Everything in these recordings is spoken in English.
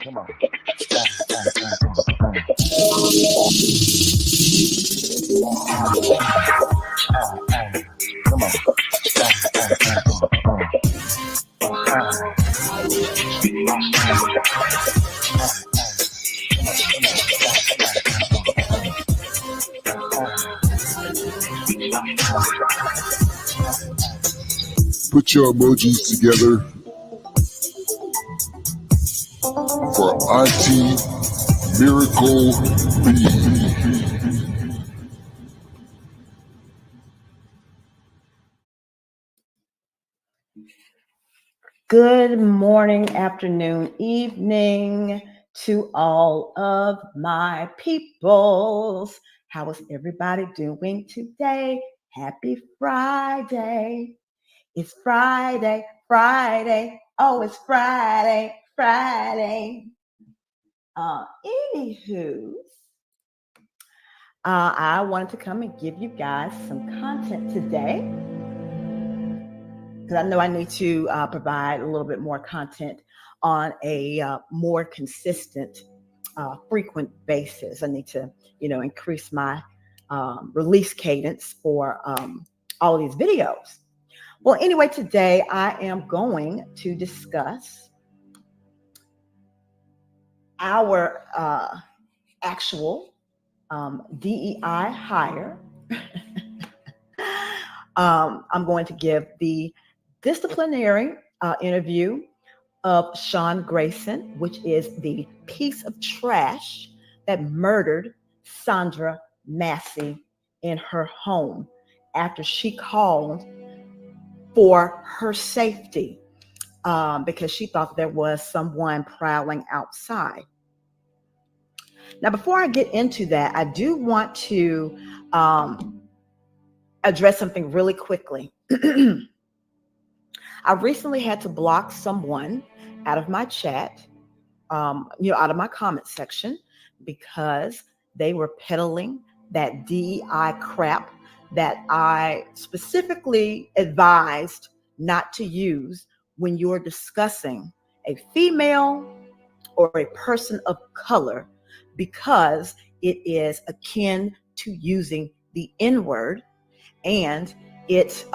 Come on. Come on. Put your emojis together for Auntie Miracle B. Good morning, afternoon, evening to all of my peoples. How is everybody doing today? Happy Friday. It's Friday, Friday. Oh, it's Friday, Friday. Anywho, I wanted to come and give you guys some content today, because I know I need to provide a little bit more content on a more consistent, frequent basis. I need to, increase my release cadence for all of these videos. Well, anyway, today I am going to discuss our actual DEI hire. I'm going to give the disciplinary interview of Sean Grayson, which is the piece of trash that murdered Sandra Massey in her home after she called for her safety because she thought there was someone prowling outside. Now, before I get into that, I do want to address something really quickly. I recently had to block someone out of my chat, out of my comment section, because they were peddling that DEI crap that I specifically advised not to use when you're discussing a female or a person of color, because it is akin to using the N-word, and it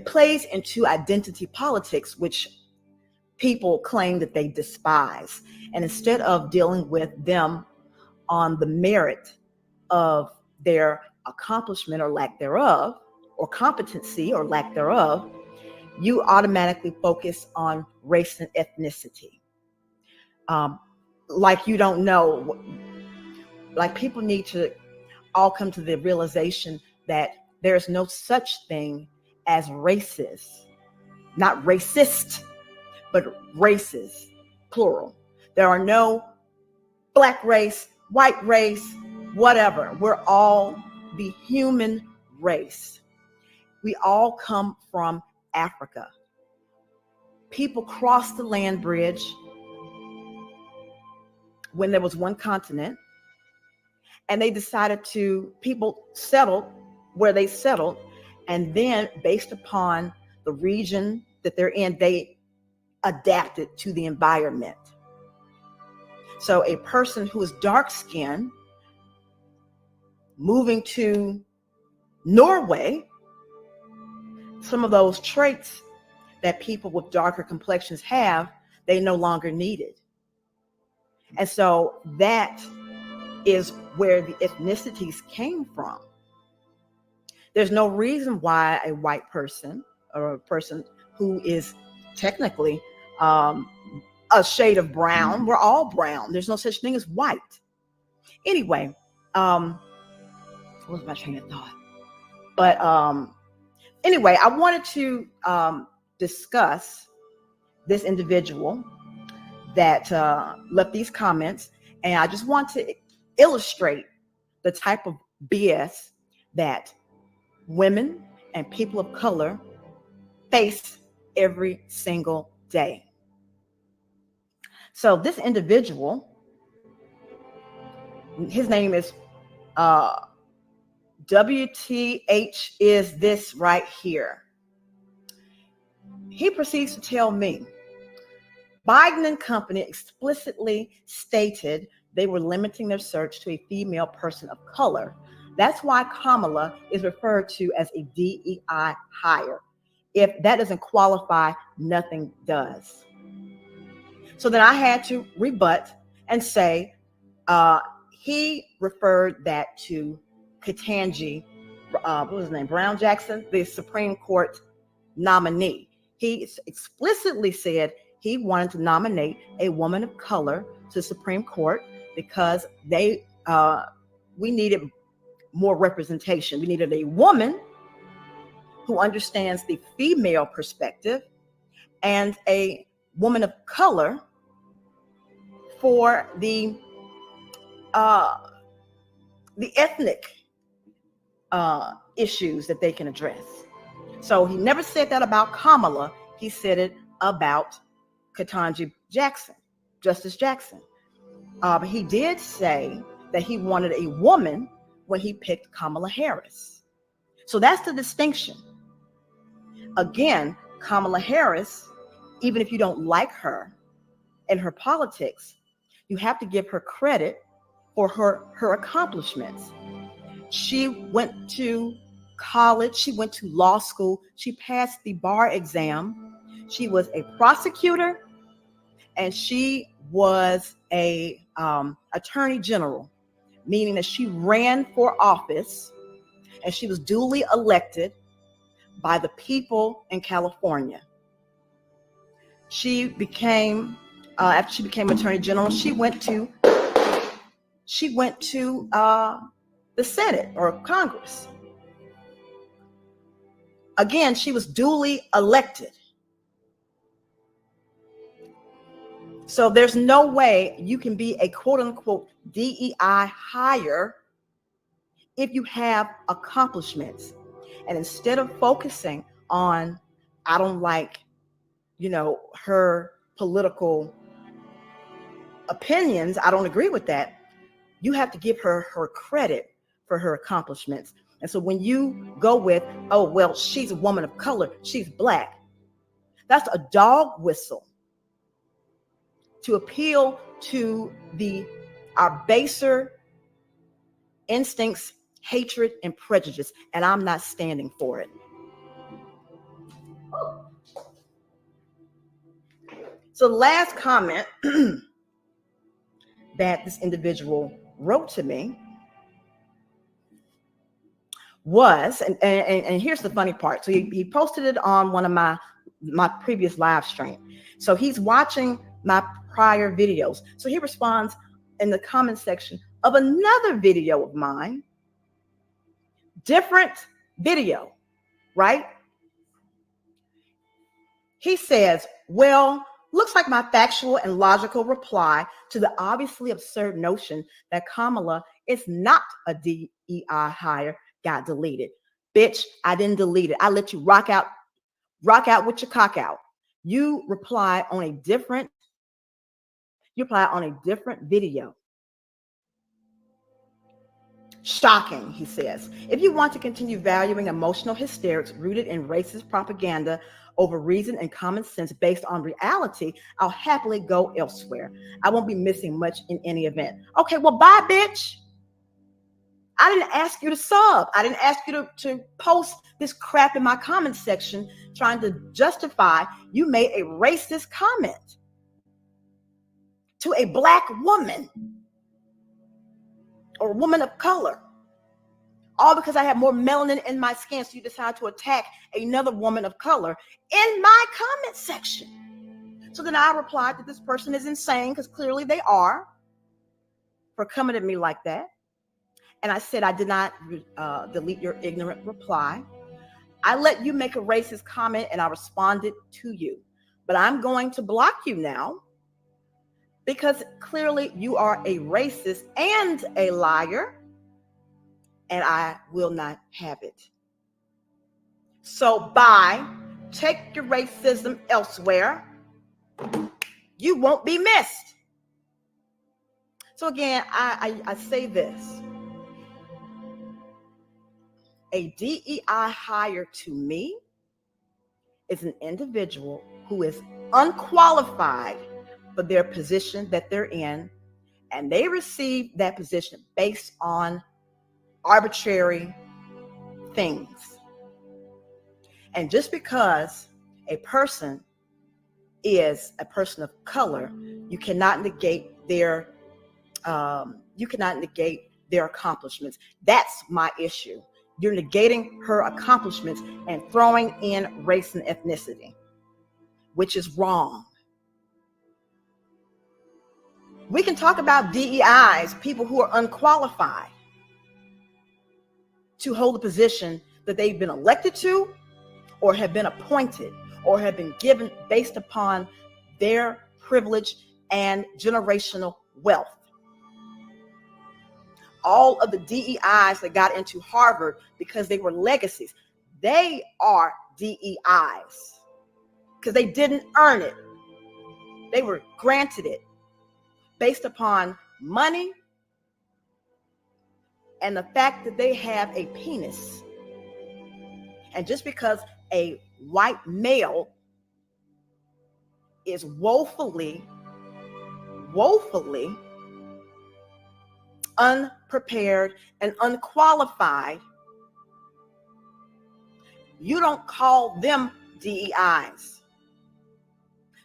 plays into identity politics, which people claim that they despise. And instead of dealing with them on the merit of their accomplishment or lack thereof, or competency or lack thereof, you automatically focus on race and ethnicity. Like you don't know, like people need to all come to the realization that there's no such thing as racist, not racist, but races, plural. There are no black race, white race, whatever. We're all the human race. We all come from Africa. People crossed the land bridge when there was one continent, and they decided people settled where they settled, and then based upon the region that they're in, they adapted to the environment. So a person who is dark-skinned moving to Norway, some of those traits that people with darker complexions have, they no longer needed. And so that is where the ethnicities came from. There's no reason why a white person or a person who is technically a shade of brown, we're all brown. There's no such thing as white. Anyway, what was my train of thought? But anyway, I wanted to discuss this individual that left these comments, and I just want to illustrate the type of BS that women and people of color face every single day. So this individual, his name is WTH is this right here. He proceeds to tell me, Biden and company explicitly stated they were limiting their search to a female person of color. That's why Kamala is referred to as a DEI hire. If that doesn't qualify, nothing does. So then I had to rebut and say he referred that to Ketanji, what was his name, Brown Jackson, the Supreme Court nominee. He explicitly said he wanted to nominate a woman of color to the Supreme Court because we needed more representation. We needed a woman who understands the female perspective and a woman of color for the ethnic issues that they can address. So he never said that about Kamala. He said it about Ketanji Jackson, Justice Jackson. But he did say that he wanted a woman when he picked Kamala Harris. So that's the distinction. Again, Kamala Harris, even if you don't like her and her politics, you have to give her credit for her accomplishments. She went to college, she went to law school, she passed the bar exam, she was a prosecutor, and she was a attorney general, meaning that she ran for office and she was duly elected by the people in California. She became, after she became attorney general, she went to the Senate or Congress. Again, she was duly elected. So there's no way you can be a quote unquote DEI hire if you have accomplishments. And instead of focusing on, I don't like, her political opinions, I don't agree with that, you have to give her credit for her accomplishments. And so when you go with, oh, well, she's a woman of color, she's Black, that's a dog whistle to appeal to our baser instincts, hatred, and prejudice. And I'm not standing for it. So the last comment that this individual wrote to me was, and here's the funny part. So he posted it on one of my previous live stream. So he's watching my prior videos. So he responds in the comment section of another video of mine, different video, right? He says, well, looks like my factual and logical reply to the obviously absurd notion that Kamala is not a DEI hire got deleted. Bitch, I didn't delete it. I let you rock out with your cock out. You reply on a different video. Shocking, he says. If you want to continue valuing emotional hysterics rooted in racist propaganda over reason and common sense based on reality, I'll happily go elsewhere. I won't be missing much in any event. Okay, well, bye, bitch. I didn't ask you to sub. I didn't ask you to post this crap in my comment section trying to justify you made a racist comment to a Black woman or a woman of color, all because I have more melanin in my skin. So you decide to attack another woman of color in my comment section. So then I replied that this person is insane, because clearly they are, for coming at me like that. And I said, I did not delete your ignorant reply. I let you make a racist comment and I responded to you. But I'm going to block you now because clearly you are a racist and a liar, and I will not have it. So bye. Take your racism elsewhere. You won't be missed. So again, I say this. A DEI hire to me is an individual who is unqualified for their position that they're in, and they receive that position based on arbitrary things. And just because a person is a person of color, you cannot negate their accomplishments. That's my issue. You're negating her accomplishments and throwing in race and ethnicity, which is wrong. We can talk about DEIs, people who are unqualified to hold a position that they've been elected to, or have been appointed, or have been given based upon their privilege and generational wealth. All of the DEIs that got into Harvard because they were legacies, they are DEIs because they didn't earn it. They were granted it based upon money and the fact that they have a penis. And just because a white male is woefully unprepared and unqualified, you don't call them DEIs.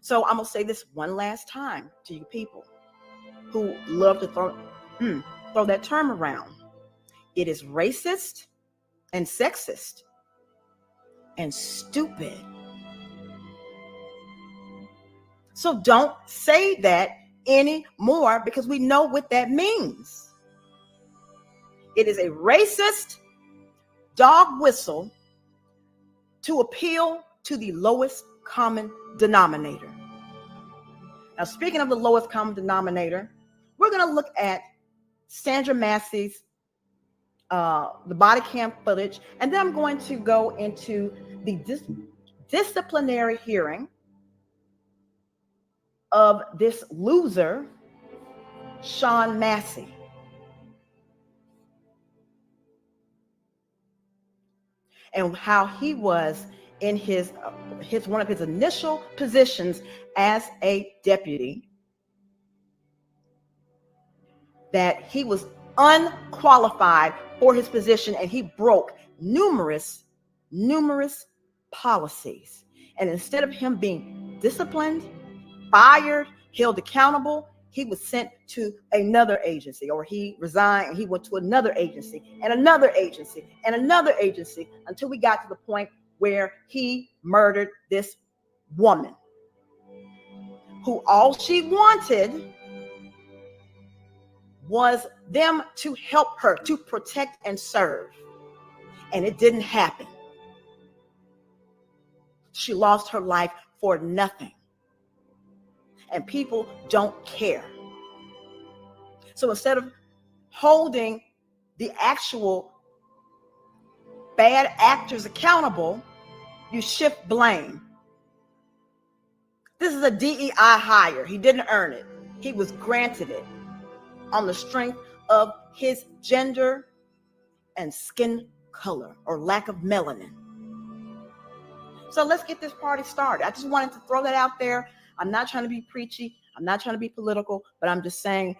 So I'm going to say this one last time to you people who love to throw that term around. It is racist and sexist and stupid. So don't say that anymore, because we know what that means. It is a racist dog whistle to appeal to the lowest common denominator. Now, speaking of the lowest common denominator, we're going to look at Sandra Massey's the body cam footage, and then I'm going to go into the disciplinary hearing of this loser, Sean Massey. And how he was in his one of his initial positions as a deputy, that he was unqualified for his position, and he broke numerous policies. And instead of him being disciplined, fired, held accountable, he was sent to another agency, or he resigned and he went to another agency and another agency and another agency, until we got to the point where he murdered this woman who all she wanted was them to help her, to protect and serve. And it didn't happen. She lost her life for nothing. And people don't care. So instead of holding the actual bad actors accountable, you shift blame. This is a DEI hire. He didn't earn it. He was granted it on the strength of his gender and skin color, or lack of melanin. So let's get this party started. I just wanted to throw that out there. I'm not trying to be preachy. I'm not trying to be political, but I'm just saying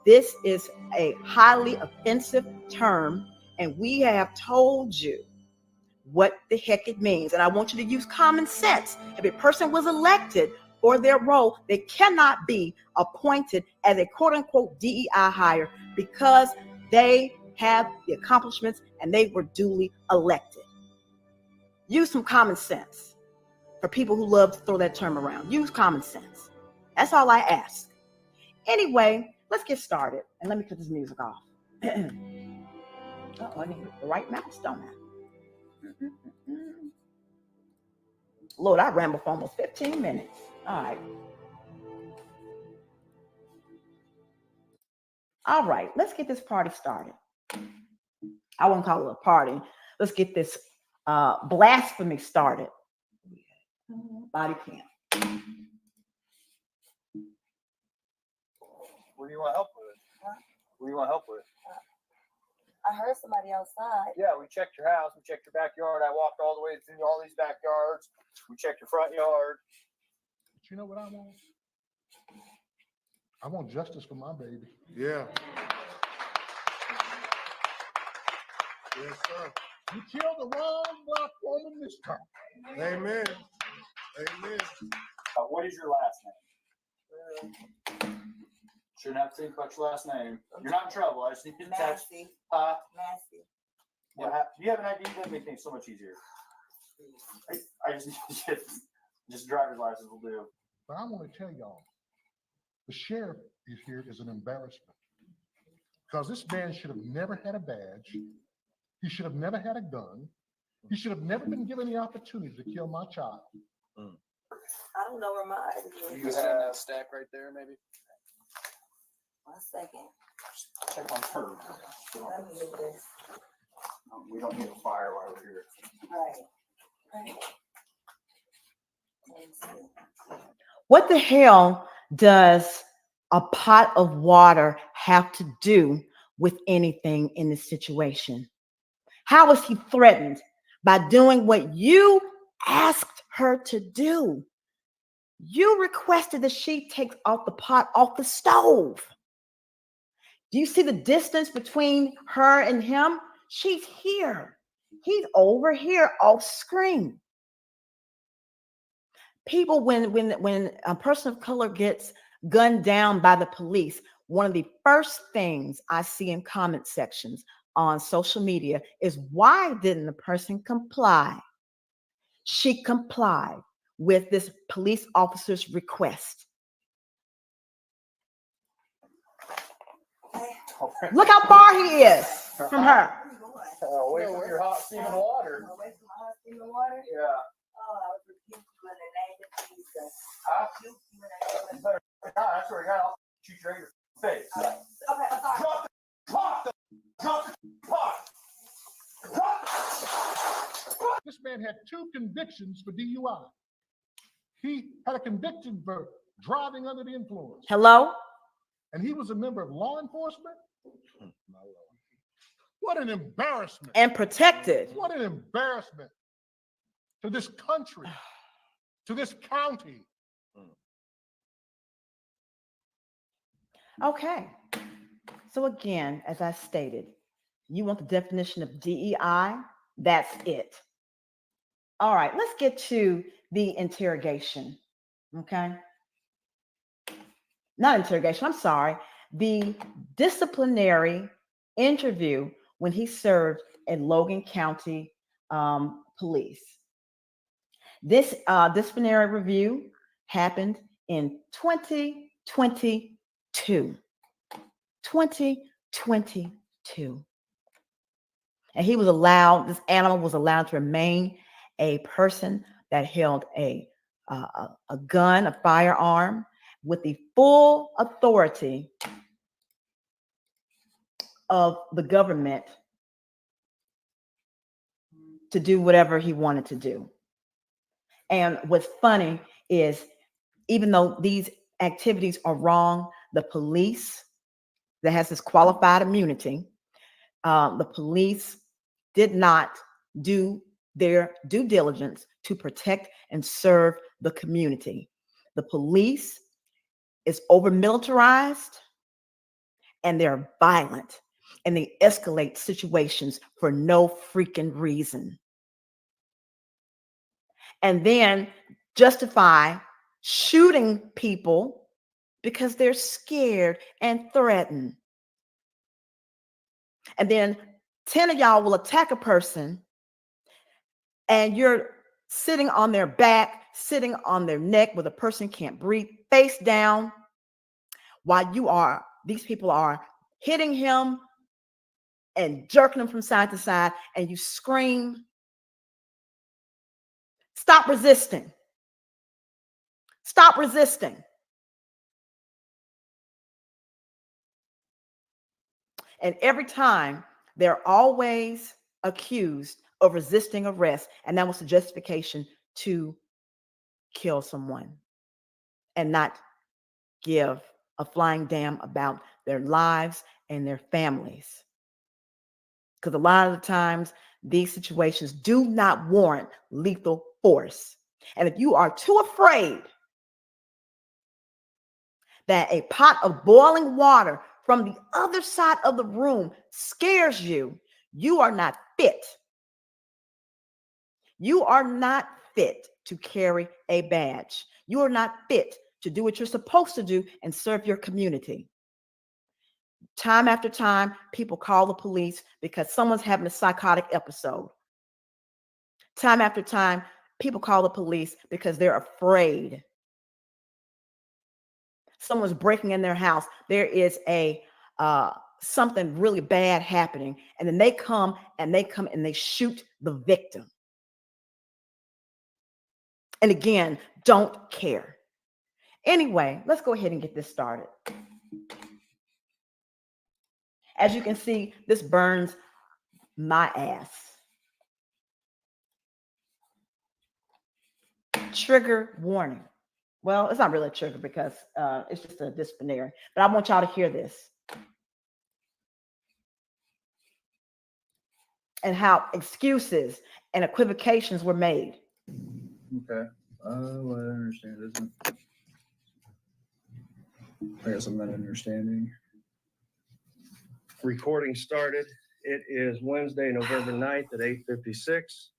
this is a highly offensive term, and we have told you what the heck it means. And I want you to use common sense. If a person was elected for their role, they cannot be appointed as a quote unquote DEI hire because they have the accomplishments and they were duly elected. Use some common sense. For people who love to throw that term around, use common sense. That's all I ask. Anyway, let's get started. And let me put this music off. I need the right mouse, don't I? Lord, I rambled for almost 15 minutes. All right, let's get this party started. I won't call it a party. Let's get this blasphemy started. Body cam. What do you want help with? Huh? What do you want help with? I heard somebody outside. Yeah, we checked your house. We checked your backyard. I walked all the way through all these backyards. We checked your front yard. But you know what I want? I want justice for my baby. Yeah. Yes, sir. You killed the wrong black woman this time. Amen. Amen. What is your last name? Shouldn't have to think about your last name. You're not in trouble. I just need to text. Massey. Massey. What happened? Do you have an ID? That makes things so much easier. I just need to get just driver's license will do. But I want to tell y'all, the sheriff is here is an embarrassment. Because this man should have never had a badge. He should have never had a gun. He should have never been given the opportunity to kill my child. I don't know where my ID is. You have that stack right there, maybe? 1 second. Check on her. Let me do this. We don't need a fire while we're here. Right. Let's see. What the hell does a pot of water have to do with anything in this situation? How was he threatened? By doing what you asked her to do. You requested that she take off the pot off the stove. Do you see the distance between her and him? She's here. He's over here off screen. People, when a person of color gets gunned down by the police, one of the first things I see in comment sections on social media is, why didn't the person comply? She complied with this police officer's request. Look how far he is from her. Away from your hot steaming water. Away from my hot steaming water? Yeah. Oh, I would rebuke you in the name of Jesus. I Rebuke you in the name of Jesus. I swear to God, I'll shoot you right in your face. Okay, I'm sorry. Drop the pot! Drop the pot! This man had 2 convictions for DUI. He had a conviction for driving under the influence. Hello? And he was a member of law enforcement? My Lord. What an embarrassment. And protected. What an embarrassment to this country, to this county. Okay. So again, as I stated, you want the definition of DEI? That's it. All right, let's get to the interrogation. Okay. Not interrogation, I'm sorry. The disciplinary interview when he served in Logan County Police. This disciplinary review happened in 2022. 2022. And he was allowed, this animal was allowed to remain a person that held a gun, a firearm, with the full authority of the government to do whatever he wanted to do. And what's funny is, even though these activities are wrong, the police that has this qualified immunity, the police did not do their due diligence to protect and serve the community. The police is over militarized and they're violent and they escalate situations for no freaking reason. And then justify shooting people because they're scared and threatened. And then 10 of y'all will attack a person and you're sitting on their back, sitting on their neck where the person can't breathe, face down, while these people are hitting him and jerking him from side to side, and you scream, "Stop resisting. Stop resisting." And every time they're always accused of resisting arrest, and that was the justification to kill someone and not give a flying damn about their lives and their families. Because a lot of the times, these situations do not warrant lethal force. And if you are too afraid that a pot of boiling water from the other side of the room scares you, you are not fit. You are not fit to carry a badge. You are not fit to do what you're supposed to do and serve your community. Time after time, people call the police because someone's having a psychotic episode. Time after time, people call the police because they're afraid. Someone's breaking in their house. There is a something really bad happening, and then they come and they shoot the victim. And again, don't care. Anyway, let's go ahead and get this started. As you can see, this burns my ass. Trigger warning. Well, it's not really a trigger because it's just a disciplinary, but I want y'all to hear this. And how excuses and equivocations were made. Okay. Well, I understand, isn't it? I guess I'm not understanding. Recording started. It is Wednesday, November 9th at 8:56.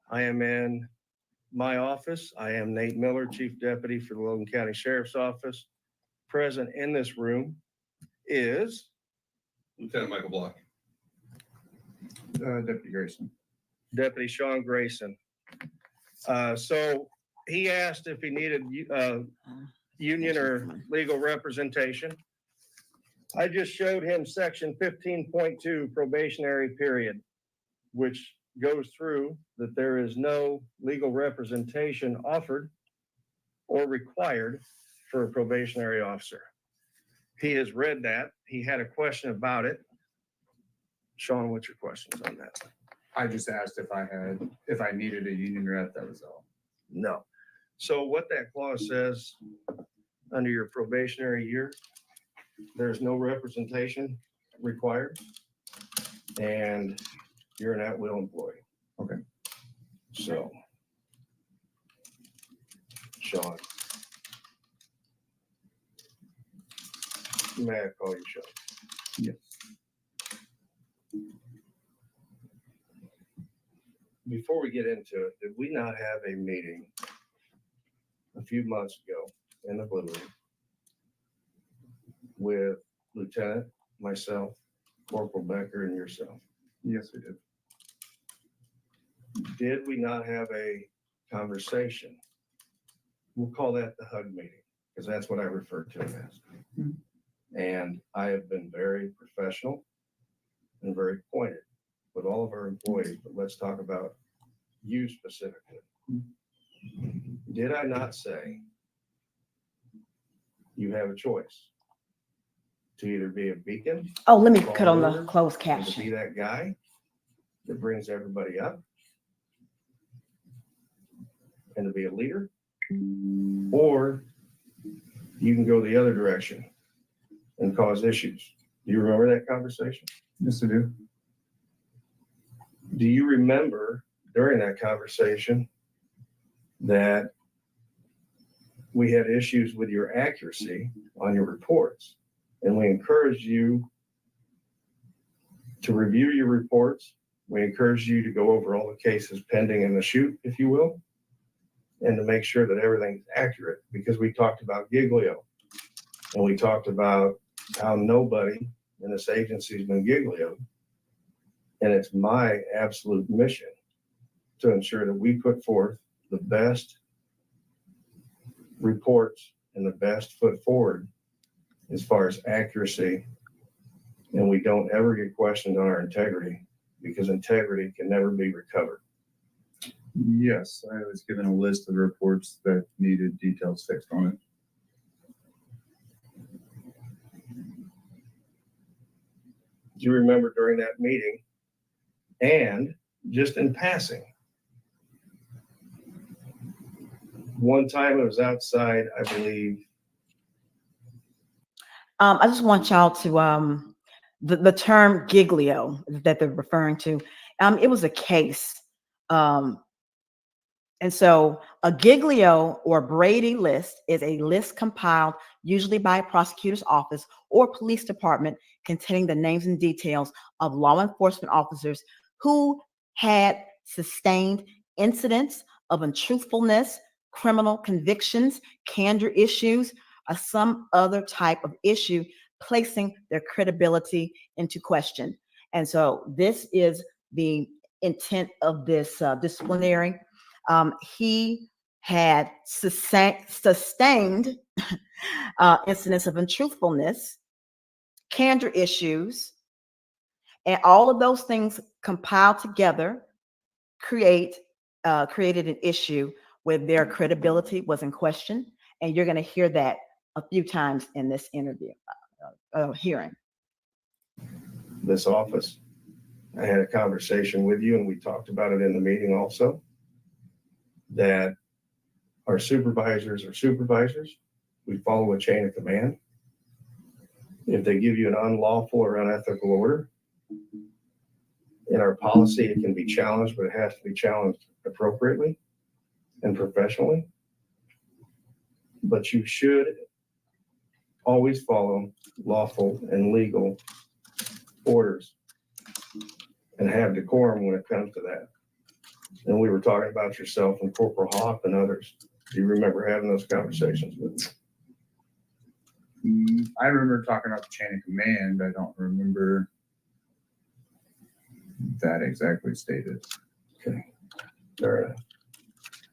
I am in my office. I am Nate Miller, Chief Deputy for the Logan County Sheriff's Office. Present in this room is Lieutenant Michael Block. Deputy Grayson. Deputy Sean Grayson. So he asked if he needed union or legal representation. I just showed him section 15.2 probationary period, which goes through that there is no legal representation offered or required for a probationary officer. He has read that. He had a question about it. Sean, what's your questions on that? I just asked if I needed a union rep, that was all. No. So what that clause says under your probationary year, there's no representation required, and you're an at-will employee. Okay. So, Sean. May I call you Sean? Yes. Before we get into it, did we not have a meeting a few months ago in the Blue Room with Lieutenant, myself, Corporal Becker, and yourself? Yes, we did. Did we not have a conversation? We'll call that the hug meeting, because that's what I refer to it as. Mhm. And I have been very professional and very pointed with all of our employees, but let's talk about you specifically. Did I not say you have a choice to either be a beacon? Oh, let me cut on the closed And to caption. be that guy that brings everybody up and to be a leader, or you can go the other direction and cause issues. Do you remember that conversation? Yes, I do. Do you remember during that conversation that we had issues with your accuracy on your reports, and we encouraged you to review your reports? We encouraged you to go over all the cases pending in the chute, if you will, and to make sure that everything's accurate, because we talked about Giglio, and we talked about how nobody in this agency has been Giglio. And it's my absolute mission to ensure that we put forth the best reports and the best foot forward as far as accuracy. And we don't ever get questioned on our integrity, because integrity can never be recovered. Yes, I was given a list of reports that needed details fixed on it. Do you remember during that meeting, and just in passing, one time it was outside, I believe. I just want y'all to the term giglio that they're referring to. It was a case And so a Giglio or Brady list is a list compiled usually by a prosecutor's office or police department containing the names and details of law enforcement officers who had sustained incidents of untruthfulness, criminal convictions, candor issues, or some other type of issue placing their credibility into question. And so this is the intent of this disciplinary. He had sustained incidents of untruthfulness, candor issues, and all of those things compiled together created an issue where their credibility was in question. And you're going to hear that a few times in this interview hearing. This office, I had a conversation with you and we talked about it in the meeting also, that our supervisors are supervisors. We follow a chain of command. If they give you an unlawful or unethical order, in our policy, it can be challenged, but it has to be challenged appropriately and professionally. But you should always follow lawful and legal orders and have decorum when it comes to that. And we were talking about yourself and Corporal Hoff and others. Do you remember having those conversations with me? I remember talking about the chain of command. I don't remember that exactly stated. Okay. All right.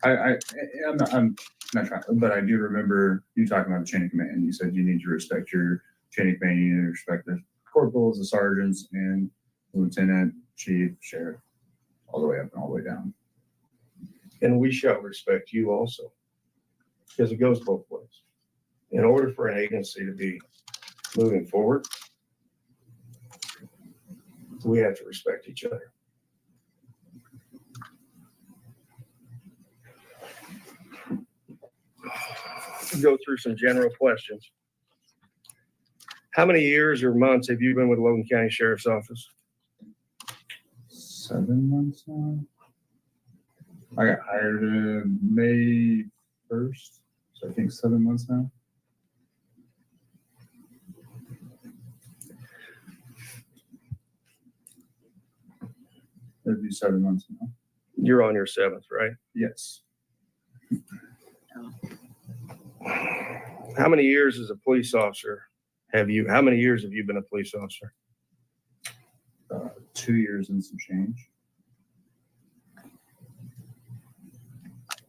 I'm not trying, but I do remember you talking about the chain of command. You said you need to respect your chain of command. You need to respect the corporals, the sergeants, and the lieutenant, chief, sheriff, all the way up and all the way down. And we shall respect you also, because it goes both ways. In order for an agency to be moving forward, we have to respect each other. Go through some general questions. How many years or months have you been with Logan County Sheriff's Office? 7 months now. I got hired May 1st, so I think 7 months now. It'd be 7 months now. You're on your 7th, right? Yes. How many years as a police officer how many years have you been a police officer? 2 years and some change.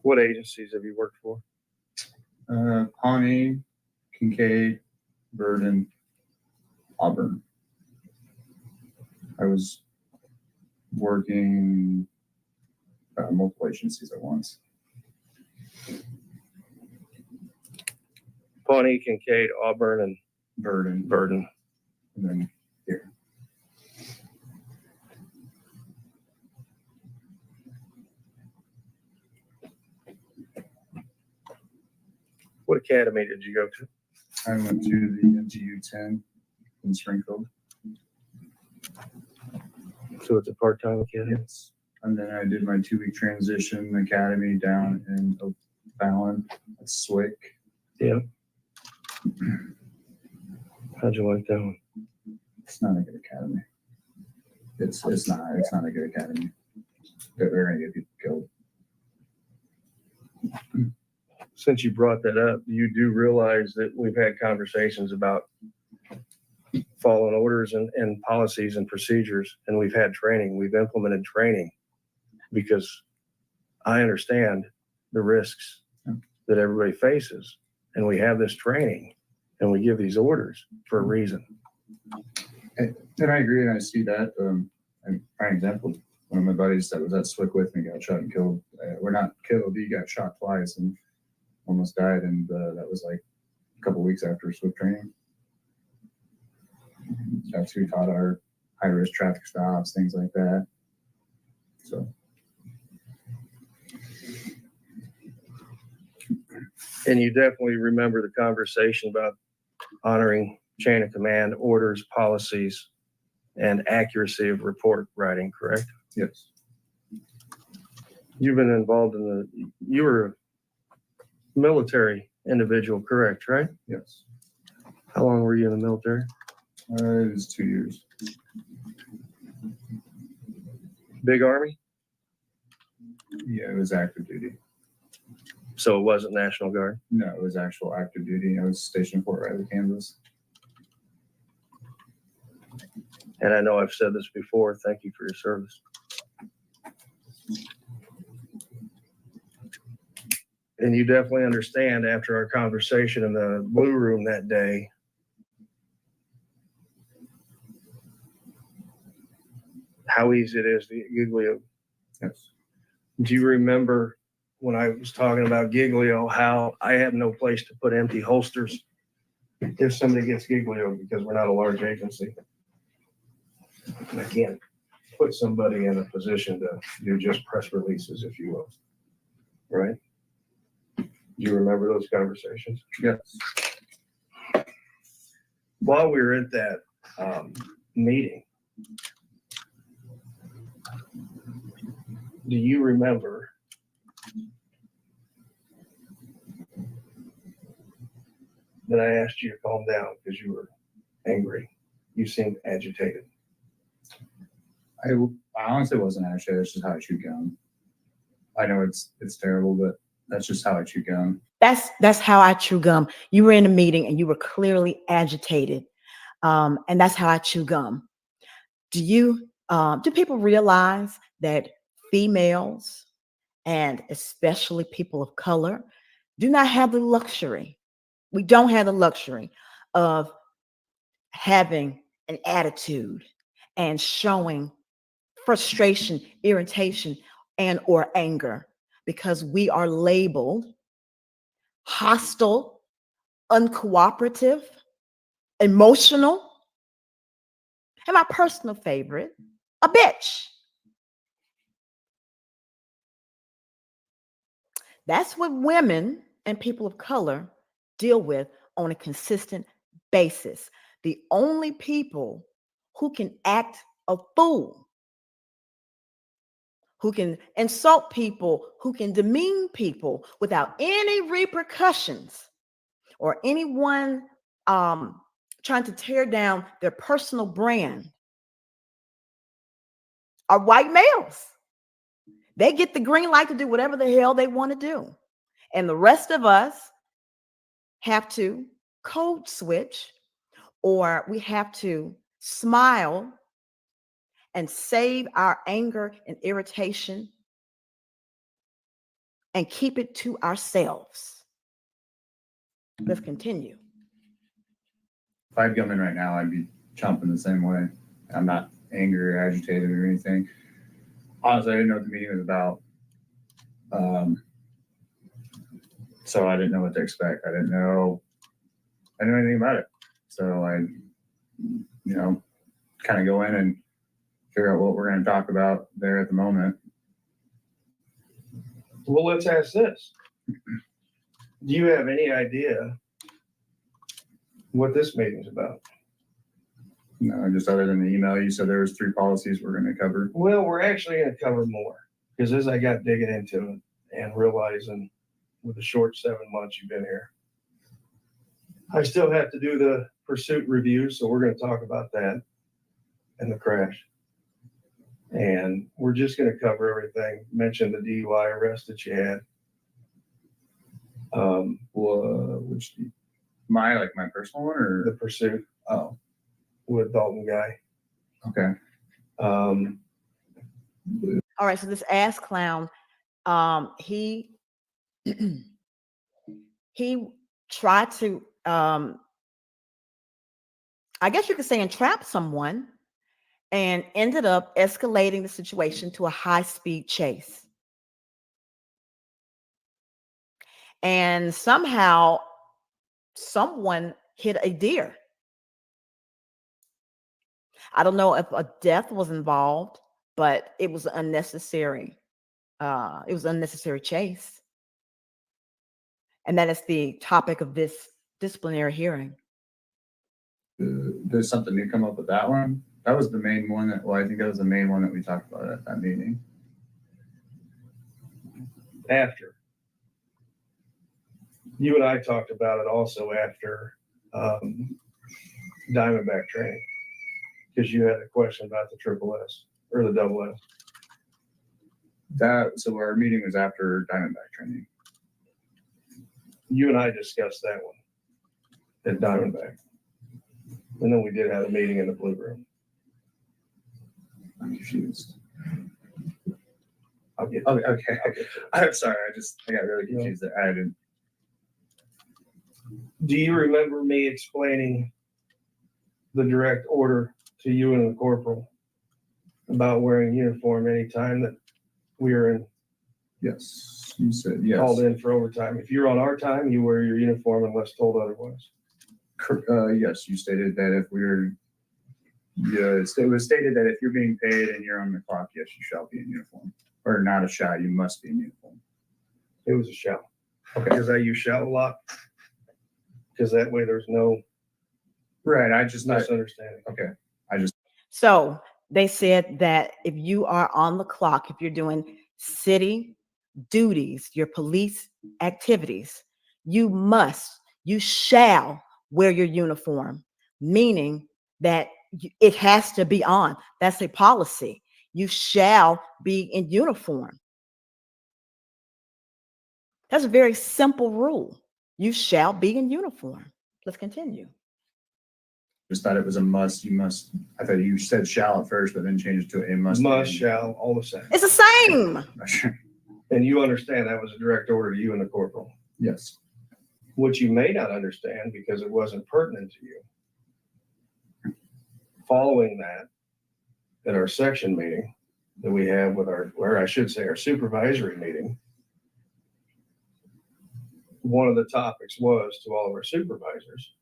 What agencies have you worked for? Pawnee, Kincaid, Burden, Auburn. I was working multiple agencies at once. Pawnee, Kincaid, Auburn, and Burden, and then here. What academy did you go to? I went to the NGU 10 in Springfield. So it's a part-time academy? Yes. And then I did my 2-week transition academy down in Fallon at Swick. Yeah. How'd you like that one? It's not a good academy. It's not a good academy. They're gonna get people killed. Since you brought that up, you do realize that we've had conversations about following orders and policies and procedures, and we've had training. We've implemented training because I understand the risks that everybody faces, and we have this training and we give these orders for a reason. And I agree, and I see that. And prime example, one of my buddies that was at Swick with me got shot and killed. We're not killed, he got shot twice and almost died, and that was like a couple weeks after Swick training. That's who taught our high-risk traffic stops, things like that. So. And you definitely remember the conversation about honoring chain of command, orders, policies, and accuracy of report writing, correct? Yes. You've been involved in you were a military individual, correct, right? Yes. How long were you in the military? It was 2 years. Big Army? Yeah, it was active duty. So it wasn't National Guard? No, it was actual active duty. I was stationed in Fort Riley, Kansas. And I know I've said this before. Thank you for your service. And you definitely understand after our conversation in the blue room that day, how easy it is to get Giglio. Yes. Do you remember when I was talking about Giglio, how I have no place to put empty holsters if somebody gets Giglio because we're not a large agency? And I can't put somebody in a position to do just press releases, if you will. Right? Do you remember those conversations? Yes. While we were at that meeting, do you remember that I asked you to calm down because you were angry? You seemed agitated. I honestly wasn't actually. That's just how I chew gum. I know it's terrible, but that's just how I chew gum. That's how I chew gum. You were in a meeting and you were clearly agitated, and that's how I chew gum. Do people realize that females and especially people of color do not have the luxury? We don't have the luxury of having an attitude and showing frustration, irritation, and or anger because we are labeled hostile, uncooperative, emotional, and my personal favorite, a bitch. That's what women and people of color deal with on a consistent basis. The only people who can act a fool, who can insult people, who can demean people without any repercussions or anyone trying to tear down their personal brand are white males. They get the green light to do whatever the hell they want to do. And the rest of us have to code switch, or we have to smile and save our anger and irritation and keep it to ourselves. Let's continue. If I had gum in right now, I'd be chomping the same way. I'm not angry or agitated or anything. Honestly, I didn't know what the meeting was about. So I didn't know what to expect. I didn't know anything about it. So I, kind of go in and figure out what we're going to talk about there at the moment. Well, let's ask this. Do you have any idea what this meeting's about? No, just other than the email, you said there was 3 policies we're going to cover. Well, we're actually going to cover more because as I got digging into it and realizing with the short 7 months you've been here, I still have to do the pursuit review. So we're going to talk about that and the crash. And we're just going to cover everything. Mention the DUI arrest that you had. Which my personal one or The pursuit with Dalton Guy. Okay. All right, so this ass clown, he tried to, I guess you could say, entrap someone and ended up escalating the situation to a high-speed chase. And somehow someone hit a deer. I don't know if a death was involved, but it was unnecessary. It was an unnecessary chase. And that is the topic of this disciplinary hearing. There's something new come up with that one. That was the main one I think that was the main one that we talked about at that meeting. after. You and I talked about it also after Diamondback training, because you had a question about the triple S or the double S. So our meeting was after Diamondback training. You and I discussed that one at Diamondback. And then we did have a meeting in the Blue Room. I'm confused. I'll get Okay. I'll get to it. I'm sorry. I got really confused there. I didn't. Do you remember me explaining the direct order to you and the corporal about wearing uniform anytime that we are in, Yes, you said yes. called in for overtime? If you're on our time, you wear your uniform unless told otherwise. Yes, you stated that if we're. Yeah, it was stated that if you're being paid and you're on the clock, yes, you shall be in uniform. Or not a shall, you must be in uniform. It was a shall. Okay. Because I use shall a lot. Because that way there's no Right. I just not. misunderstanding. Okay. So they said that if you are on the clock, if you're doing city duties, your police activities, you shall wear your uniform, meaning that it has to be on. That's a policy. You shall be in uniform. That's a very simple rule. You shall be in uniform. Let's continue. Just thought it was a must. You must. I thought you said shall at first, but then changed it to a must. Must, shall, all the same. It's the same. And you understand that was a direct order to you and the corporal. Yes. Which you may not understand because it wasn't pertinent to you. Following that, at our section meeting that we have with our supervisory meeting, one of the topics was to all of our supervisors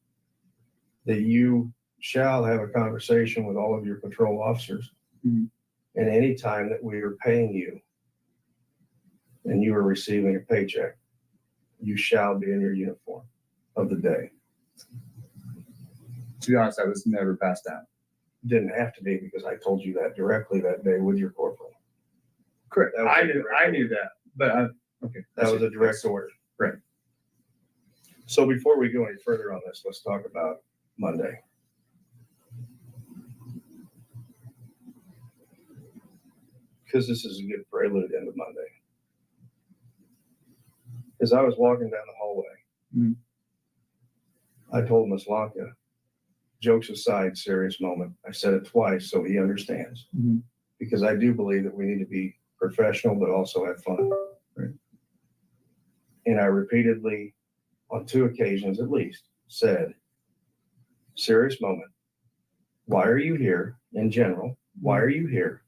that you shall have a conversation with all of your patrol officers. Mhm. And any time that we are paying you and you are receiving a paycheck, you shall be in your uniform of the day. To be honest, that was never passed down. Didn't have to be because I told you that directly that day with your corporal. Correct. That was a direct I knew that, but okay. That was a direct order. Right. So before we go any further on this, let's talk about Monday. Because this is a good prelude into Monday. As I was walking down the hallway, Mhm. I told Miss Lanka, jokes aside, serious moment. I said it twice so he understands. Mhm. Because I do believe that we need to be professional but also have fun. Right. And I repeatedly, on 2 occasions at least, said, serious moment. Why are you here in general? Why are you here?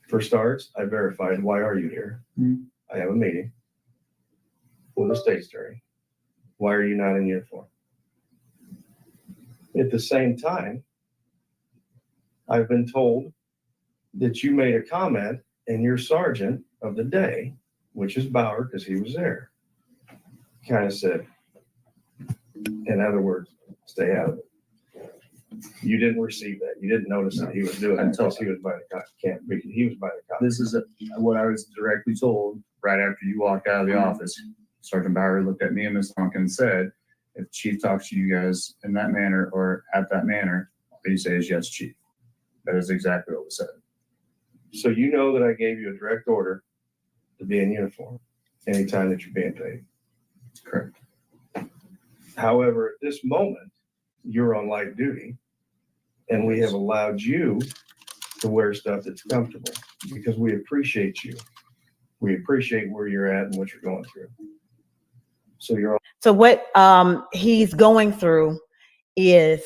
For starts, I verified, why are you here? Mhm. I have a meeting with the state's attorney. Why are you not in uniform? At the same time, I've been told that you made a comment and your sergeant of the day, which is Bauer, because he was there, kind of said, in other words, stay out of it. You didn't receive that. You didn't notice that he was doing that because he was by the cop. He was by the cop. This is what I was directly told right after you walked out of the office. Sergeant Bauer looked at me and Ms. Lonkin and said, if Chief talks to you guys in that manner or at that manner, all you say is yes, Chief. That is exactly what was said. So you know that I gave you a direct order to be in uniform anytime that you're being paid. Correct. However, at this moment, you're on light duty and we have allowed you to wear stuff that's comfortable because we appreciate you. We appreciate where you're at and what you're going through. So you're So what he's going through is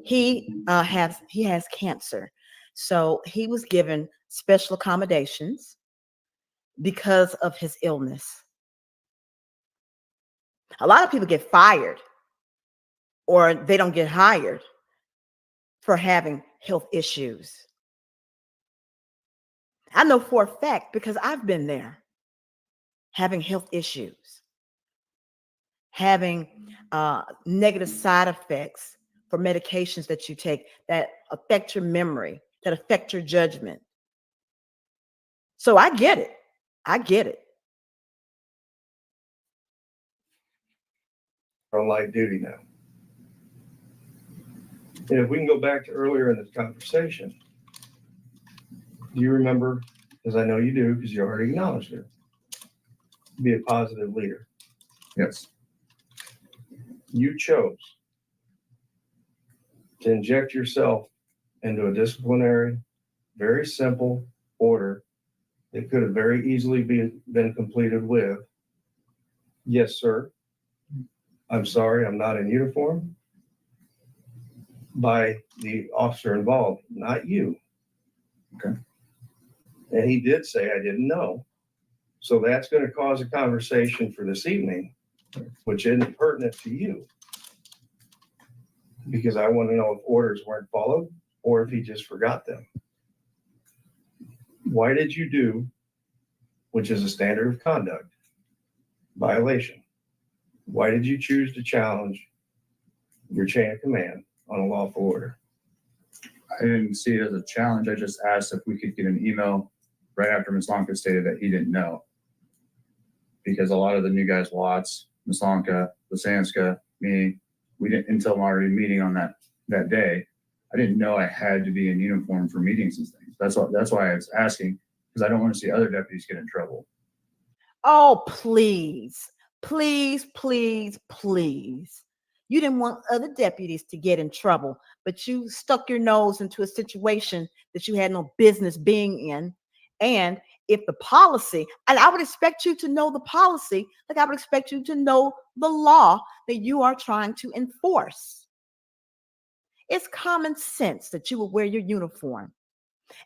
he has cancer. So he was given special accommodations because of his illness. A lot of people get fired or they don't get hired for having health issues. I know for a fact because I've been there, having health issues, having negative side effects for medications that you take that affect your memory, that affect your judgment. So I get it. I get it. on light duty now. And if we can go back to earlier in this conversation, do you remember, because I know you do, because you already acknowledged it, be a positive leader. Yes. You chose to inject yourself into a disciplinary, very simple order that could have very easily been completed with, yes, sir, I'm sorry, I'm not in uniform, by the officer involved, not you. Okay. And he did say, I didn't know. So that's going to cause a conversation for this evening, which isn't pertinent to you. Because I want to know if orders weren't followed or if he just forgot them. Why did you do, which is a standard of conduct, violation? Why did you choose to challenge your chain of command on a lawful order? I didn't see it as a challenge. I just asked if we could get an email right after Ms. Lonka stated that he didn't know. Because a lot of the new guys, Watts, Ms. Lonka, Lasanska, me, we didn't, until our meeting on that day, I didn't know I had to be in uniform for meetings and things. That's why I was asking, because I don't want to see other deputies get in trouble. Oh, please, please, please, please. You didn't want other deputies to get in trouble, but you stuck your nose into a situation that you had no business being in. And if the policy, and I would expect you to know the policy, like I would expect you to know the law that you are trying to enforce. It's common sense that you will wear your uniform.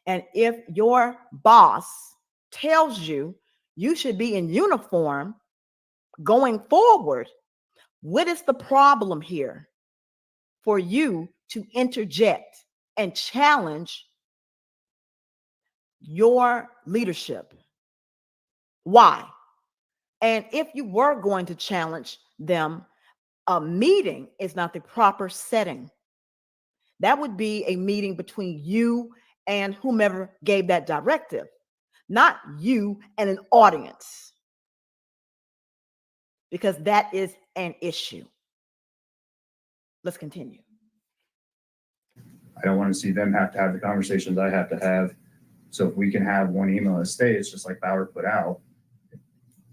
And if your boss tells you you should be in uniform going forward, what is the problem here for you to interject and challenge your leadership? Why? And if you were going to challenge them, a meeting is not the proper setting. That would be a meeting between you and whomever gave that directive, not you and an audience, because that is an issue. Let's continue. I don't want to see them have to have the conversations I have to have. So if we can have one email that stays, just like Bauer put out,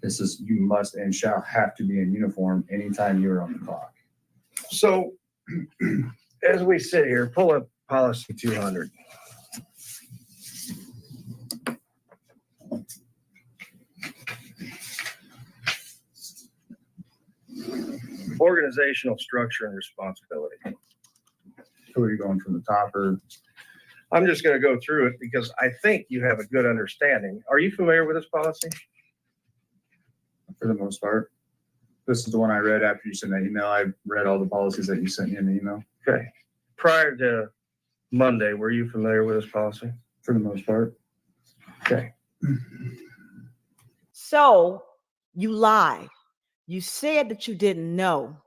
this is, you must and shall have to be in uniform anytime you're on the clock. So as we sit here, pull up policy 200. Organizational structure and responsibility. Who are you going from the top or? I'm just going to go through it because I think you have a good understanding. Are you familiar with this policy? For the most part. This is the one I read after you sent that email. I read all the policies that you sent me in the email. Okay. Prior to Monday, were you familiar with this policy? For the most part. Okay. So you lied. You said that you didn't know.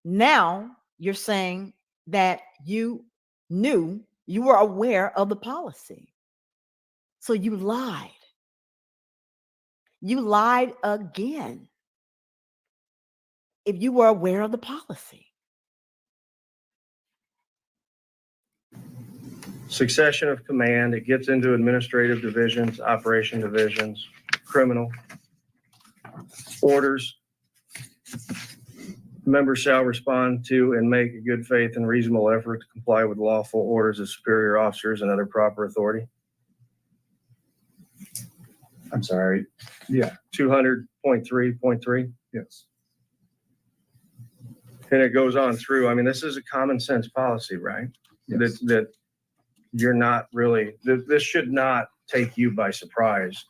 Now you're saying that you knew, you were aware of the policy. So you lied. You lied again. If you were aware of the policy. Succession of command, it gets into administrative divisions, operation divisions, criminal. Orders. Members shall respond to and make a good faith and reasonable effort to comply with lawful orders of superior officers and other proper authority. I'm sorry. Yeah. 200.3.3. Yes. And it goes on through. I mean, this is a common sense policy, right? Yes. That you're not really, this should not take you by surprise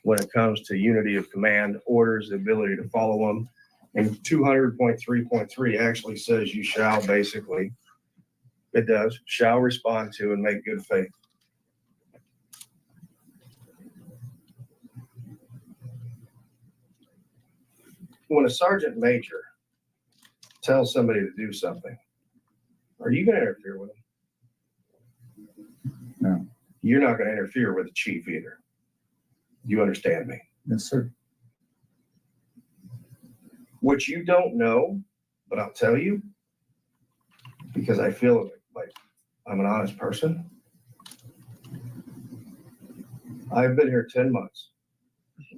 when it comes to unity of command, orders, the ability to follow them. And 200.3.3 actually says you shall basically, it does, shall respond to and make good faith. When a sergeant major tells somebody to do something, are you going to interfere with them? No. You're not going to interfere with the chief either. You understand me? Yes, sir. What you don't know but I'll tell you because I feel like I'm an honest person. I've been here 10 months,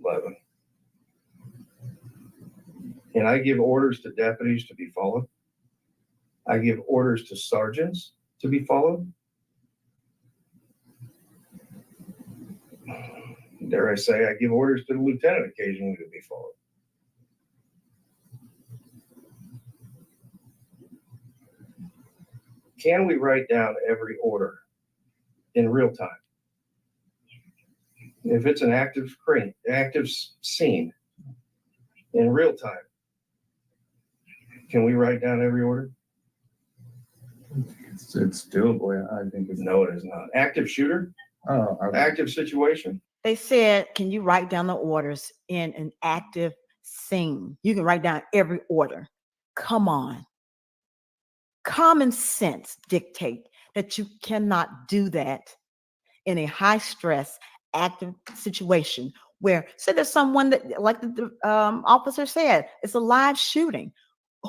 11. And I give orders to deputies to be followed. I give orders to sergeants to be followed. Dare I say, I give orders to the lieutenant occasionally to be followed. Can we write down every order in real time? If it's an active scene in real time, can we write down every order? It's doable. Yeah, I think it's No, it is not. Active shooter, active situation. They said, can you write down the orders in an active scene? You can write down every order. Come on. Common sense dictate that you cannot do that in a high stress, active situation where, say there's someone that, like the officer said, it's a live shooting.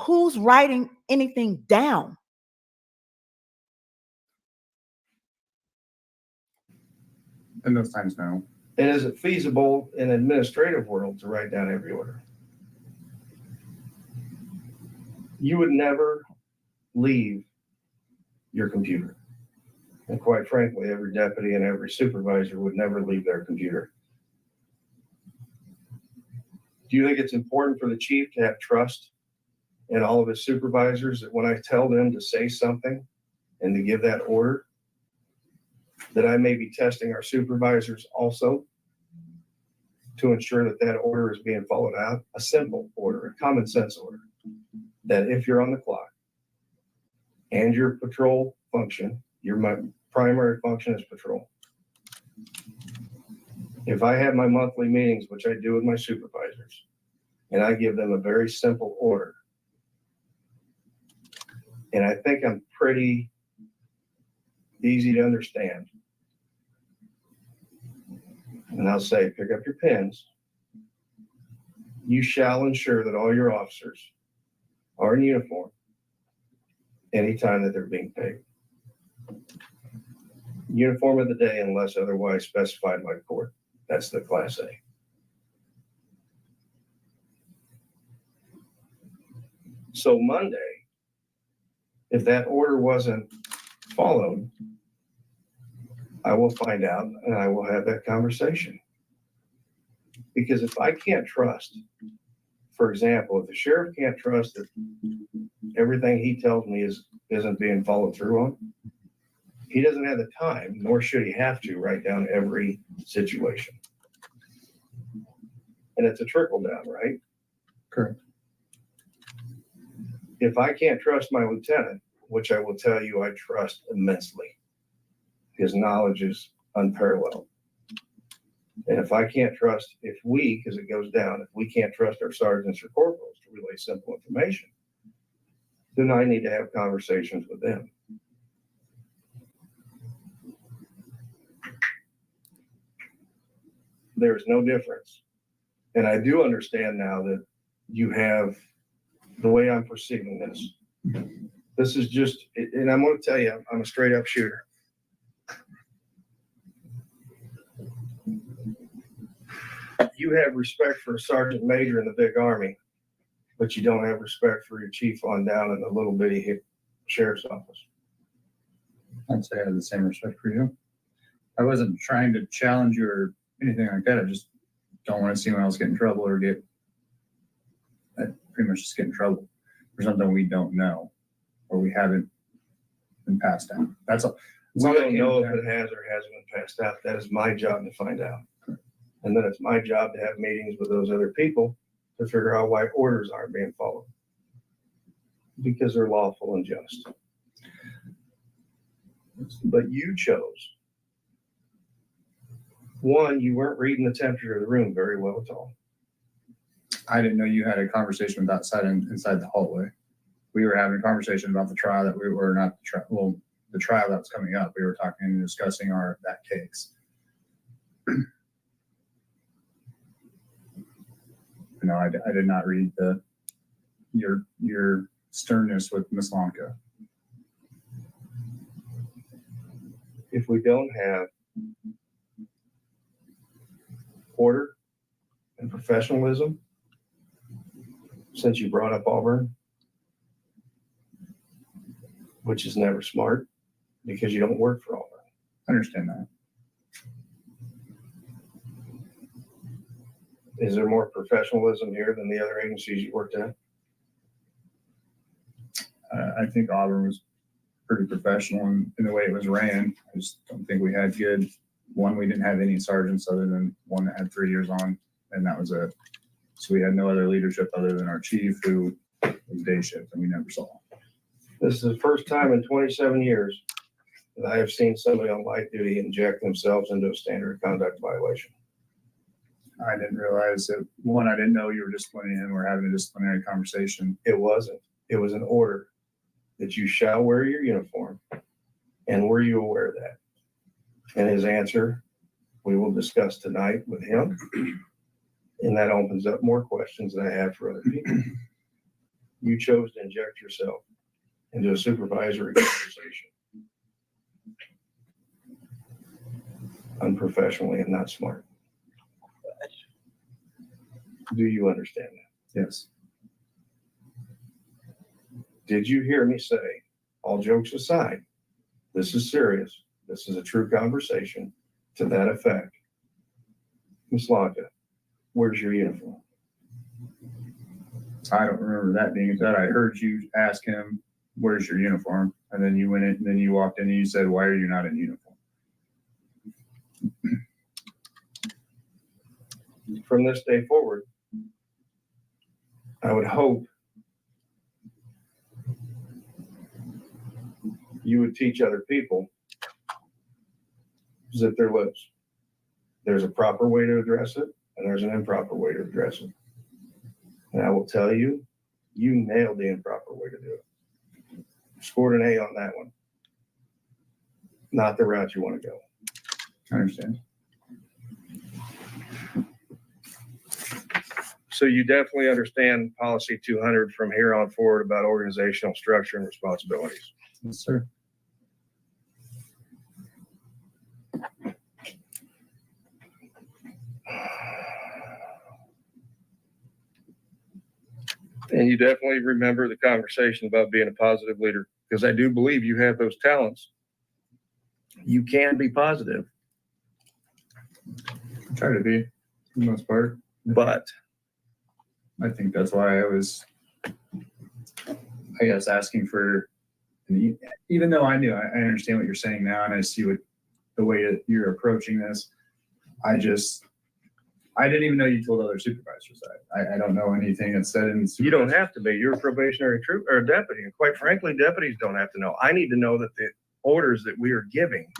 Who's writing anything down? in those times now. And is it feasible in administrative world to write down every order? You would never leave your computer. And quite frankly, every deputy and every supervisor would never leave their computer. Do you think it's important for the chief to have trust in all of his supervisors that when I tell them to say something and to give that order, that I may be testing our supervisors also to ensure that that order is being followed out? A simple order, a common sense order, that if you're on the clock and your patrol function, my primary function is patrol. If I have my monthly meetings, which I do with my supervisors, and I give them a very simple order, and I think I'm pretty easy to understand, and I'll say, pick up your pens. You shall ensure that all your officers are in uniform anytime that they're being paid. Uniform of the day unless otherwise specified by court. That's the Class A. So Monday, if that order wasn't followed, I will find out and I will have that conversation. Because if I can't trust, for example, if the sheriff can't trust that everything he tells me isn't being followed through on, he doesn't have the time, nor should he have to write down every situation. And it's a trickle down, right? Correct. If I can't trust my lieutenant, which I will tell you I trust immensely, his knowledge is unparalleled. And if I can't trust, if we, because it goes down, if we can't trust our sergeants or corporals to relay simple information, then I need to have conversations with them. There's no difference. And I do understand now that you have, the way I'm perceiving this, this is just, and I'm going to tell you, I'm a straight up shooter. You have respect for a sergeant major in the big army, but you don't have respect for your chief on down in the little bitty sheriff's office. I'd say I have the same respect for you. I wasn't trying to challenge you or anything like that. I just don't want to see anyone else get in trouble or pretty much just get in trouble for something we don't know or we haven't been passed down. That's all. We don't know if it has or hasn't been passed out. That is my job to find out. And then it's my job to have meetings with those other people to figure out why orders aren't being followed. Because they're lawful and just. But you chose. One, you weren't reading the temperature of the room very well at all. I didn't know you had a conversation with outside and inside the hallway. We were having a conversation about the trial that we were not, the trial that was coming up. We were talking and discussing that case. No, I did not read your sternness with Miss Lonka. If we don't have order and professionalism, since you brought up Auburn, which is never smart because you don't work for Auburn. I understand that. Is there more professionalism here than the other agencies you worked at? I think Auburn was pretty professional in the way it was ran. I just don't think we had good. One, we didn't have any sergeants other than one that had 3 years on, and that was it. So we had no other leadership other than our chief, who was day shift, and we never saw him. This is the first time in 27 years that I have seen somebody on light duty inject themselves into a standard conduct violation. I didn't realize that, one, I didn't know you were disciplining him or having a disciplinary conversation. It wasn't. It was an order that you shall wear your uniform. And were you aware of that? And his answer, we will discuss tonight with him. And that opens up more questions that I have for other people. You chose to inject yourself into a supervisory conversation unprofessionally and not smart. Do you understand that? Yes. Did you hear me say, all jokes aside, this is serious. This is a true conversation to that effect. Ms. Lonka, where's your uniform? I don't remember that being said. I heard you ask him, where's your uniform? And then you went in, and then you walked in and you said, why are you not in uniform? From this day forward, I would hope you would teach other people, zip their lips. There's a proper way to address it, and there's an improper way to address it. And I will tell you, you nailed the improper way to do it. Scored an A on that one. Not the route you want to go. I understand. So you definitely understand policy 200 from here on forward about organizational structure and responsibilities. Yes, sir. And you definitely remember the conversation about being a positive leader, because I do believe you have those talents. You can be positive, I try to be, for the most part. but I think that's why I was, I guess, asking for, even though I knew, I understand what you're saying now, and I see what the way that you're approaching this. I didn't even know you told other supervisors that. I don't know anything that's said in. you don't have to be. You're a probationary troop or a deputy. And quite frankly, deputies don't have to know. I need to know that the orders that we are giving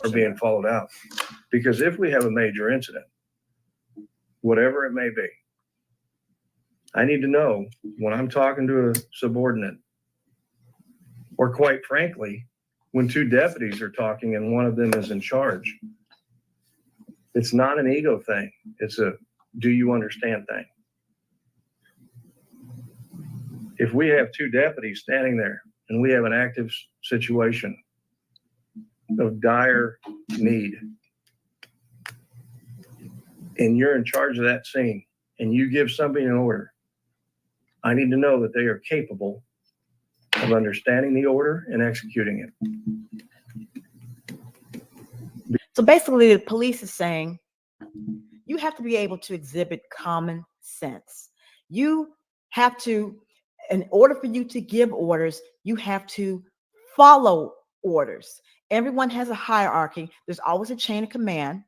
are being followed out. Because if we have a major incident, whatever it may be, I need to know when I'm talking to a subordinate, or quite frankly, when two deputies are talking and one of them is in charge. It's not an ego thing. It's a do you understand thing. If we have two deputies standing there and we have an active situation of dire need, and you're in charge of that scene and you give somebody an order, I need to know that they are capable of understanding the order and executing it. So basically, the police is saying you have to be able to exhibit common sense. You have to, in order for you to give orders, you have to follow orders. Everyone has a hierarchy. There's always a chain of command.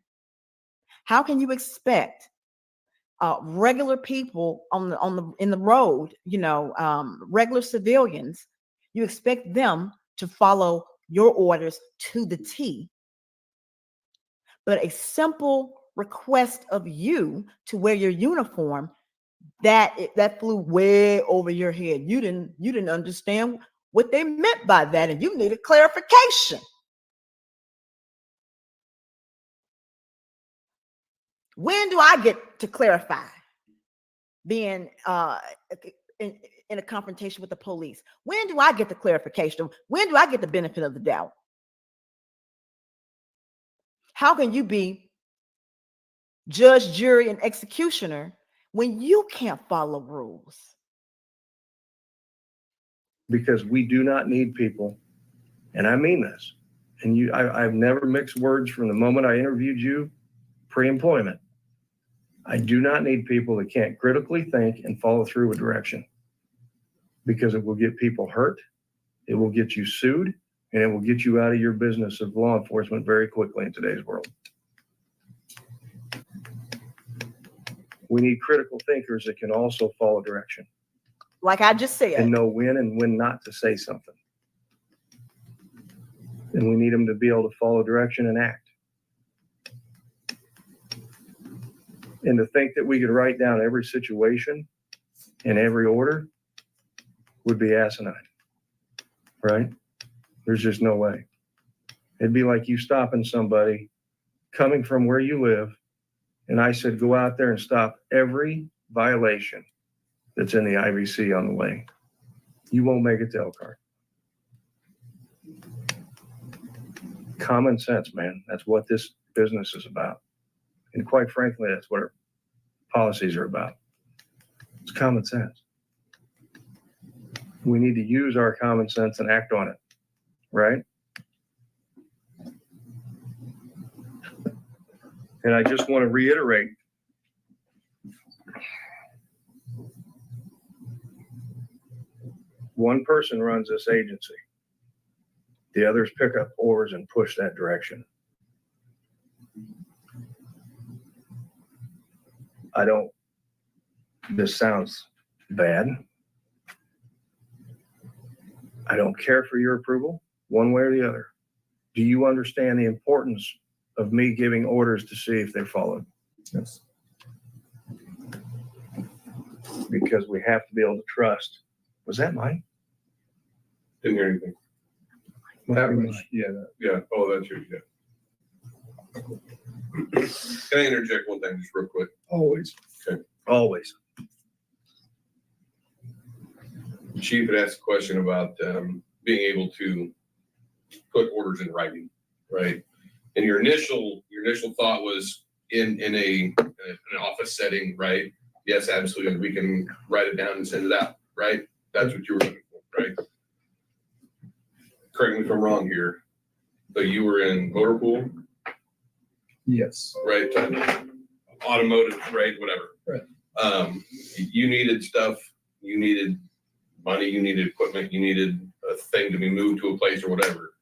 How can you expect regular people in the road, regular civilians? You expect them to follow your orders to the T. But a simple request of you to wear your uniform, that flew way over your head. You didn't understand what they meant by that, and you needed clarification. When do I get to clarify? Being in a confrontation with the police? When do I get the clarification? When do I get the benefit of the doubt? How can you be judge, jury, and executioner when you can't follow rules? Because we do not need people, and I mean this, and I've never mixed words from the moment I interviewed you pre-employment. I do not need people that can't critically think and follow through with direction, because it will get people hurt, it will get you sued, and it will get you out of your business of law enforcement very quickly in today's world. We need critical thinkers that can also follow direction Like I just said, and know when and when not to say something. And we need them to be able to follow direction and act. And to think that we could write down every situation and every order would be asinine, right? There's just no way. It'd be like you stopping somebody coming from where you live, and I said, go out there and stop every violation that's in the IVC on the way. You won't make it to Elkhart. Common sense, man. That's what this business is about. And quite frankly, that's what our policies are about. It's common sense. We need to use our common sense and act on it, right? And I just want to reiterate, one person runs this agency. The others pick up oars and push that direction. This sounds bad. I don't care for your approval one way or the other. Do you understand the importance of me giving orders to see if they're followed? Yes. Because we have to be able to trust. Was that mine? Didn't hear anything. That was, yeah, Yeah. Oh, that's yours. Yeah. Can I interject one thing just real quick? Always. Okay. Always. The chief had asked a question about being able to put orders in writing, right? And your initial thought was in an office setting, right? Yes, absolutely. We can write it down and send it out, right? That's what you were looking for, right? Correct me if I'm wrong here. So you were in motor pool, yes, right? Automotive, right? Whatever. Right. You needed stuff. You needed money. You needed equipment. You needed a thing to be moved to a place or whatever.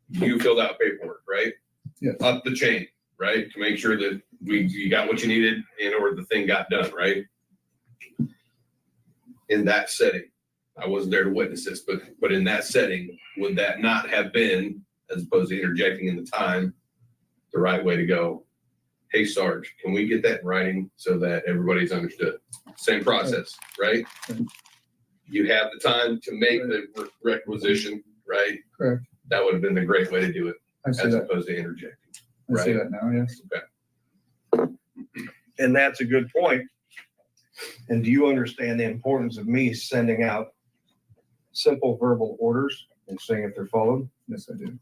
You filled out paperwork, right? Yes. Up the chain, right? To make sure that you got what you needed and or the thing got done, right? In that setting, I wasn't there to witness this, but in that setting, would that not have been, as opposed to interjecting in the time, the right way to go? Hey, Sarge, can we get that in writing so that everybody's understood? Same process, right? You have the time to make the requisition, right? correct. That would have been the great way to do it, I see as that. opposed to interjecting. I see right. that now, yes. Okay. And that's a good point. And do you understand the importance of me sending out simple verbal orders and seeing if they're followed? Yes, I do.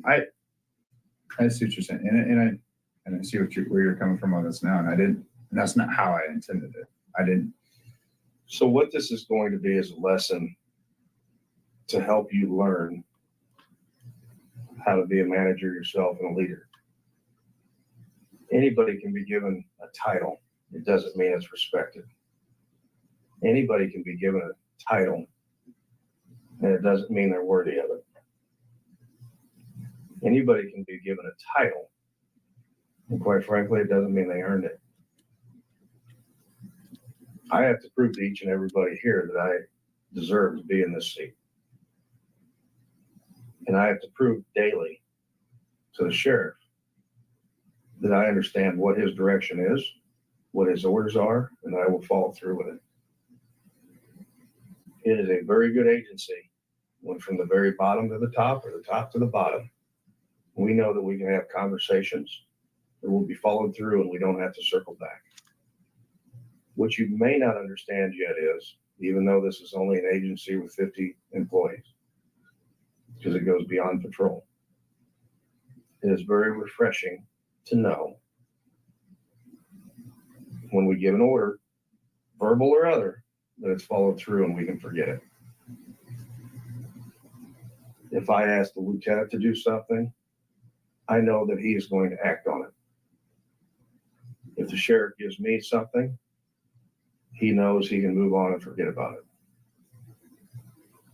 I see what you're saying, and I see where you're coming from on this now, and that's not how I intended it. I didn't. So what this is going to be is a lesson to help you learn how to be a manager yourself and a leader. Anybody can be given a title. It doesn't mean it's respected. Anybody can be given a title, and it doesn't mean they're worthy of it. Anybody can be given a title, and quite frankly, it doesn't mean they earned it. I have to prove to each and everybody here that I deserve to be in this seat. And I have to prove daily to the sheriff that I understand what his direction is, what his orders are, and I will follow through with it. It is a very good agency when from the very bottom to the top or the top to the bottom, we know that we can have conversations that will be followed through and we don't have to circle back. What you may not understand yet is even though this is only an agency with 50 employees, because it goes beyond patrol. It is very refreshing to know when we give an order, verbal or other, that it's followed through and we can forget it. If I ask the lieutenant to do something, I know that he is going to act on it. If the sheriff gives me something, he knows he can move on and forget about it.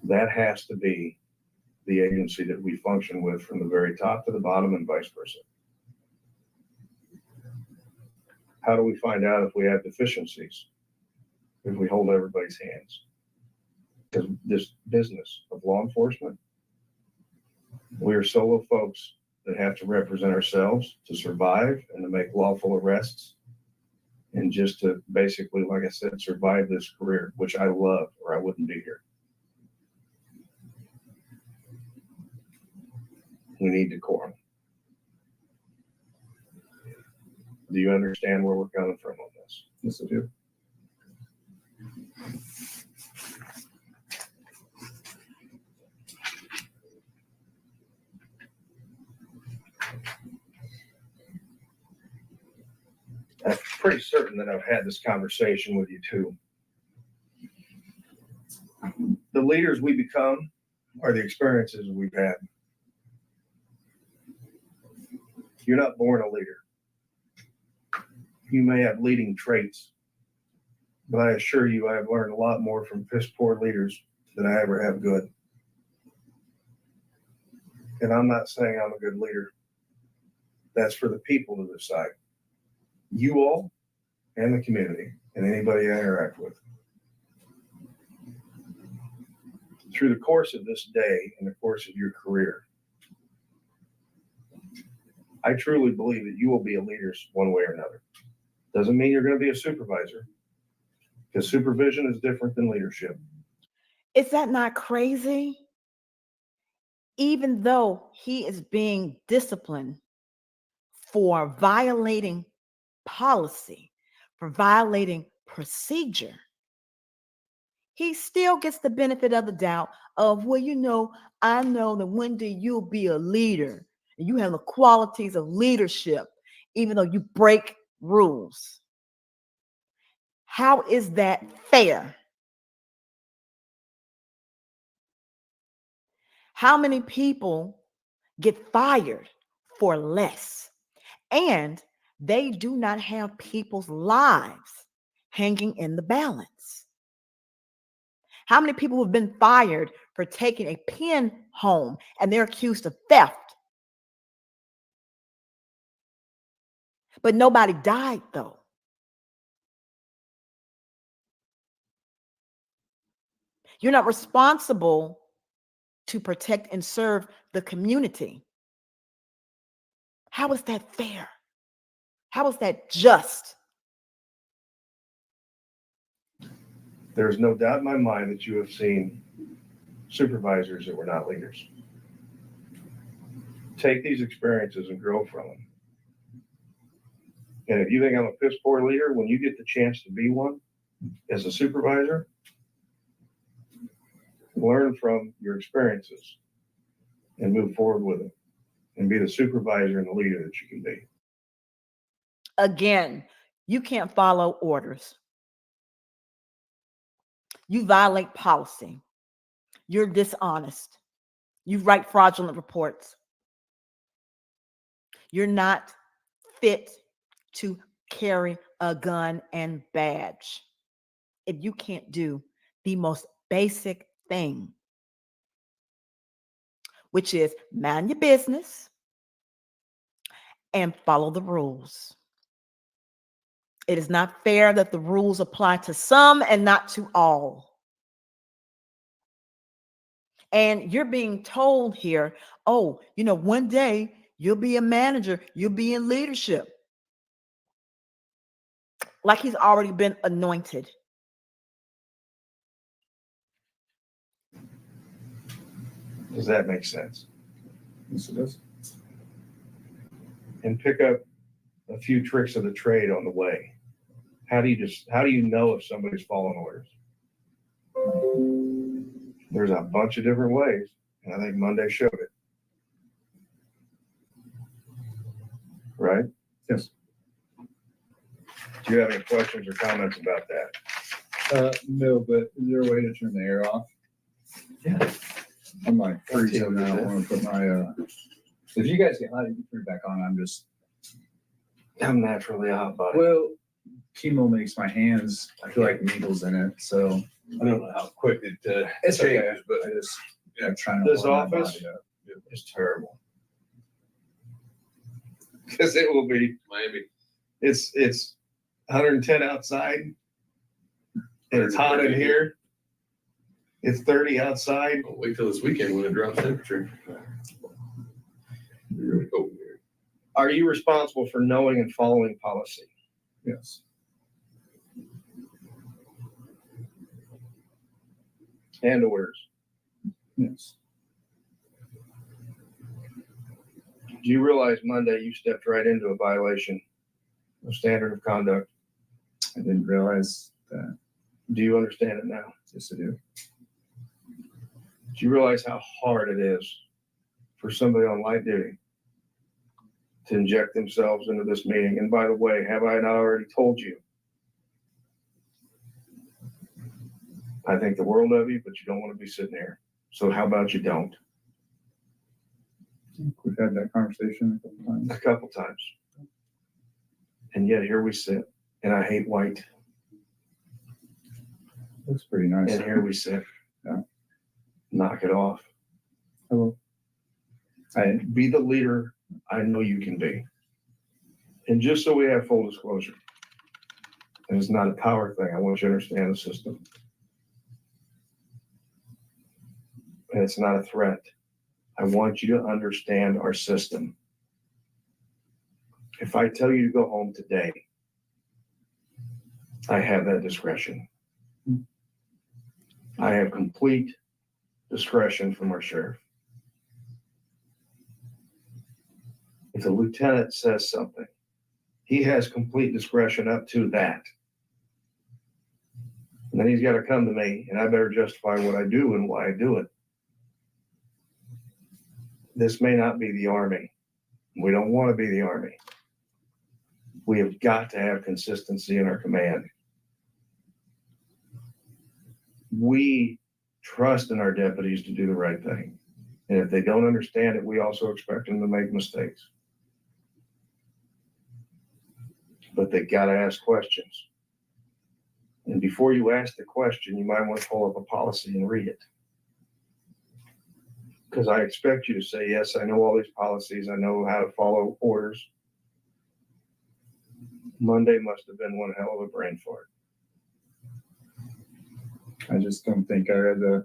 That has to be the agency that we function with from the very top to the bottom and vice versa. How do we find out if we have deficiencies? If we hold everybody's hands? Because this business of law enforcement, we are solo folks that have to represent ourselves to survive and to make lawful arrests and just to basically, like I said, survive this career, which I love, or I wouldn't be here. We need decorum. Do you understand where we're coming from on this? Yes, I do. I'm pretty certain that I've had this conversation with you too. The leaders we become are the experiences we've had. You're not born a leader. You may have leading traits, but I assure you I have learned a lot more from piss poor leaders than I ever have good. And I'm not saying I'm a good leader. That's for the people to decide. You all and the community and anybody I interact with. Through the course of this day and the course of your career, I truly believe that you will be a leader one way or another. Doesn't mean you're going to be a supervisor, because supervision is different than leadership. Is that not crazy? Even though he is being disciplined for violating policy, for violating procedure, he still gets the benefit of the doubt of, well, you know, I know that one day you'll be a leader and you have the qualities of leadership, even though you break rules. How is that fair? How many people get fired for less? And they do not have people's lives hanging in the balance. How many people have been fired for taking a pen home and they're accused of theft? But nobody died, though. You're not responsible to protect and serve the community. How is that fair? How is that just? There's no doubt in my mind that you have seen supervisors that were not leaders. Take these experiences and grow from them. And if you think I'm a piss poor leader, when you get the chance to be one as a supervisor, learn from your experiences and move forward with it and be the supervisor and the leader that you can be. Again, you can't follow orders. You violate policy. You're dishonest. You write fraudulent reports. You're not fit to carry a gun and badge if you can't do the most basic thing, which is mind your business and follow the rules. It is not fair that the rules apply to some and not to all. And you're being told here, oh, you know, one day you'll be a manager, you'll be in leadership. Like he's already been anointed. Does that make sense? Yes, it does. And pick up a few tricks of the trade on the way. How do you know if somebody's following orders? There's a bunch of different ways, and I think Monday showed it. Right? Yes. Do you have any questions or comments about that? No, but is there a way to turn the air off? Yeah. I'm like freezing. I don't want to put my, if you guys get hot, you can turn it back on. I'm naturally a hot body. Well, chemo makes my hands, I feel like needles in it, so. I don't know how quick it It's okay, changes, but I just, I'm trying to. This warm my office? body up. It's terrible. Because it will be, Miami. it's 110 outside. And it's hot in here. It's 30 outside. I'll wait till this weekend when it drops temperature. Really cold here. Are you responsible for knowing and following policy? Yes. And orders? Yes. Do you realize Monday you stepped right into a violation of standard of conduct? I didn't realize that. Do you understand it now? Yes, I do. Do you realize how hard it is for somebody on light duty to inject themselves into this meeting? And by the way, have I not already told you? I think the world of you, but you don't want to be sitting here. So how about you don't? We've had that conversation a couple times. A couple times. And yet here we sit, and I hate white, Looks pretty nice. and here we sit. Yeah. Knock it off. Hello. Be the leader I know you can be. And just so we have full disclosure, and it's not a power thing, I want you to understand the system. And it's not a threat. I want you to understand our system. If I tell you to go home today, I have that discretion. I have complete discretion from our sheriff. If the lieutenant says something, he has complete discretion up to that. And then he's got to come to me, and I better justify what I do and why I do it. This may not be the Army. We don't want to be the Army. We have got to have consistency in our command. We trust in our deputies to do the right thing. And if they don't understand it, we also expect them to make mistakes. But they got to ask questions. And before you ask the question, you might want to pull up a policy and read it. Because I expect you to say, yes, I know all these policies. I know how to follow orders. Monday must have been one hell of a brain fart. I just don't think I read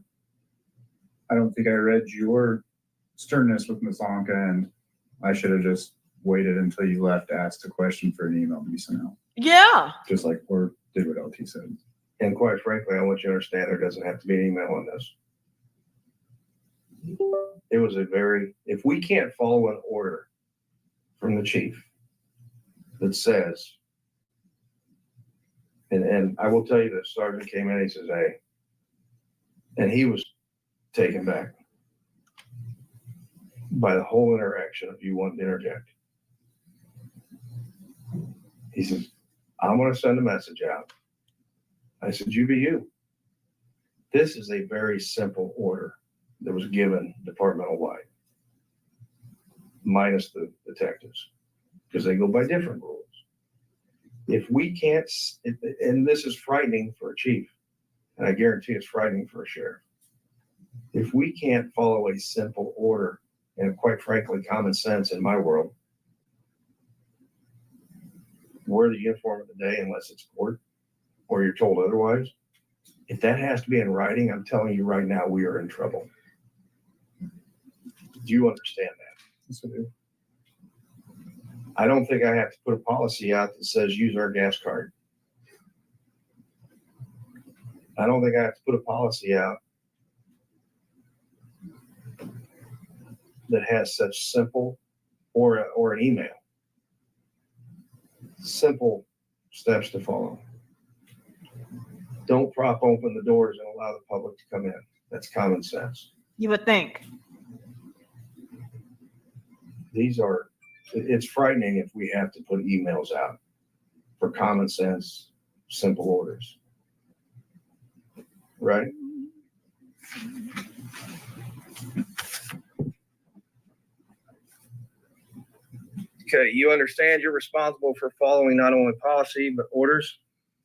your sternness with Ms. Anka, and I should have just waited until you left to ask the question for an email to be sent out. Yeah. Just like or did what LT said. And quite frankly, I want you to understand there doesn't have to be an email on this. It was if we can't follow an order from the chief that says, and I will tell you this, Sergeant came in and he says, hey, and he was taken back by the whole interaction of you wanting to interject. He says, I'm going to send a message out. I said, you be you. This is a very simple order that was given departmental wide, minus the detectives, because they go by different rules. If we can't, and this is frightening for a chief, and I guarantee it's frightening for a sheriff. If we can't follow a simple order, and quite frankly, common sense in my world, wear the uniform of the day unless it's court or you're told otherwise. If that has to be in writing, I'm telling you right now, we are in trouble. Do you understand that? Yes, I do. I don't think I have to put a policy out that says use our gas card. I don't think I have to put a policy out that has such simple, or an email, simple steps to follow. Don't prop open the doors and allow the public to come in. That's common sense. You would think. It's frightening if we have to put emails out for common sense, simple orders. Right? Okay, you understand you're responsible for following not only policy, but orders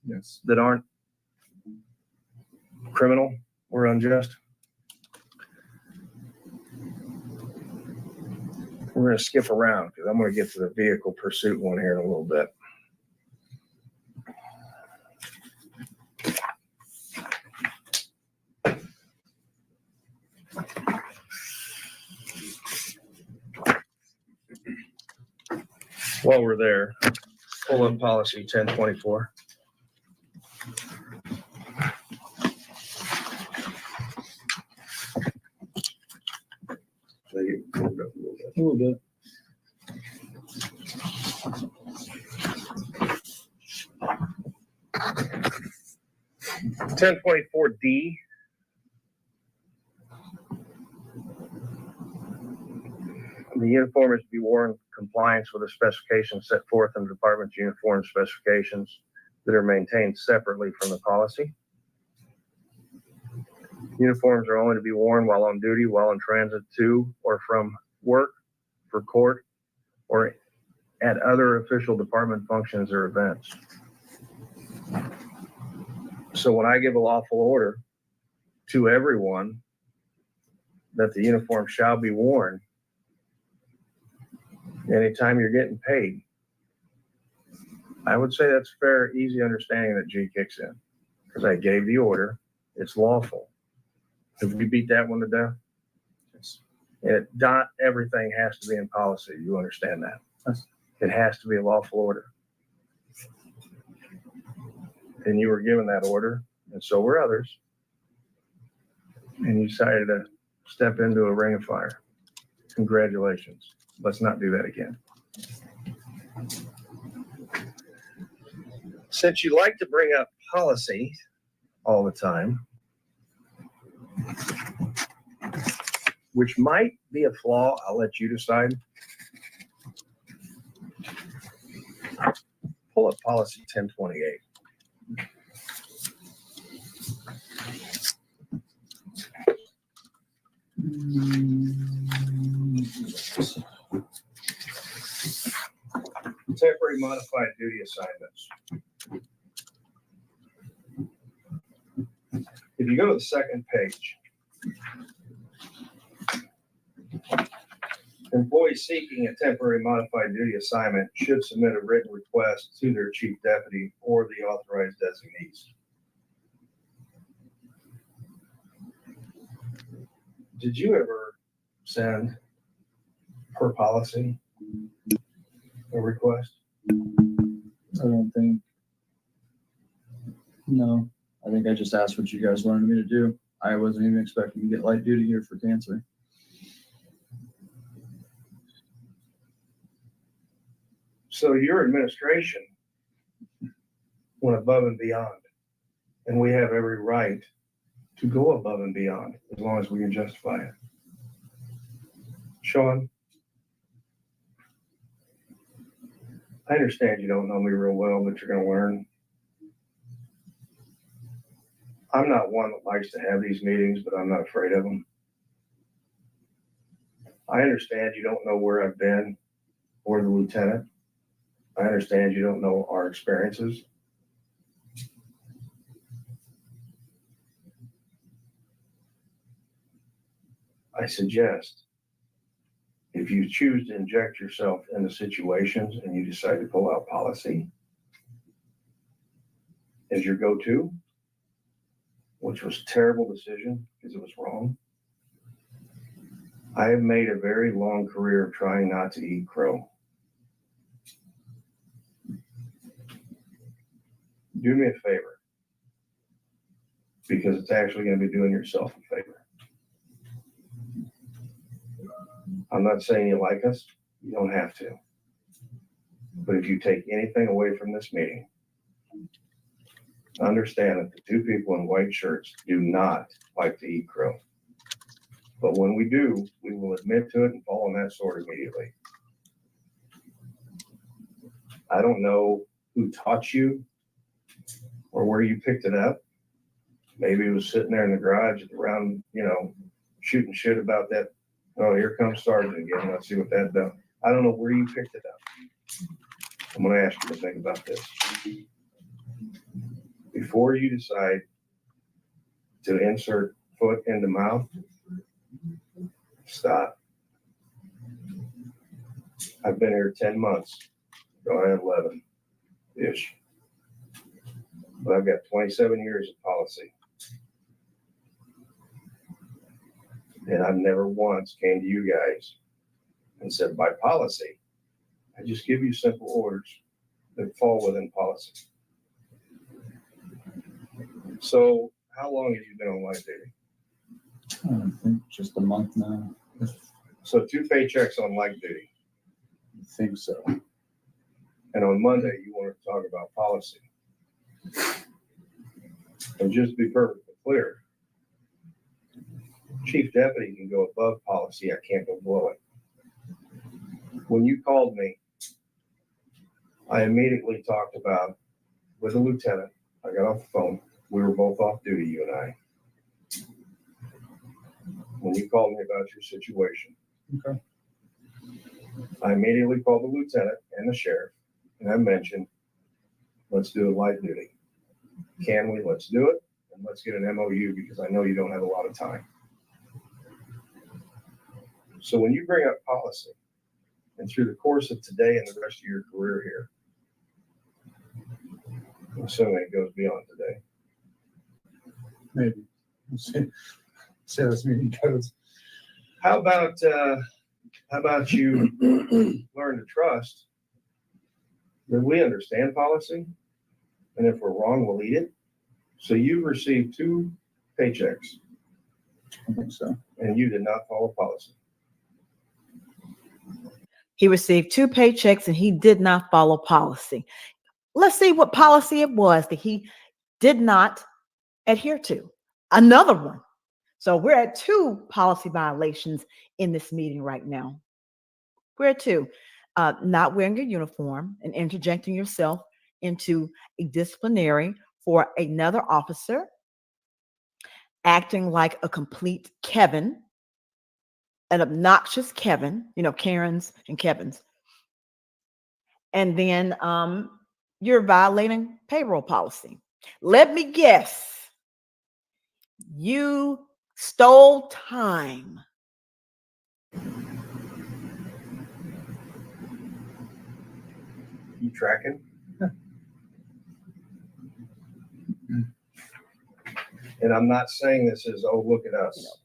Yes. that aren't criminal or unjust? We're going to skip around because I'm going to get to the vehicle pursuit one here in a little bit. While we're there, pull up policy 1024. So you moved up a little bit. A little bit. Ten 1024D. The uniform is to be worn in compliance with the specifications set forth in the department's uniform specifications that are maintained separately from the policy. Uniforms are only to be worn while on duty, while in transit to or from work, for court, or at other official department functions or events. So when I give a lawful order to everyone that the uniform shall be worn anytime you're getting paid, I would say that's fair, easy understanding that G kicks in. Because I gave the order, it's lawful. If we beat that one to death? Yes. Not everything has to be in policy. You understand that? Yes. It has to be a lawful order. And you were given that order, and so were others. And you decided to step into a ring of fire. Congratulations. Let's not do that again. Since you like to bring up policy all the time, which might be a flaw, I'll let you decide. Pull up policy 1028. Temporary modified duty assignments. If you go to the second page, employees seeking a temporary modified duty assignment should submit a written request to their chief deputy or the authorized designees. Did you ever send per policy a request? I don't think. No, I think I just asked what you guys wanted me to do. I wasn't even expecting to get light duty here for cancer. So your administration went above and beyond, and we have every right to go above and beyond as long as we can justify it. Sean, I understand you don't know me real well, but you're going to learn. I'm not one that likes to have these meetings, but I'm not afraid of them. I understand you don't know where I've been or the lieutenant. I understand you don't know our experiences. I suggest if you choose to inject yourself into situations and you decide to pull out policy as your go-to, which was a terrible decision because it was wrong. I have made a very long career of trying not to eat crow. Do me a favor, because it's actually going to be doing yourself a favor. I'm not saying you like us. You don't have to. But if you take anything away from this meeting, understand that the two people in white shirts do not like to eat crow. But when we do, we will admit to it and fall on that sword immediately. I don't know who taught you or where you picked it up. Maybe it was sitting there in the garage around, shooting shit about that. Oh, here comes Sergeant again. Let's see what that does. I don't know where you picked it up. I'm going to ask you to think about this. Before you decide to insert foot into mouth, stop. I've been here 10 months. Go ahead, 11-ish. But I've got 27 years of policy. And I've never once came to you guys and said, by policy, I just give you simple orders that fall within policy. So how long have you been on light duty? I think just a month now. So 2 paychecks on light duty. I think so. And on Monday, you wanted to talk about policy. And just to be perfectly clear, Chief Deputy can go above policy. I can't go below it. When you called me, I immediately talked about with a lieutenant. I got off the phone. We were both off duty, you and I. When you called me about your situation, Okay. I immediately called the lieutenant and the sheriff, and I mentioned, let's do a light duty. Can we? Let's do it, and let's get an MOU because I know you don't have a lot of time. So when you bring up policy, and through the course of today and the rest of your career here, I'm assuming it goes beyond today. Maybe. We'll see how this meeting goes. How about you learn to trust that we understand policy, and if we're wrong, we'll eat it. So you've received 2 paychecks, I think so. and you did not follow policy. He received 2 paychecks and he did not follow policy. Let's see what policy it was that he did not adhere to. Another one. So we're at 2 policy violations in this meeting right now. We're at 2. Not wearing your uniform and interjecting yourself into a disciplinary for another officer, acting like a complete Kevin, an obnoxious Kevin, Karens and Kevins. And then you're violating payroll policy. Let me guess. You stole time. You tracking? And I'm not saying this is, oh, look at us.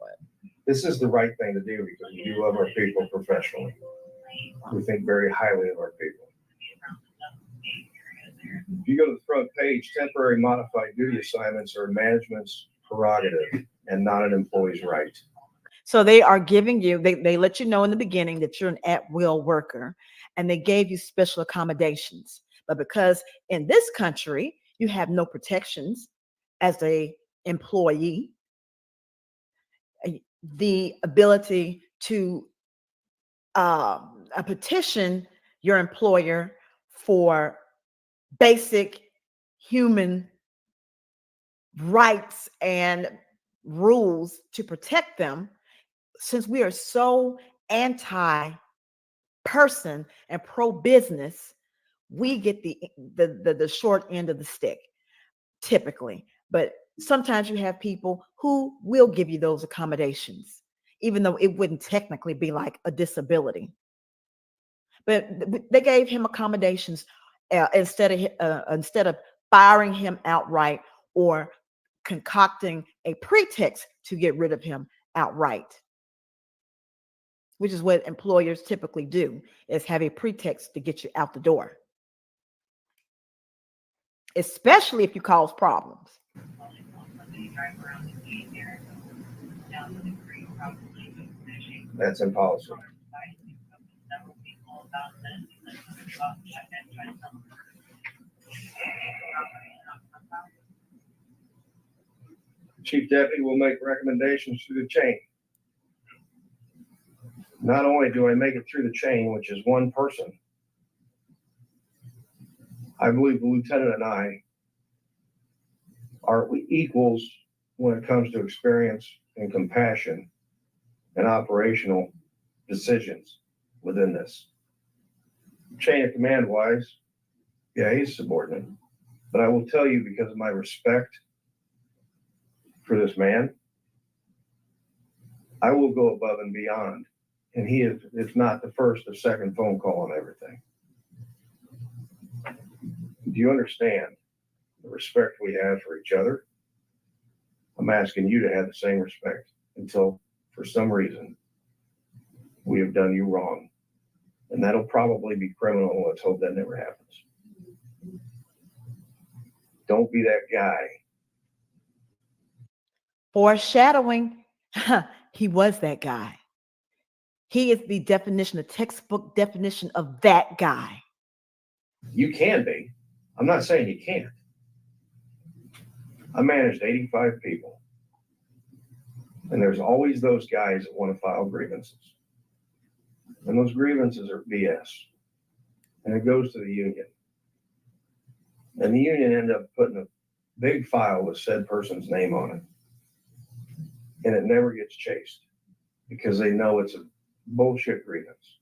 This is the right thing to do because we do love our people professionally. We think very highly of our people. If you go to the front page, temporary modified duty assignments are management's prerogative and not an employee's right. So they are giving you, they let you know in the beginning that you're an at-will worker, and they gave you special accommodations. But because in this country, you have no protections as a employee, the ability to petition your employer for basic human rights and rules to protect them, since we are so anti-person and pro-business, we get the short end of the stick typically. But sometimes you have people who will give you those accommodations, even though it wouldn't technically be like a disability. But they gave him accommodations instead of firing him outright or concocting a pretext to get rid of him outright, which is what employers typically do, is have a pretext to get you out the door, especially if you cause problems. That's in policy. Chief Deputy will make recommendations through the chain. Not only do I make it through the chain, which is one person, I believe the lieutenant and I are equals when it comes to experience and compassion and operational decisions within this. Chain of command wise, yeah, he's subordinate. But I will tell you, because of my respect for this man, I will go above and beyond. And he is, it's not the first or second phone call on everything. Do you understand the respect we have for each other? I'm asking you to have the same respect until, for some reason, we have done you wrong. And that'll probably be criminal. Let's hope that never happens. Don't be that guy. Foreshadowing. He was that guy. He is the definition, the textbook definition of that guy. You can be. I'm not saying you can't. I managed 85 people. And there's always those guys that want to file grievances. And those grievances are BS. And it goes to the union. And the union ended up putting a big file with said person's name on it. And it never gets chased because they know it's a bullshit grievance.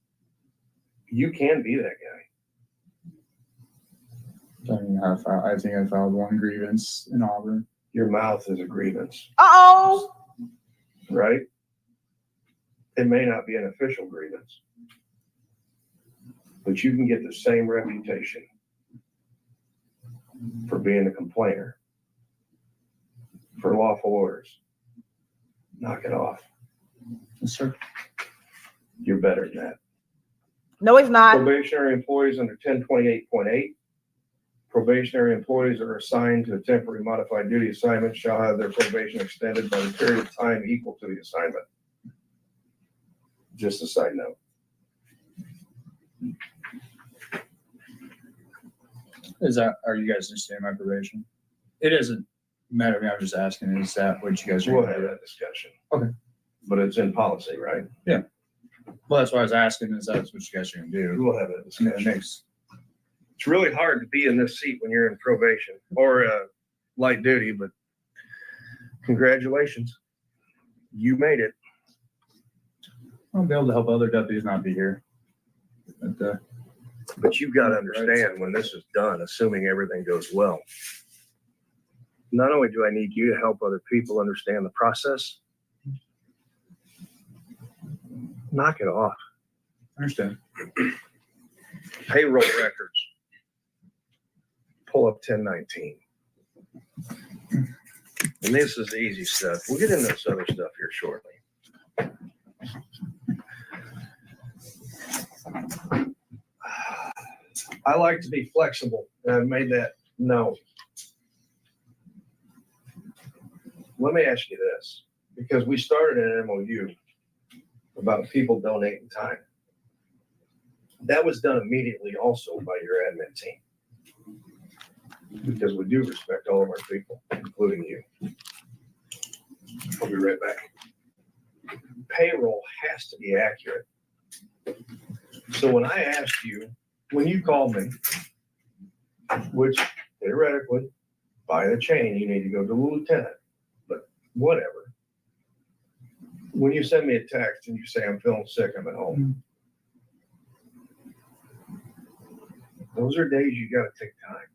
You can be that guy. I think I filed one grievance in Auburn. Your mouth is a grievance. Uh-oh. Right? It may not be an official grievance, but you can get the same reputation for being a complainer, for lawful orders. Knock it off. Yes, sir. You're better than that. No, he's not. Probationary employees under 1028.8. Probationary employees are assigned to a temporary modified duty assignment shall have their probation extended by the period of time equal to the assignment. Just a side note. Are you guys understanding my probation? It doesn't matter to me. I'm just asking, is that what you guys are We'll gonna have do? that discussion. Okay. But it's in policy, right? Well, that's why I was asking, is that what you guys are gonna do? We'll have that And it discussion. makes, It's really hard to be in this seat when you're in probation or light duty, but congratulations. You made it. I'll be able to help other deputies not be here. But you've got to understand when this is done, assuming everything goes well. Not only do I need you to help other people understand the process, knock it off. I understand. Payroll records. Pull up 1019. And this is the easy stuff. We'll get into this other stuff here shortly. I like to be flexible, and I've made that known. Let me ask you this, because we started an MOU about people donating time. That was done immediately also by your admin team. Because we do respect all of our people, including you. I'll be right back. Payroll has to be accurate. So when I asked you, when you called me, which theoretically, by the chain, you need to go to the lieutenant, but whatever. When you send me a text and you say, I'm feeling sick, I'm at home. Those are days you got to take time.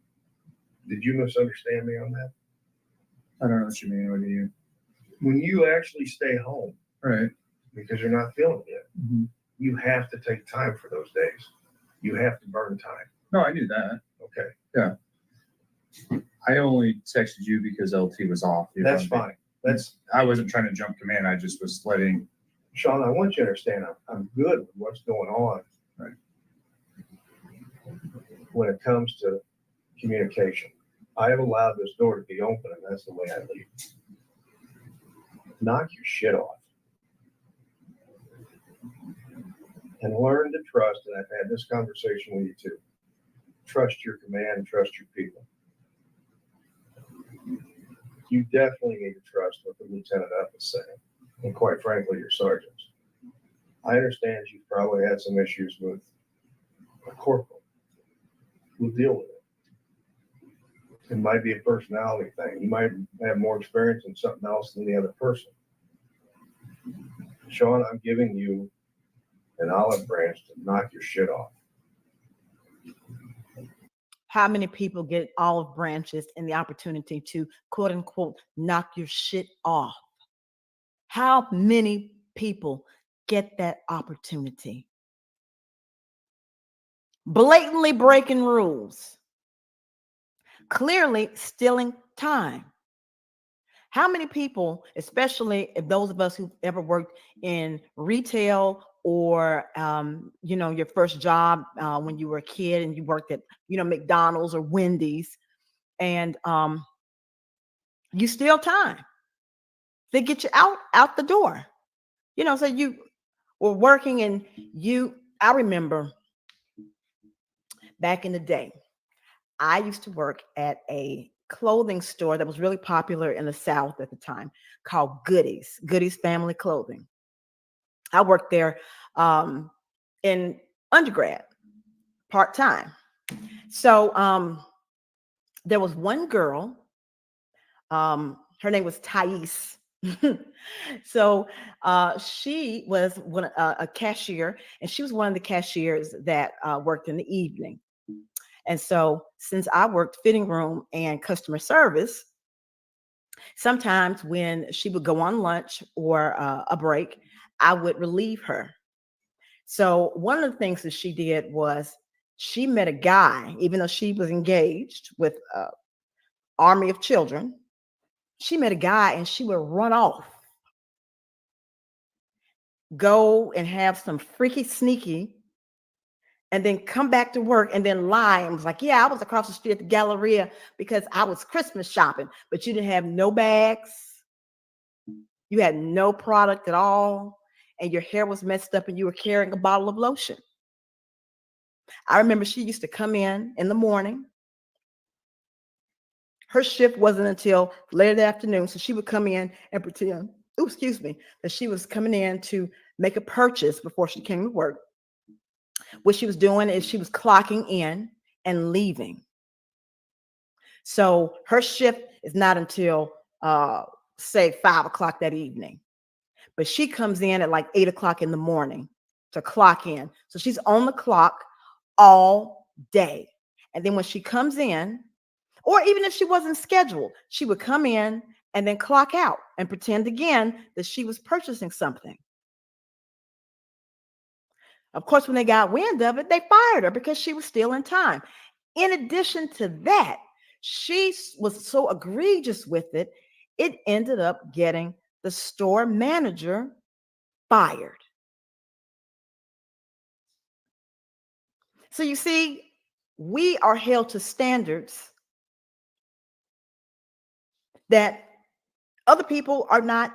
Did you misunderstand me on that? I don't know what you mean. What do you? When you actually stay home Right. because you're not feeling it, Mm-hmm. you have to take time for those days. You have to burn time. No, I knew that. Okay, I only texted you because LT was off. that's fine. I wasn't trying to jump command. I just was letting. Sean, I want you to understand, I'm good with what's going on. Right. When it comes to communication, I have allowed this door to be open, and that's the way I leave. Knock your shit off. And learn to trust, and I've had this conversation with you too. Trust your command, trust your people. you definitely need to trust what the lieutenant up is saying, and quite frankly, your sergeants. I understand you've probably had some issues with a corporal. We'll deal with it. It might be a personality thing. You might have more experience in something else than the other person. Sean, I'm giving you an olive branch to knock your shit off. How many people get olive branches and the opportunity to quote unquote knock your shit off? How many people get that opportunity? Blatantly breaking rules, clearly stealing time. How many people, especially if those of us who've ever worked in retail or, your first job when you were a kid and you worked at, McDonald's or Wendy's, and you steal time. They get you out the door. So you were working and I remember back in the day, I used to work at a clothing store that was really popular in the South at the time called Goody's Family Clothing. I worked there in undergrad, part-time. So there was one girl, her name was Thais. So she was a cashier, and she was one of the cashiers that worked in the evening. And so since I worked fitting room and customer service, sometimes when she would go on lunch or a break, I would relieve her. So one of the things that she did was she met a guy, even though she was engaged with an army of children, she met a guy and she would run off, go and have some freaky sneaky, and then come back to work and then lie and was like, yeah, I was across the street at the Galleria because I was Christmas shopping, but you didn't have no bags. You had no product at all. And your hair was messed up and you were carrying a bottle of lotion. I remember she used to come in the morning. Her shift wasn't until later the afternoon. So she would come in and pretend, that she was coming in to make a purchase before she came to work. What she was doing is she was clocking in and leaving. So her shift is not until say 5 o'clock that evening, but she comes in at like 8 o'clock in the morning to clock in. So she's on the clock all day. And then when she comes in, or even if she wasn't scheduled, she would come in and then clock out and pretend again that she was purchasing something. Of course, when they got wind of it, they fired her because she was stealing time. In addition to that, she was so egregious with it, it ended up getting the store manager fired. So you see, we are held to standards that other people are not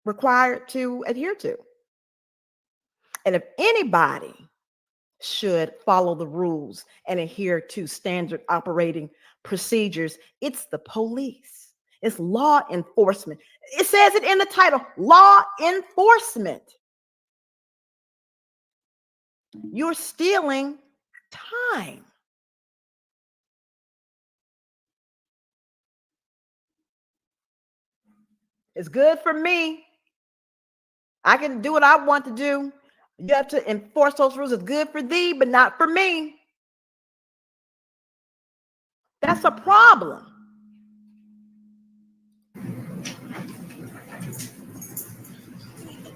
required to adhere to. And if anybody should follow the rules and adhere to standard operating procedures, it's the police. It's law enforcement. It says it in the title, law enforcement. You're stealing time. It's good for me. I can do what I want to do. You have to enforce those rules. It's good for thee, but not for me. That's a problem.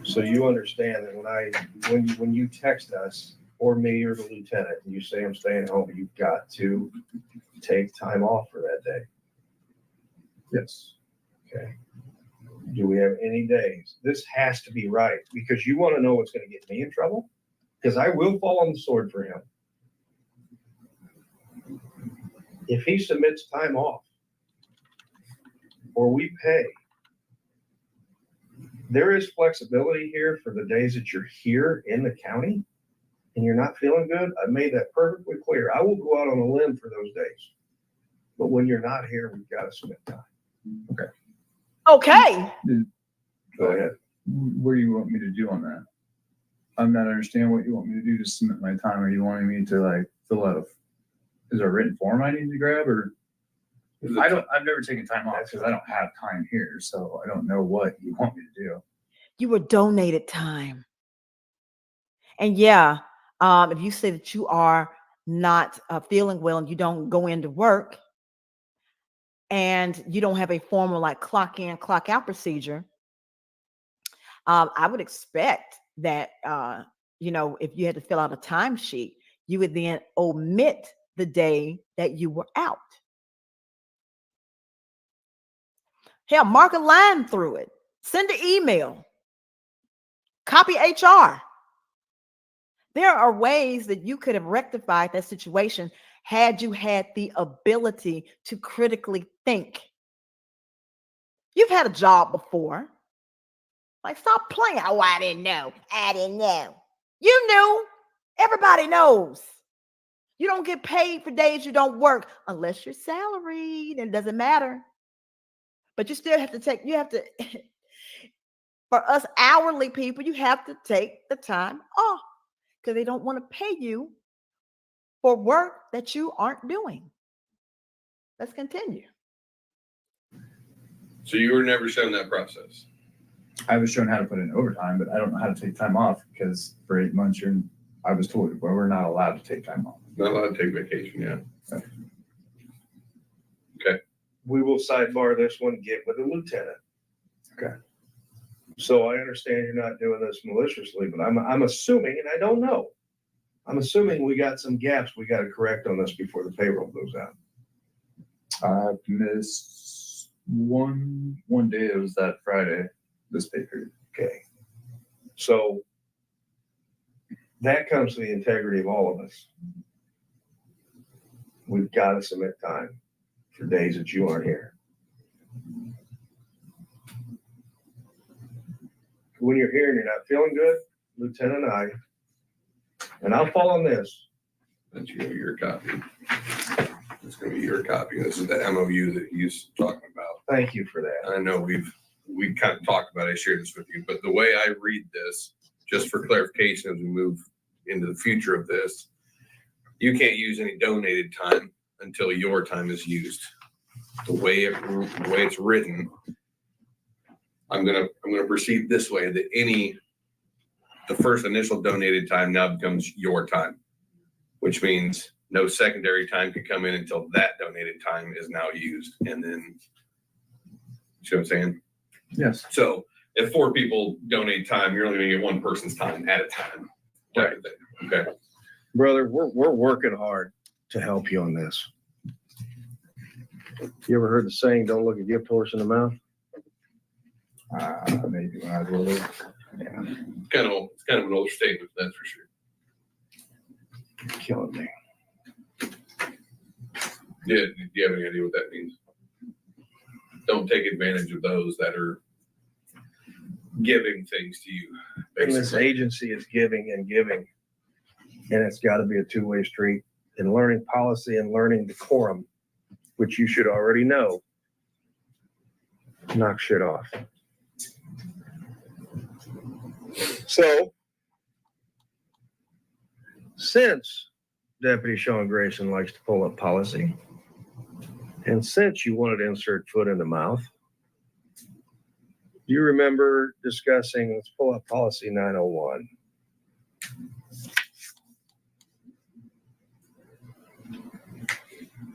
So you understand that when you text us or me or the lieutenant, and you say I'm staying home, you've got to take time off for that day. Yes. Okay. Do we have any days? This has to be right because you want to know what's going to get me in trouble? Because I will fall on the sword for him. If he submits time off or we pay, there is flexibility here for the days that you're here in the county and you're not feeling good. I made that perfectly clear. I will go out on a limb for those days. But when you're not here, we've got to submit time. Okay. Go ahead. What do you want me to do on that? I'm not understanding what you want me to do to submit my time. Are you wanting me to like fill out is there a written form I need to grab, or I've never taken time off because I don't have time here. So I don't know what you want me to do. You were donated time. And yeah, if you say that you are not feeling well and you don't go into work and you don't have a formal like clock in, clock out procedure, I would expect that, if you had to fill out a timesheet, you would then omit the day that you were out. Hell, mark a line through it. Send an email. Copy HR. There are ways that you could have rectified that situation had you had the ability to critically think. You've had a job before. Like, stop playing. Oh, I didn't know. I didn't know. You knew. Everybody knows. You don't get paid for days you don't work unless you're salaried, and it doesn't matter. But you still have to for us hourly people, you have to take the time off because they don't want to pay you for work that you aren't doing. Let's continue. So you were never shown that process? I was shown how to put in overtime, but I don't know how to take time off because for 8 months I was told we're not allowed to take time off. Not allowed to take vacation, yeah. Okay. We will sidebar this one, get with the lieutenant. Okay. So I understand you're not doing this maliciously, but I'm assuming, and I don't know, I'm assuming we got some gaps we got to correct on this before the payroll goes out. I missed one day. It was that Friday, this pay period. Okay. So that comes to the integrity of all of us. We've got to submit time for days that you aren't here. When you're here and you're not feeling good, Lieutenant and I'll fall on this. That's your copy. It's going to be your copy. This is the MOU that he's talking about. Thank you for that. I know we kind of talked about it. I shared this with you, but the way I read this, just for clarification as we move into the future of this, you can't use any donated time until your time is used. The way it's written, I'm gonna proceed this way, that the first initial donated time now becomes your time, which means no secondary time can come in until that donated time is now used. And then, see what I'm saying? Yes. So if 4 people donate time, you're only gonna get one person's time at a time. Right. Okay. Brother, we're working hard to help you on this. You ever heard the saying, don't look a gift horse in the mouth? Maybe when I was little. Yeah. It's kind of an old statement, that's for sure. You're killing me. Yeah, do you have any idea what that means? Don't take advantage of those that are giving things to you. And this Basically. agency is giving and giving. And it's got to be a two-way street. And learning policy and learning decorum, which you should already know, knock shit off. So, since Deputy Sean Grayson likes to pull up policy, and since you wanted to insert foot in the mouth, you remember discussing, let's pull up policy 901.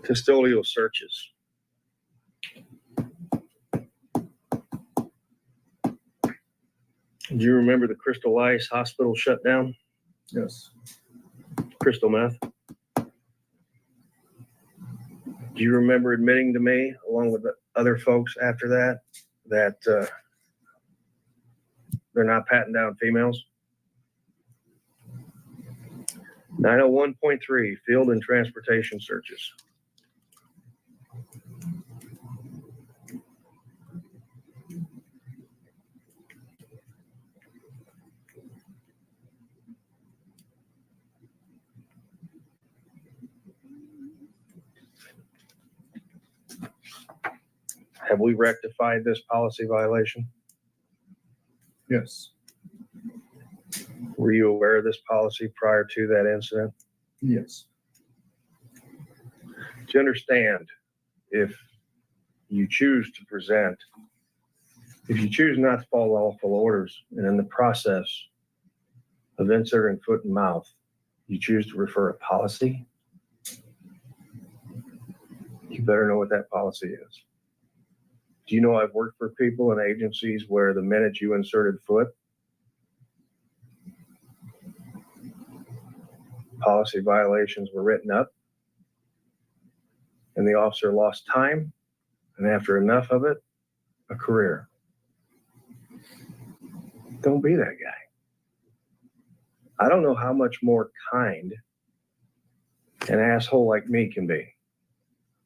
Custodial searches. Do you remember the Crystal Ice Hospital shutdown? Yes. Crystal meth? Do you remember admitting to me, along with the other folks after that, that they're not patting down females? 901.3, field and transportation searches. Have we rectified this policy violation? Yes. Were you aware of this policy prior to that incident? Yes. Do you understand, if you choose to present, if you choose not to follow lawful orders, and in the process of inserting foot and mouth, you choose to refer a policy, you better know what that policy is. Do you know I've worked for people and agencies where the minute you inserted foot, policy violations were written up and the officer lost time, and after enough of it, a career. Don't be that guy. I don't know how much more kind an asshole like me can be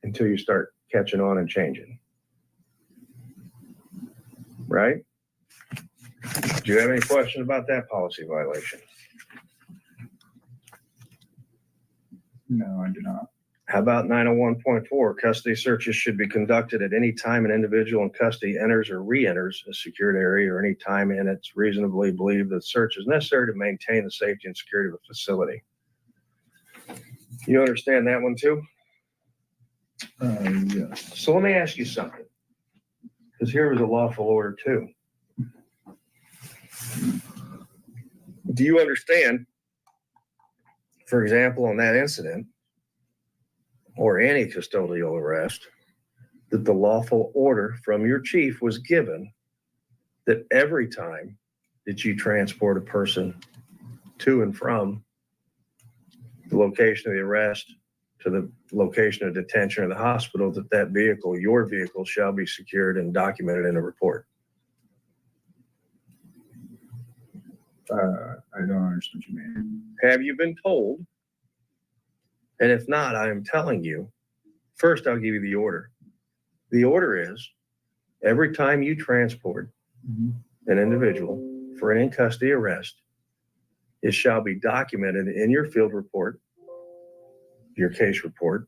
until you start catching on and changing. Right? Do you have any questions about that policy violation? No, I do not. How about 901.4? Custody searches should be conducted at any time an individual in custody enters or re-enters a secured area, or any time in it's reasonably believed that search is necessary to maintain the safety and security of a facility. You understand that one too? Yes. So let me ask you something, because here was a lawful order too. Do you understand, for example, on that incident, or any custodial arrest, that the lawful order from your chief was given that every time that you transport a person to and from the location of the arrest to the location of detention or the hospital, that that vehicle, your vehicle, shall be secured and documented in a report? I don't understand what you mean. Have you been told? And if not, I am telling you, first I'll give you the order. The order is, every time you transport an individual for an in-custody arrest, it shall be documented in your field report, your case report,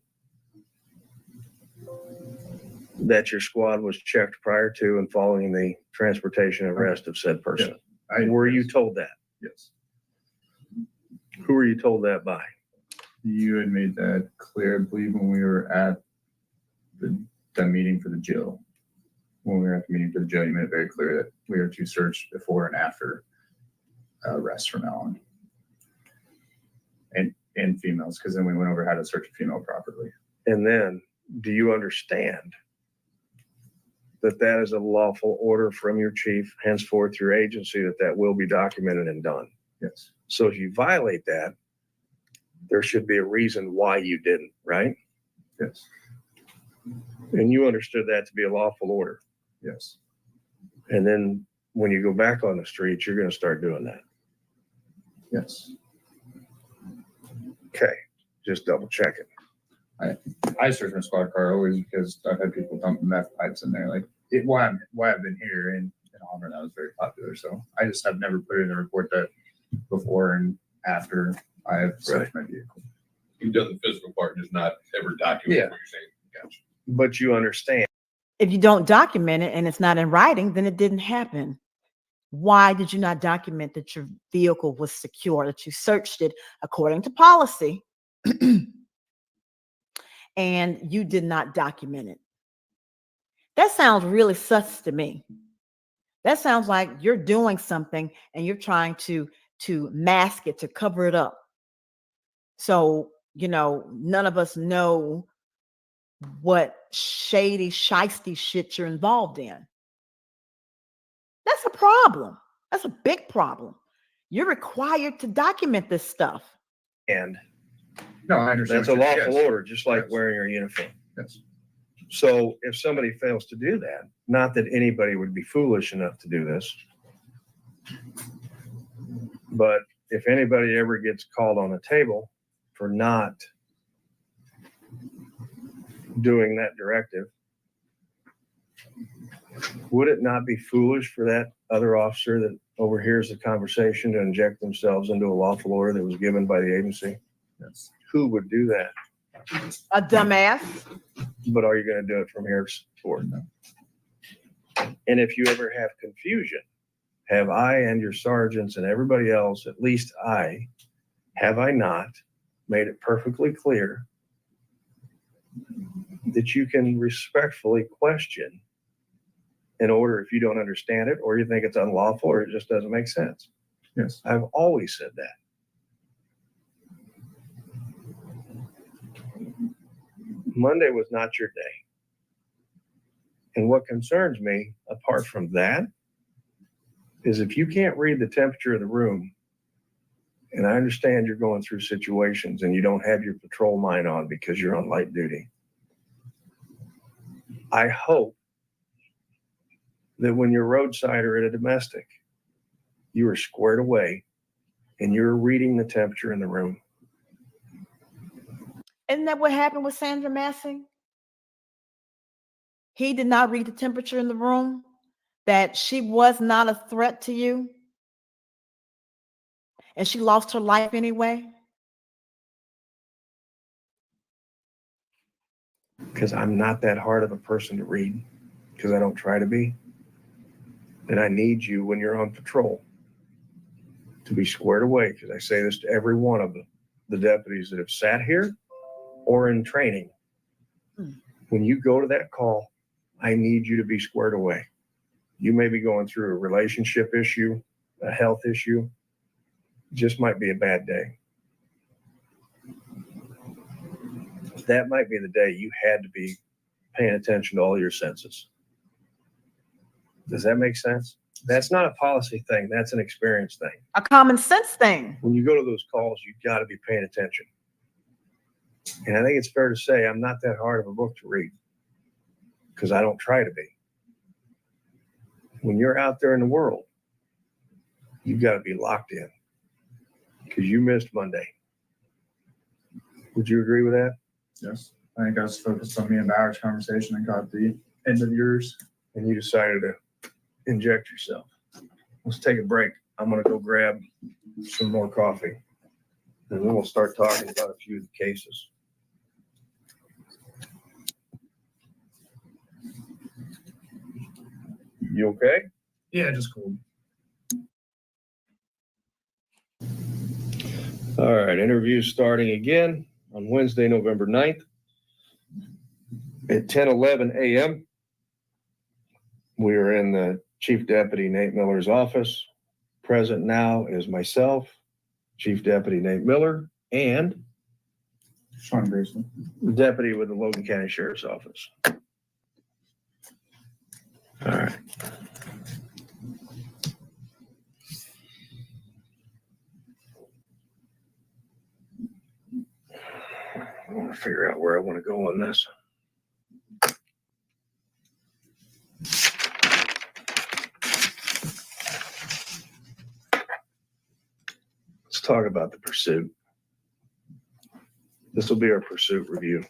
that your squad was checked prior to and following the transportation and arrest of said person. Were you told that? Yes. Who were you told that by? You had made that clear, I believe, when we were at the meeting for the jail. When we were at the meeting for the jail, you made it very clear that we are to search before and after arrest from now on. And females, because then we went over how to search a female properly. And then, do you understand that that is a lawful order from your chief, henceforth your agency, that will be documented and done? Yes. So if you violate that, there should be a reason why you didn't, right? Yes. And you understood that to be a lawful order. Yes. And then when you go back on the streets, you're going to start doing that. Yes. Okay. Just double check it. I search my squad car always because I've had people dump meth pipes in there. Like why I've been here in Auburn, that was very popular. So I just have never put in a report that before and after I have searched my vehicle. You've done the physical part, just not ever documented what you're saying. Gotcha. But you understand. If you don't document it and it's not in writing, then it didn't happen. Why did you not document that your vehicle was secure, that you searched it according to policy, and you did not document it? That sounds really sus to me. That sounds like you're doing something and you're trying to mask it, to cover it up. So, none of us know what shady, shisty shit you're involved in. That's a problem. That's a big problem. You're required to document this stuff. And No, I understand. that's a lawful Yes. order, just like Yes. wearing your uniform. Yes. So if somebody fails to do that, not that anybody would be foolish enough to do this, but if anybody ever gets called on the table for not doing that directive, would it not be foolish for that other officer that overhears the conversation to inject themselves into a lawful order that was given by the agency? Yes. Who would do that? A dumbass. But are you going to do it from here forward? And if you ever have confusion, have I and your sergeants and everybody else, at least have I not made it perfectly clear that you can respectfully question an order if you don't understand it, or you think it's unlawful, or it just doesn't make sense? Yes. I've always said that. Monday was not your day. And what concerns me, apart from that, is if you can't read the temperature of the room, and I understand you're going through situations and you don't have your patrol line on because you're on light duty, I hope that when you're roadside or at a domestic, you are squared away and you're reading the temperature in the room. Isn't that what happened with Sandra Massey? He did not read the temperature in the room, that she was not a threat to you, and she lost her life anyway. Because I'm not that hard of a person to read, because I don't try to be. And I need you when you're on patrol to be squared away, because I say this to every one of the deputies that have sat here or in training. When you go to that call, I need you to be squared away. You may be going through a relationship issue, a health issue. It just might be a bad day. That might be the day you had to be paying attention to all your senses. Does that make sense? That's not a policy thing. That's an experience thing. A common sense thing. When you go to those calls, you've got to be paying attention. And I think it's fair to say I'm not that hard of a book to read, because I don't try to be. When you're out there in the world, you've got to be locked in, because you missed Monday. Would you agree with that? Yes. I think I was focused on me and Bauer's conversation and got the end of yours. And you decided to inject yourself. Let's take a break. I'm going to go grab some more coffee, and then we'll start talking about a few of the cases. You okay? Yeah, just cool. All right, interview starting again on Wednesday, November 9th at 10:11 a.m. We are in the Chief Deputy Nate Miller's office. Present now is myself, Chief Deputy Nate Miller, and Sean Grayson. the deputy with the Logan County Sheriff's Office. All right. I want to figure out where I want to go on this. Let's talk about the pursuit. This will be our pursuit review.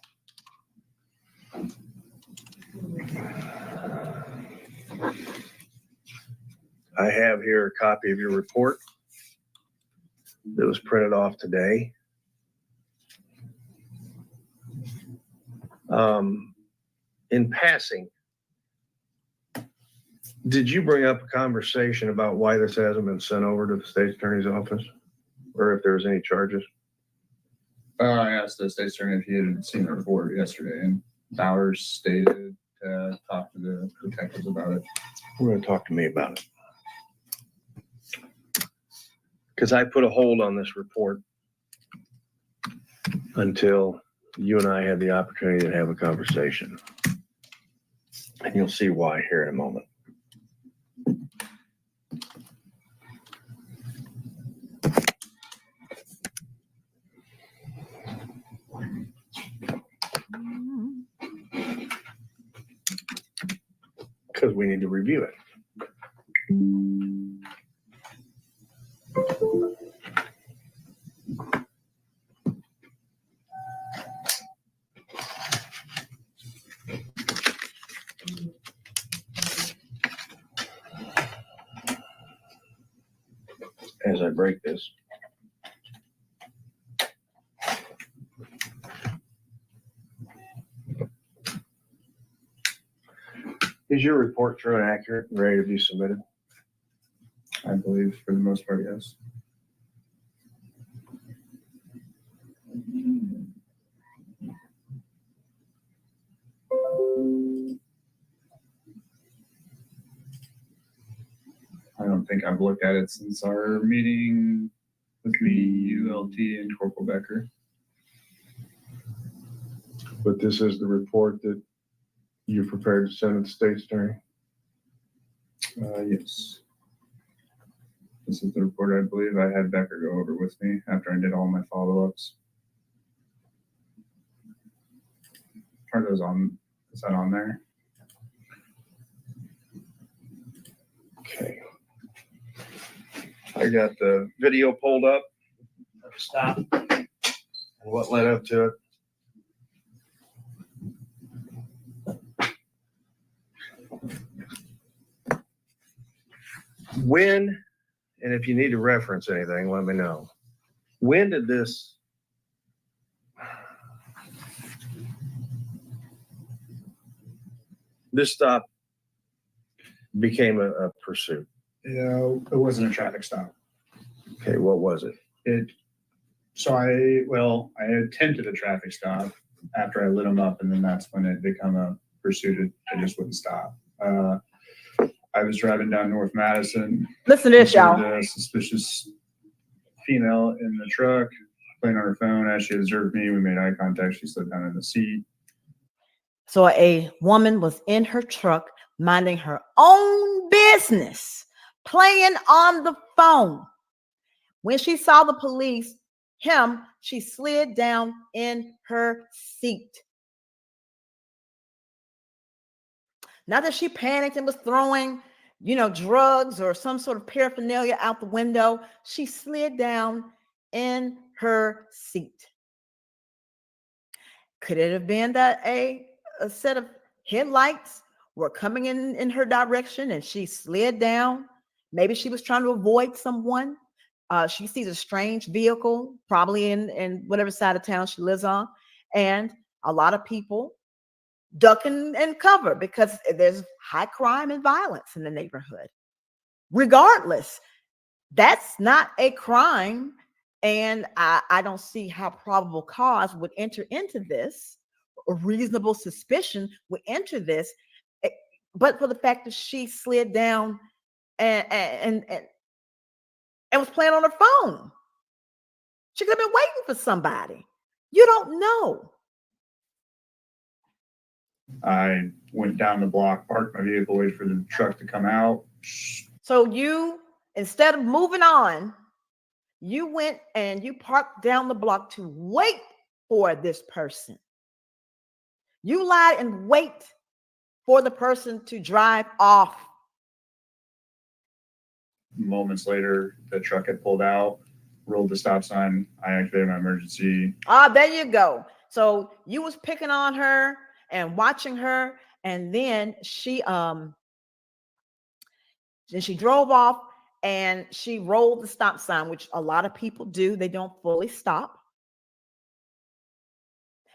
I have here a copy of your report that was printed off today. In passing, did you bring up a conversation about why this hasn't been sent over to the state's attorney's office, or if there was any charges? I asked the state attorney if he had seen the report yesterday, and Bowers stated to talk to the detectives about it. We're going to talk to me about it, because I put a hold on this report until you and I had the opportunity to have a conversation. And you'll see why here in a moment. Because we need to review it. As I break this. Is your report true and accurate and ready to be submitted? I believe for the most part, yes. I don't think I've looked at it since our meeting with me, ULT, and Corporal Becker. But this is the report that you're prepared to send to the state's attorney? Yes. This is the report I believe I had Becker go over with me after I did all my follow-ups. Are those on, is that on there? Okay. I got the video pulled up. Stop. And what led up to it? When, and if you need to reference anything, let me know. When did this stop became a pursuit? Yeah, it wasn't a traffic stop. Okay, what was it? So I attempted a traffic stop after I lit them up, and then that's when it became a pursuit. I just wouldn't stop. I was driving down North Madison. Listen to this, y'all. The suspicious female in the truck playing on her phone. As she observed me, we made eye contact. She slid down in the seat. So a woman was in her truck minding her own business, playing on the phone. When she saw the police, she slid down in her seat. Not that she panicked and was throwing, drugs or some sort of paraphernalia out the window. She slid down in her seat. Could it have been that a set of headlights were coming in her direction and she slid down? Maybe she was trying to avoid someone. She sees a strange vehicle, probably in whatever side of town she lives on, and a lot of people duck and cover because there's high crime and violence in the neighborhood. Regardless, that's not a crime, and I don't see how probable cause would enter into this, or reasonable suspicion would enter this, but for the fact that she slid down and was playing on her phone. She could have been waiting for somebody. You don't know. I went down the block, parked my vehicle, waited for the truck to come out. So you, instead of moving on, you went and you parked down the block to wait for this person. You lied and wait for the person to drive off. Moments later, the truck had pulled out, rolled the stop sign. I activated my emergency. There you go. So you was picking on her and watching her, and then she drove off and she rolled the stop sign, which a lot of people do. They don't fully stop.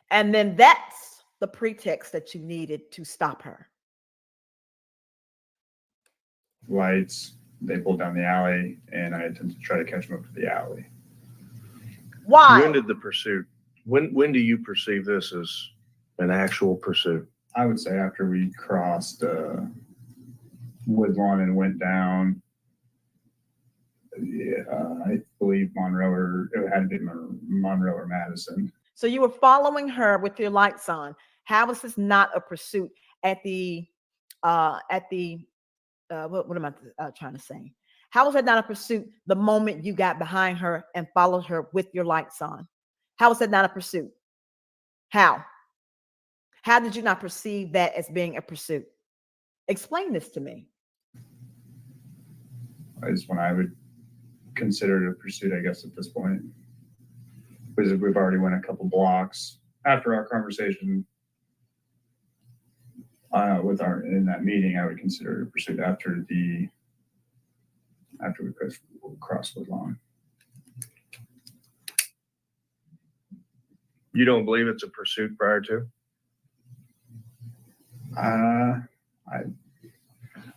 And then that's the pretext that you needed to stop her. Lights. They pulled down the alley, and I attempted to try to catch them up to the alley. Why? When did the pursuit? When do you perceive this as an actual pursuit? I would say after we crossed Woodlawn and went down. I believe Monroe, or it had to be Monroe or Madison. So you were following her with your lights on. How is this not a pursuit at the what am I trying to say? How was that not a pursuit the moment you got behind her and followed her with your lights on? How was that not a pursuit? How did you not perceive that as being a pursuit? Explain this to me. Is when I would consider it a pursuit, I guess, at this point. Because if we've already went a couple blocks after our conversation in that meeting, I would consider it a pursuit after we crossed Woodlawn. You don't believe it's a pursuit prior to?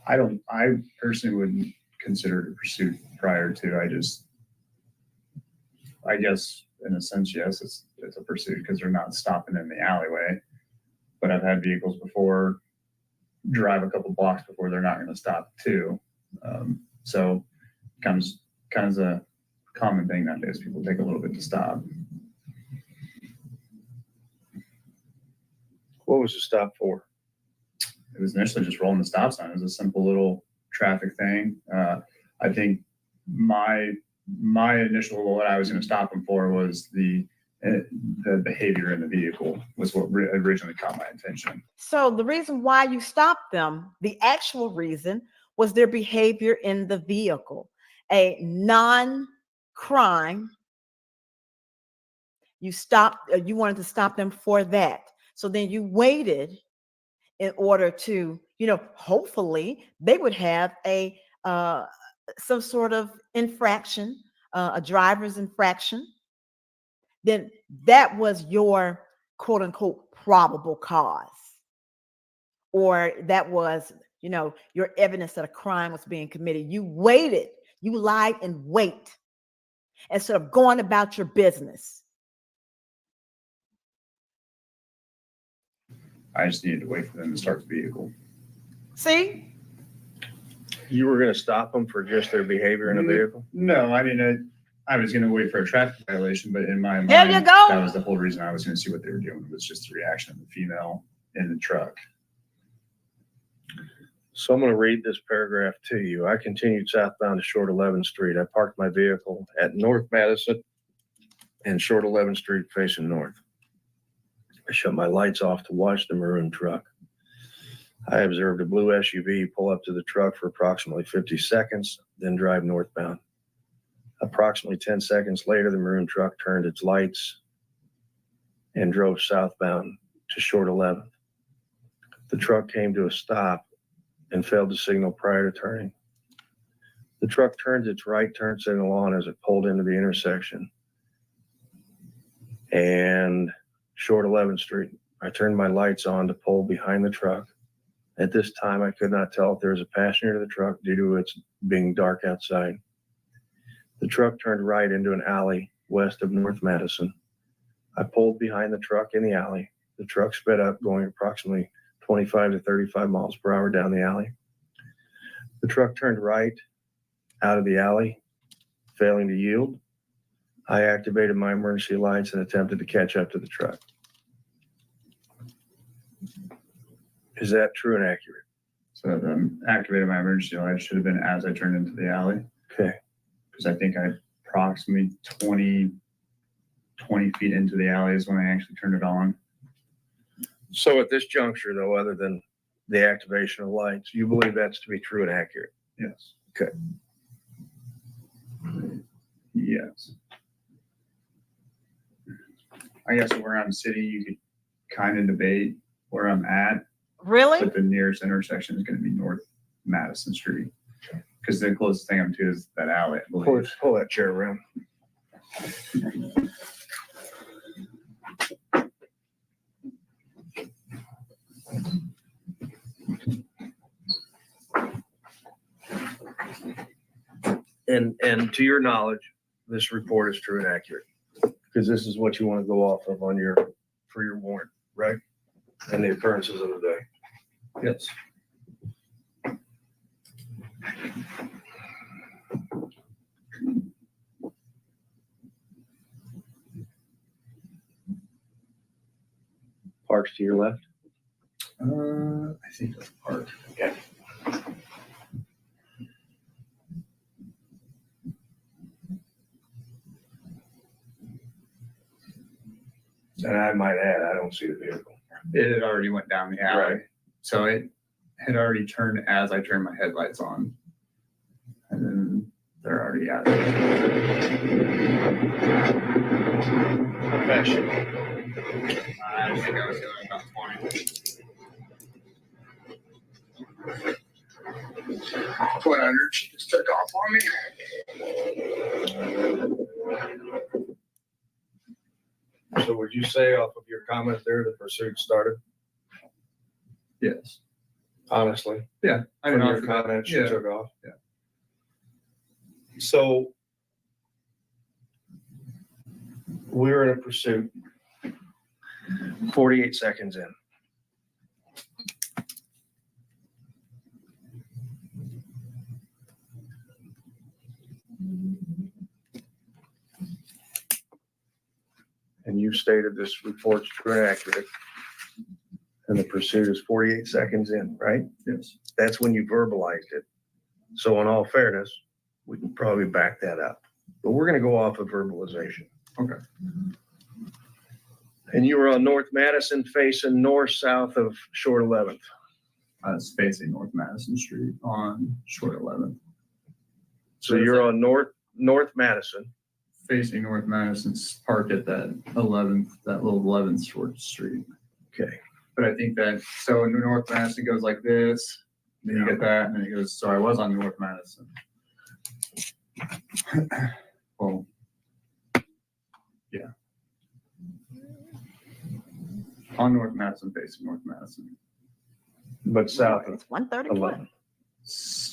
I personally wouldn't consider it a pursuit prior to. I guess in a sense, yes, it's a pursuit because they're not stopping in the alleyway. But I've had vehicles before drive a couple blocks before they're not going to stop too. So comes kind of a common thing nowadays. People take a little bit to stop. What was the stop for? It was initially just rolling the stop sign. It was a simple little traffic thing. I think my initial, what I was going to stop them for was the behavior in the vehicle was what originally caught my attention. So the reason why you stopped them, the actual reason, was their behavior in the vehicle, a non-crime. You wanted to stop them for that. So then you waited in order to, hopefully they would have a some sort of infraction, a driver's infraction. Then that was your quote unquote probable cause, or that was, your evidence that a crime was being committed. You waited, you lied and wait instead of going about your business. I just needed to wait for them to start the vehicle. See? You were going to stop them for just their behavior in the vehicle? No, I mean, I was going to wait for a traffic violation, but in my mind, There you go. that was the whole reason I was going to see what they were doing. It was just the reaction of the female in the truck. So I'm going to read this paragraph to you. I continued southbound to Short 11th Street. I parked my vehicle at North Madison and Short 11th Street facing north. I shut my lights off to watch the maroon truck. I observed a blue SUV pull up to the truck for approximately 50 seconds, then drive northbound. Approximately 10 seconds later, the maroon truck turned its lights and drove southbound to Short 11th. The truck came to a stop and failed to signal prior to turning. The truck turned its right turn signal on as it pulled into the intersection and Short 11th Street. I turned my lights on to pull behind the truck. At this time, I could not tell if there was a passenger to the truck due to its being dark outside. The truck turned right into an alley west of North Madison. I pulled behind the truck in the alley. The truck sped up, going approximately 25 to 35 miles per hour down the alley. The truck turned right out of the alley, failing to yield. I activated my emergency lights and attempted to catch up to the truck. Is that true and accurate? So activated my emergency light should have been as I turned into the alley. Okay. Because I think I approximately 20 feet into the alley is when I actually turned it on. So at this juncture, though, other than the activation of lights, you believe that's to be true and accurate? Yes. Okay. Yes. I guess where I'm sitting, you could kind of debate where I'm at, Really? but the nearest intersection is going to be North Madison Street. Because the closest thing I'm to is that alley, I believe. Pull that chair around. And to your knowledge, this report is true and accurate, because this is what you want to go off of for your warrant, right? And the occurrences of the day. Yes. Parks to your left. I think that's part. Yeah. And I might add, I don't see the vehicle. It had already went down the alley. Right. So it had already turned as I turned my headlights on. And then they're already out. How fast should I think I was going about 20. 100. She just took off on me. So would you say off of your comment there, the pursuit started? Yes. honestly. Yeah. I From didn't your know. comments you Yeah. took off. Yeah. So we're in a pursuit. 48 seconds in. And you stated this report's true and accurate. And the pursuit is 48 seconds in, right? Yes. That's when you verbalized it. So in all fairness, we can probably back that up. But we're gonna go off of verbalization. Okay. And you were on North Madison facing north-south of Short 11th. I was facing North Madison Street on Short 11th. So you're on North Madison. Facing North Madison's parked at that 11th, that little 11th Short Street. Okay. But I think that, so North Madison goes like this, then you get that, and then it goes, so I was on North Madison. Well, yeah. On North Madison, facing North Madison. But south of It's 131. 11.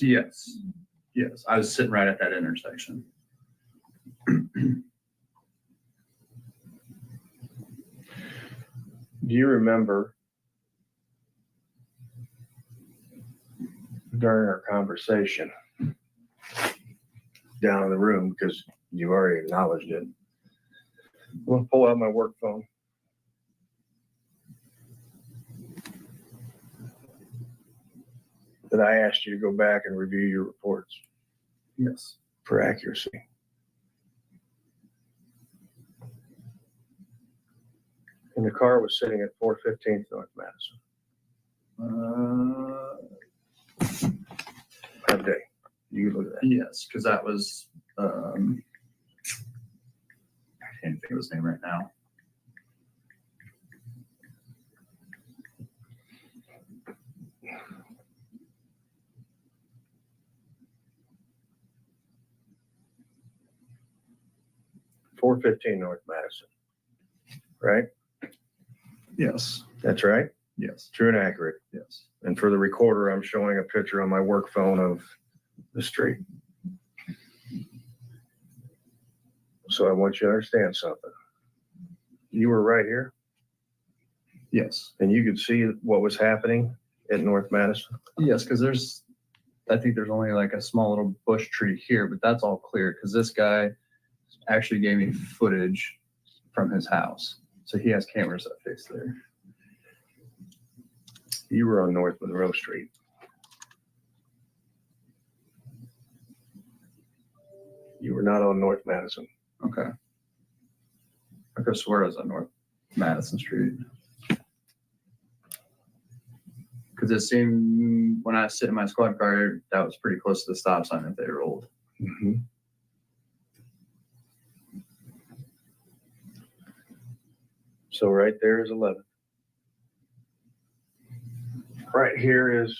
Yes, yes, I was sitting right at that intersection. Do you remember during our conversation down in the room, because you already acknowledged it, I'm gonna pull out my work phone. That I asked you to go back and review your reports Yes. for accuracy. And the car was sitting at 415th North Madison that day. You look at that. Yes, because that was, I can't think of his name right now. .415 North Madison, right? Yes. That's right. Yes. True and accurate. Yes. And for the recorder, I'm showing a picture on my work phone of the street. So I want you to understand something. You were right here Yes. and you could see what was happening at North Madison. Yes, because I think there's only like a small little bush tree here, but that's all clear because this guy actually gave me footage from his house. So he has cameras that face there. You were on North Monroe Street. You were not on North Madison. Okay. I could swear I was on North Madison Street. Because it seemed when I sit in my squad car, that was pretty close to the stop sign that they rolled. Mhm. So right there is 11. Right here is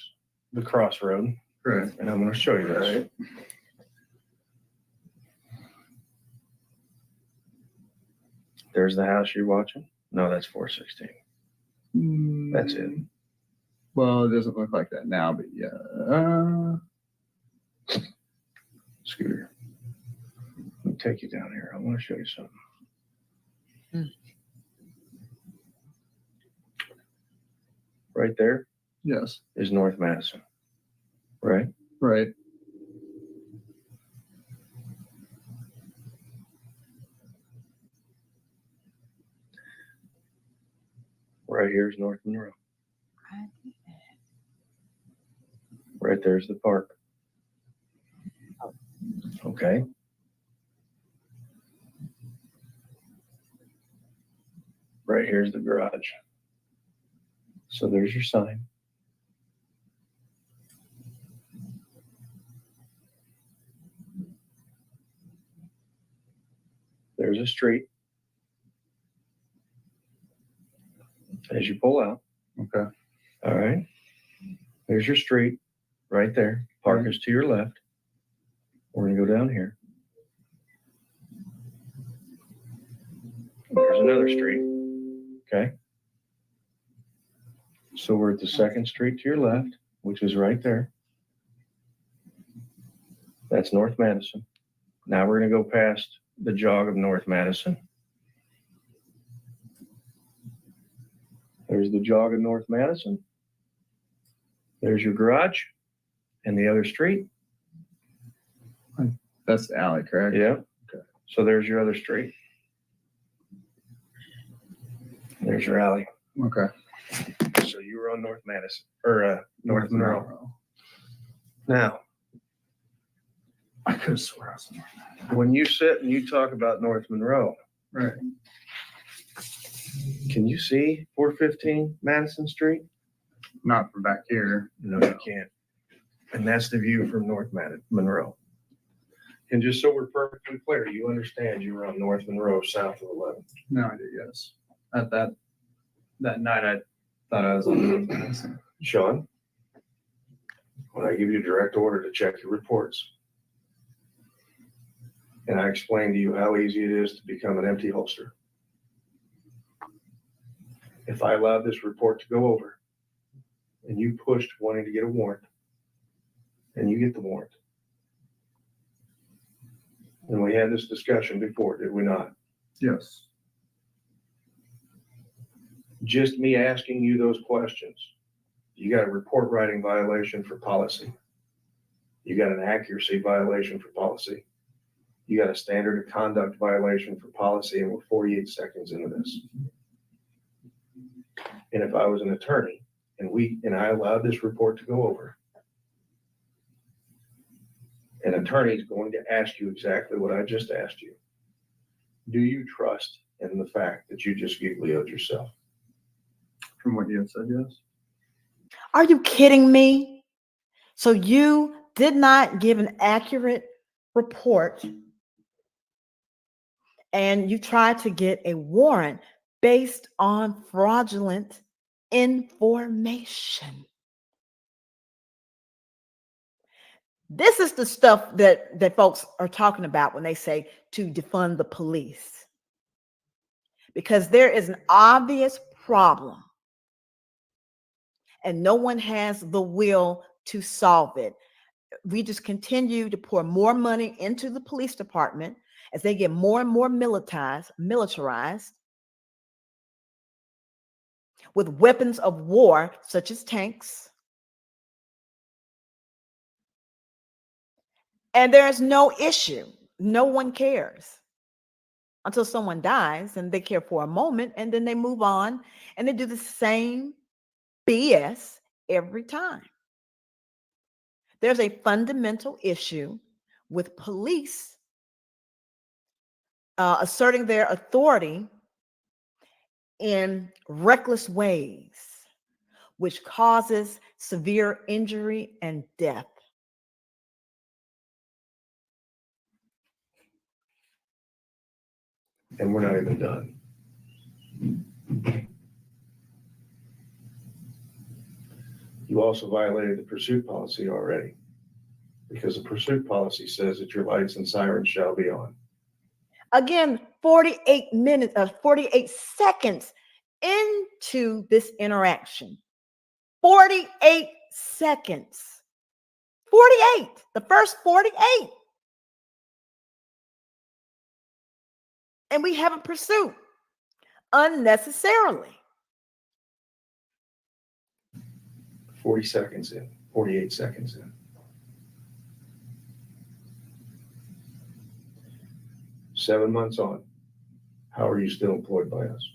the crossroad, Right. and I'm going to show you this. Right. There's the house you're watching. No, that's 416. That's it. Well, it doesn't look like that now, but yeah. Scooter. Let me take you down here. I want to show you something. Right there Yes. is North Madison, right? Right. Right here is North Monroe. Right there's the park. Okay. Right here's the garage. So there's your sign. There's a street. As you pull out. Okay. All right. There's your street right there. Park is to your left. We're gonna go down here. There's another street. Okay. So we're at the second street to your left. which is right there. That's North Madison. Now we're gonna go past the jog of North Madison. There's the jog of North Madison. There's your garage and the other street. That's the alley, correct? Yeah. So there's your other street. There's your alley. Okay. So you were on North Madison, or North Monroe. Now, I could have swore I was on North Madison. when you sit and you talk about North Monroe, Right. can you see 415 Madison Street? Not from back here. No, you can't. And that's the view from North Monroe. And just so we're perfectly clear, you understand you were on North Monroe, south of 11. No, I did, yes. At that night, I thought I was on North Madison. Sean, when I give you direct order to check your reports, and I explain to you how easy it is to become an empty holster, if I allowed this report to go over and you pushed wanting to get a warrant, and you get the warrant, and we had this discussion before, did we not? Yes. Just me asking you those questions, you got a report writing violation for policy. You got an accuracy violation for policy. You got a standard of conduct violation for policy, and we're 48 seconds into this. And if I was an attorney and I allowed this report to go over, an attorney is going to ask you exactly what I just asked you. Do you trust in the fact that you just giglioed yourself? From what you have said, yes. Are you kidding me? So you did not give an accurate report and you tried to get a warrant based on fraudulent information. This is the stuff that folks are talking about when they say to defund the police. Because there is an obvious problem and no one has the will to solve it. We just continue to pour more money into the police department as they get more and more militarized with weapons of war, such as tanks. And there's no issue. No one cares until someone dies, and they care for a moment, and then they move on and they do the same BS every time. There's a fundamental issue with police asserting their authority in reckless ways, which causes severe injury and death. And we're not even done. You also violated the pursuit policy already, because the pursuit policy says that your lights and sirens shall be on. Again, 48 seconds into this interaction. 48 seconds. 48, the first 48. And we have a pursuit unnecessarily. 40 seconds in, 48 seconds in. 7 months on, how are you still employed by us?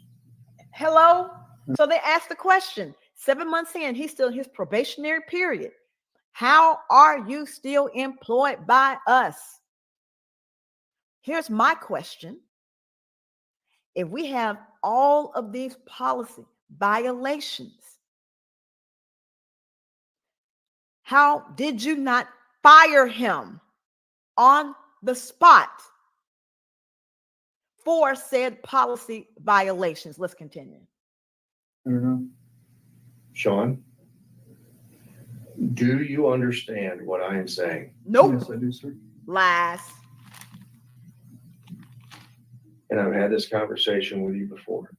Hello? So they asked the question, 7 months in, he's still in his probationary period. How are you still employed by us? Here's my question. If we have all of these policy violations, how did you not fire him on the spot for said policy violations? Let's continue. I don't know. Sean, do you understand what I am saying? Nope. Yes, I do, sir. Lies. And I've had this conversation with you before.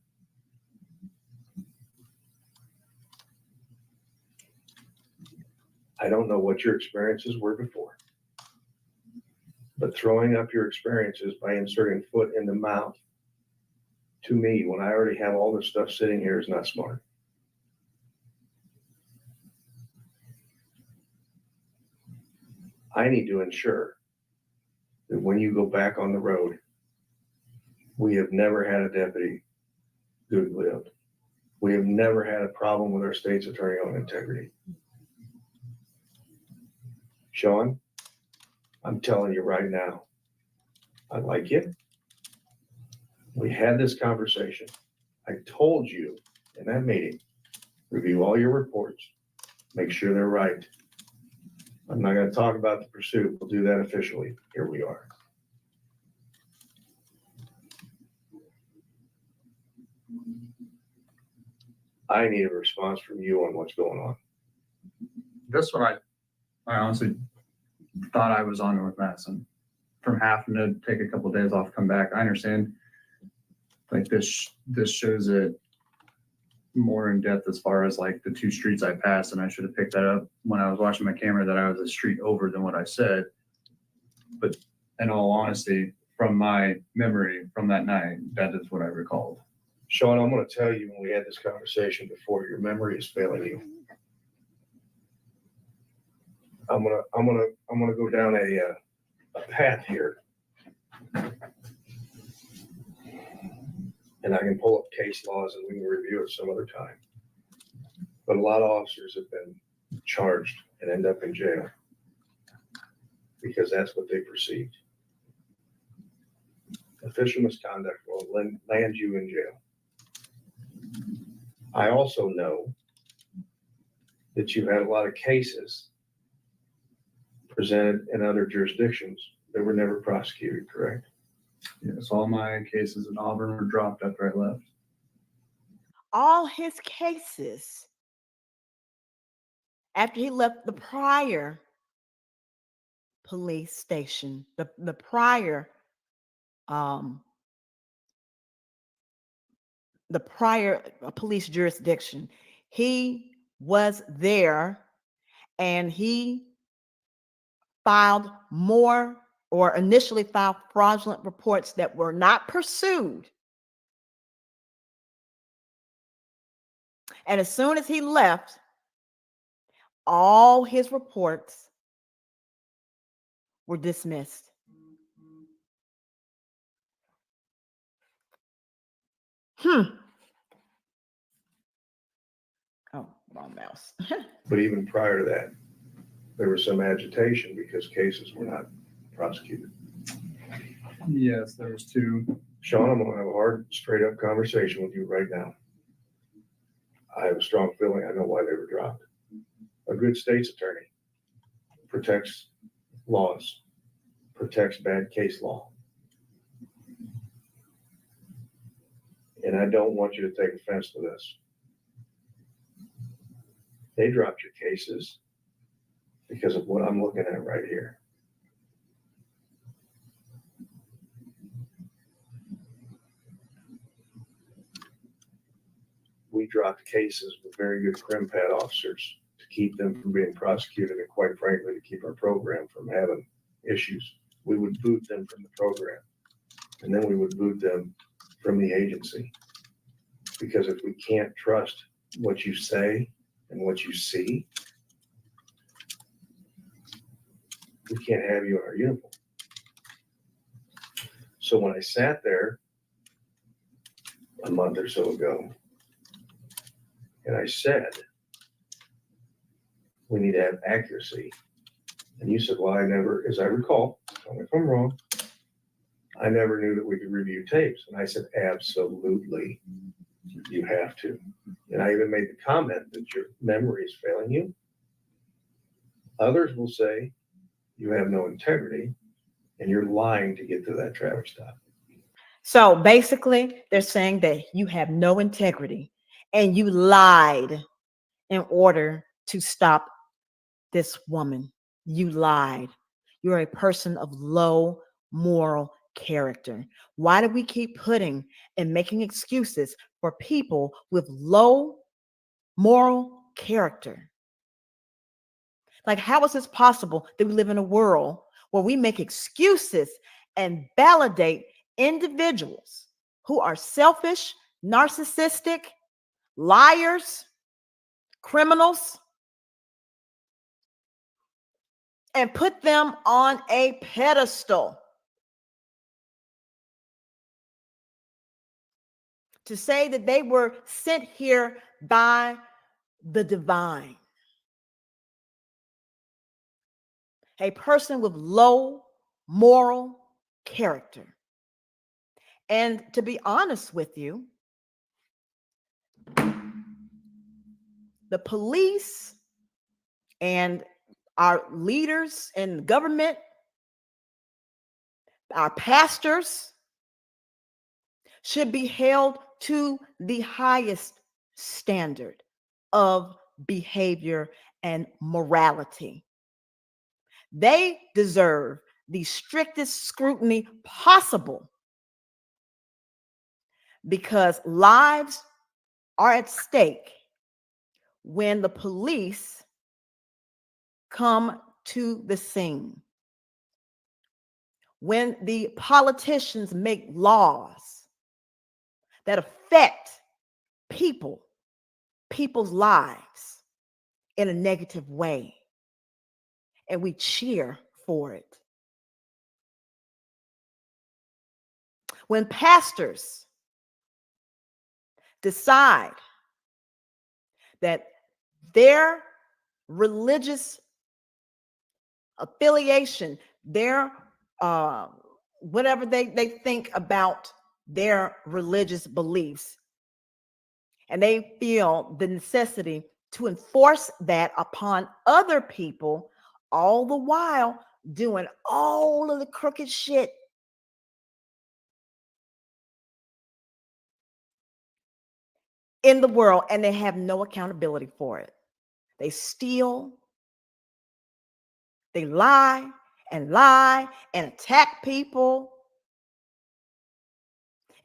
I don't know what your experiences were before. But throwing up your experiences by inserting foot in the mouth, to me, when I already have all this stuff sitting here, is not smart. I need to ensure that when you go back on the road, we have never had a deputy good-lived. We have never had a problem with our state's attorney on integrity. Sean, I'm telling you right now, I like you. We had this conversation. I told you in that meeting, review all your reports, make sure they're right. I'm not going to talk about the pursuit. We'll do that officially. Here we are. I need a response from you on what's going on. This one, I honestly thought I was on North Madison. From having to take a couple of days off, come back. I understand. Like this shows it more in depth as far as like the 2 streets I passed, and I should have picked that up when I was watching my camera that I was a street over than what I said. But in all honesty, from my memory from that night, that is what I recalled. Sean, I'm going to tell you when we had this conversation before, your memory is failing you. I'm gonna go down a path here, and I can pull up case laws and we can review it some other time. But a lot of officers have been charged and end up in jail because that's what they perceived. Official misconduct will land you in jail. I also know that you've had a lot of cases presented in other jurisdictions that were never prosecuted, correct? Yes, all my cases in Auburn were dropped after I left. All his cases after he left the prior police station, the prior police jurisdiction, he was there and he filed more or initially filed fraudulent reports that were not pursued. And as soon as he left, all his reports were dismissed. Oh, wrong mouse. But even prior to that, there was some agitation because cases were not prosecuted. Yes, there was 2. Sean, I'm gonna have a hard, straight up conversation with you right now. I have a strong feeling I know why they were dropped. A good state's attorney protects laws, protects bad case law. And I don't want you to take offense to this. They dropped your cases because of what I'm looking at right here. We dropped cases with very good crim pad officers to keep them from being prosecuted and quite frankly, to keep our program from having issues. We would boot them from the program and then we would boot them from the agency. Because if we can't trust what you say and what you see, we can't have you in our uniform. So when I sat there a month or so ago, and I said, we need to have accuracy. And you said, well, I never, as I recall, tell me if I'm wrong, I never knew that we could review tapes. And I said, absolutely, you have to. And I even made the comment that your memory is failing you. Others will say you have no integrity and you're lying to get to that traffic stop. So basically, they're saying that you have no integrity and you lied in order to stop this woman. You lied. You're a person of low moral character. Why do we keep putting and making excuses for people with low moral character? Like, how is this possible that we live in a world where we make excuses and validate individuals who are selfish, narcissistic, liars, criminals, and put them on a pedestal to say that they were sent here by the divine? A person with low moral character. And to be honest with you, the police and our leaders in government, our pastors, should be held to the highest standard of behavior and morality. They deserve the strictest scrutiny possible because lives are at stake when the police come to the scene. When the politicians make laws that affect people's lives in a negative way, and we cheer for it. When pastors decide that their religious affiliation, their whatever they think about their religious beliefs, and they feel the necessity to enforce that upon other people, all the while doing all of the crooked shit in the world, and they have no accountability for it. They steal, they lie and attack people,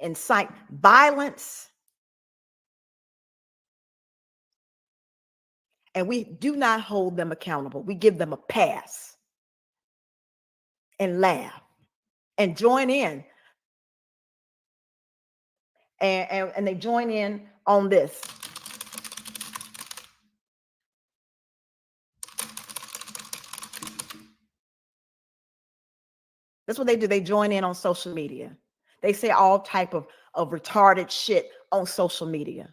incite violence. And we do not hold them accountable. We give them a pass and laugh and join in. And they join in on this. That's what they do. They join in on social media. They say all type of retarded shit on social media.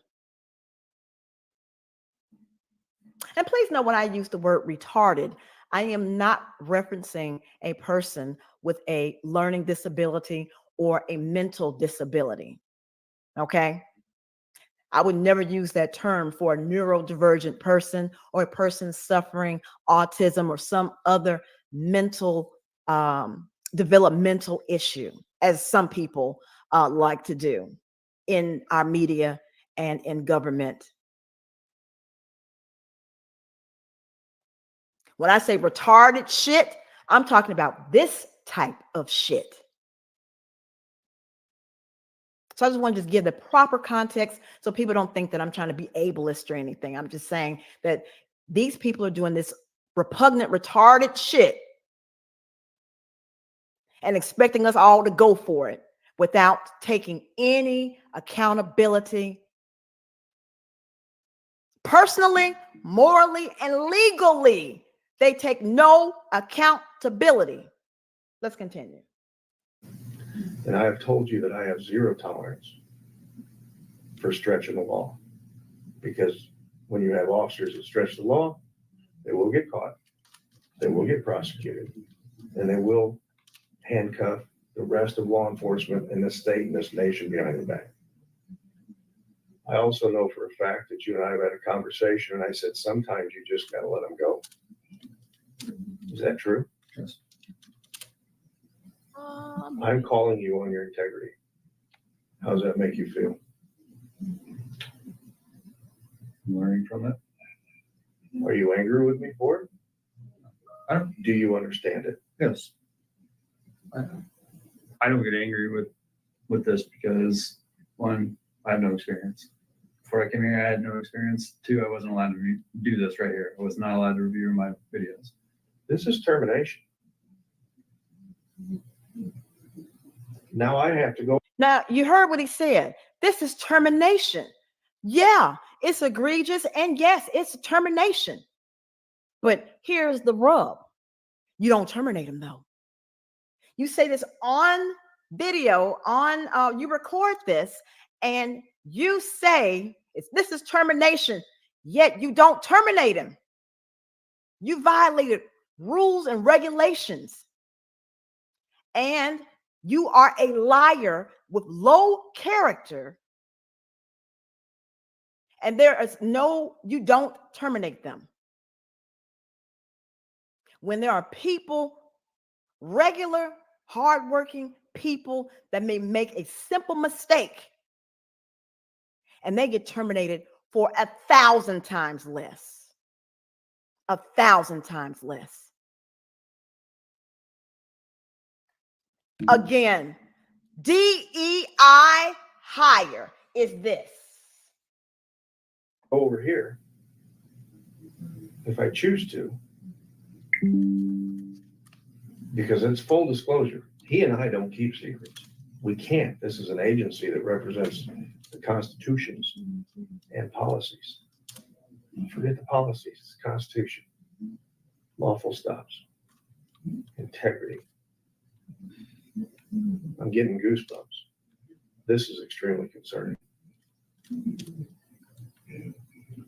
And please know when I use the word retarded, I am not referencing a person with a learning disability or a mental disability. Okay? I would never use that term for a neurodivergent person or a person suffering autism or some other mental developmental issue, as some people like to do in our media and in government. When I say retarded shit, I'm talking about this type of shit. So I just want to give the proper context so people don't think that I'm trying to be ableist or anything. I'm just saying that these people are doing this repugnant, retarded shit and expecting us all to go for it without taking any accountability personally, morally, and legally. They take no accountability. Let's continue. And I have told you that I have zero tolerance for stretching the law, because when you have officers that stretch the law, they will get caught, they will get prosecuted, and they will handcuff the rest of law enforcement in this state and this nation behind the back. I also know for a fact that you and I have had a conversation, and I said sometimes you just got to let them go. Is that true? Yes. I'm calling you on your integrity. How does that make you feel? Learning from it. Are you angry with me for it? Do you understand it? Yes. I don't get angry with this because, one, I have no experience. before I came here, I had no experience. 2, I wasn't allowed to do this right here. I was not allowed to review my videos. This is termination. Now I have to go. Now, you heard what he said. This is termination. Yeah, it's egregious. And yes, it's termination. But here's the rub. You don't terminate him, though. You say this on video, you record this, and you say this is termination, yet you don't terminate him. You violated rules and regulations. And you are a liar with low character. And you don't terminate them. When there are people, regular, hardworking people that may make a simple mistake and they get terminated for 1,000 times less. 1,000 times less. Again, DEI hire is this. Over here, if I choose to, because it's full disclosure. He and I don't keep secrets. We can't. This is an agency that represents the constitutions and policies. Forget the policies, it's the Constitution. Lawful stops. Integrity. I'm getting goosebumps. This is extremely concerning.